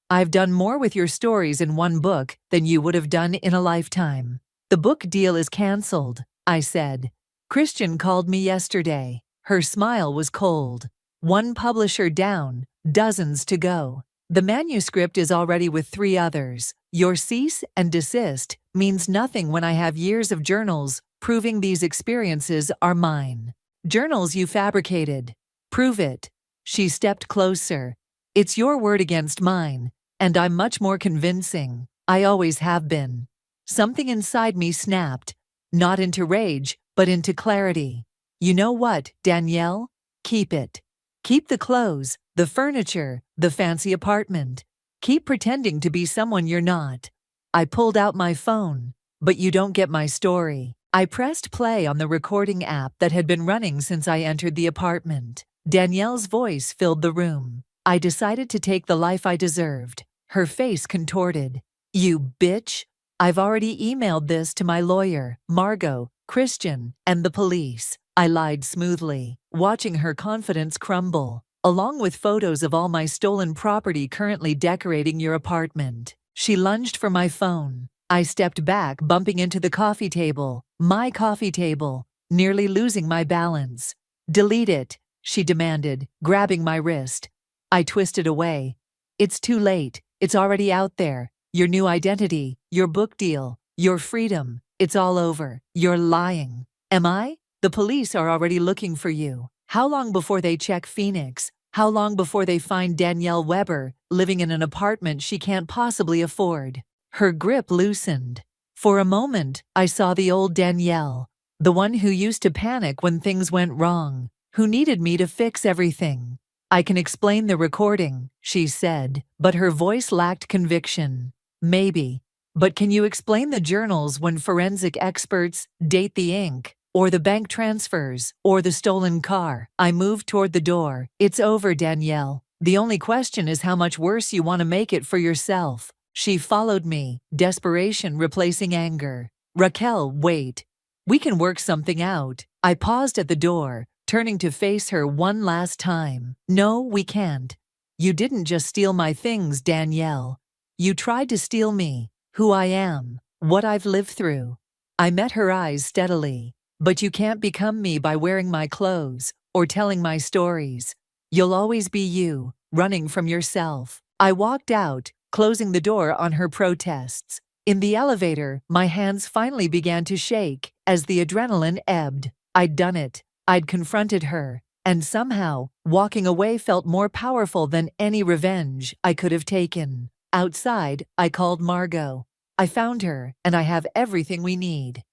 I've done more with your stories in one book than you would have done in a lifetime. The book deal is cancelled, I said. Christian called me yesterday. Her smile was cold. One publisher down, dozens to go. The manuscript is already with 3 others. Your cease and desist means nothing when I have years of journals proving these experiences are mine. Journals you fabricated. Prove it. She stepped closer. It's your word against mine, and I'm much more convincing. I always have been. Something inside me snapped, not into rage, but into clarity. You know what, Danielle? Keep it. Keep the clothes, the furniture, the fancy apartment. Keep pretending to be someone you're not. I pulled out my phone, but you don't get my story. I pressed play on the recording app that had been running since I entered the apartment. Danielle's voice filled the room. I decided to take the life I deserved. Her face contorted. You bitch! I've already emailed this to my lawyer, Margot, Christian, and the police. I lied smoothly, watching her confidence crumble, along with photos of all my stolen property currently decorating your apartment. She lunged for my phone. I stepped back, bumping into the coffee table, my coffee table, nearly losing my balance. Delete it, she demanded, grabbing my wrist. I twisted away. It's too late. It's already out there. Your new identity, your book deal, your freedom. It's all over. You're lying. Am I? The police are already looking for you. How long before they check Phoenix? How long before they find Danielle Weber living in an apartment she can't possibly afford? Her grip loosened. For a moment, I saw the old Danielle, the one who used to panic when things went wrong, who needed me to fix everything. I can explain the recording, she said, but her voice lacked conviction. Maybe. But can you explain the journals when forensic experts date the ink, or the bank transfers, or the stolen car? I moved toward the door. It's over, Danielle. The only question is how much worse you want to make it for yourself. She followed me, desperation replacing anger. Raquel, wait. We can work something out. I paused at the door, turning to face her one last time. No, we can't. You didn't just steal my things, Danielle. You tried to steal me, who I am, what I've lived through. I met her eyes steadily. But you can't become me by wearing my clothes or telling my stories. You'll always be you, running from yourself. I walked out, closing the door on her protests. In the elevator, my hands finally began to shake as the adrenaline ebbed. I'd done it. I'd confronted her. And somehow, walking away felt more powerful than any revenge I could have taken. Outside, I called Margot. I found her, and I have everything we need.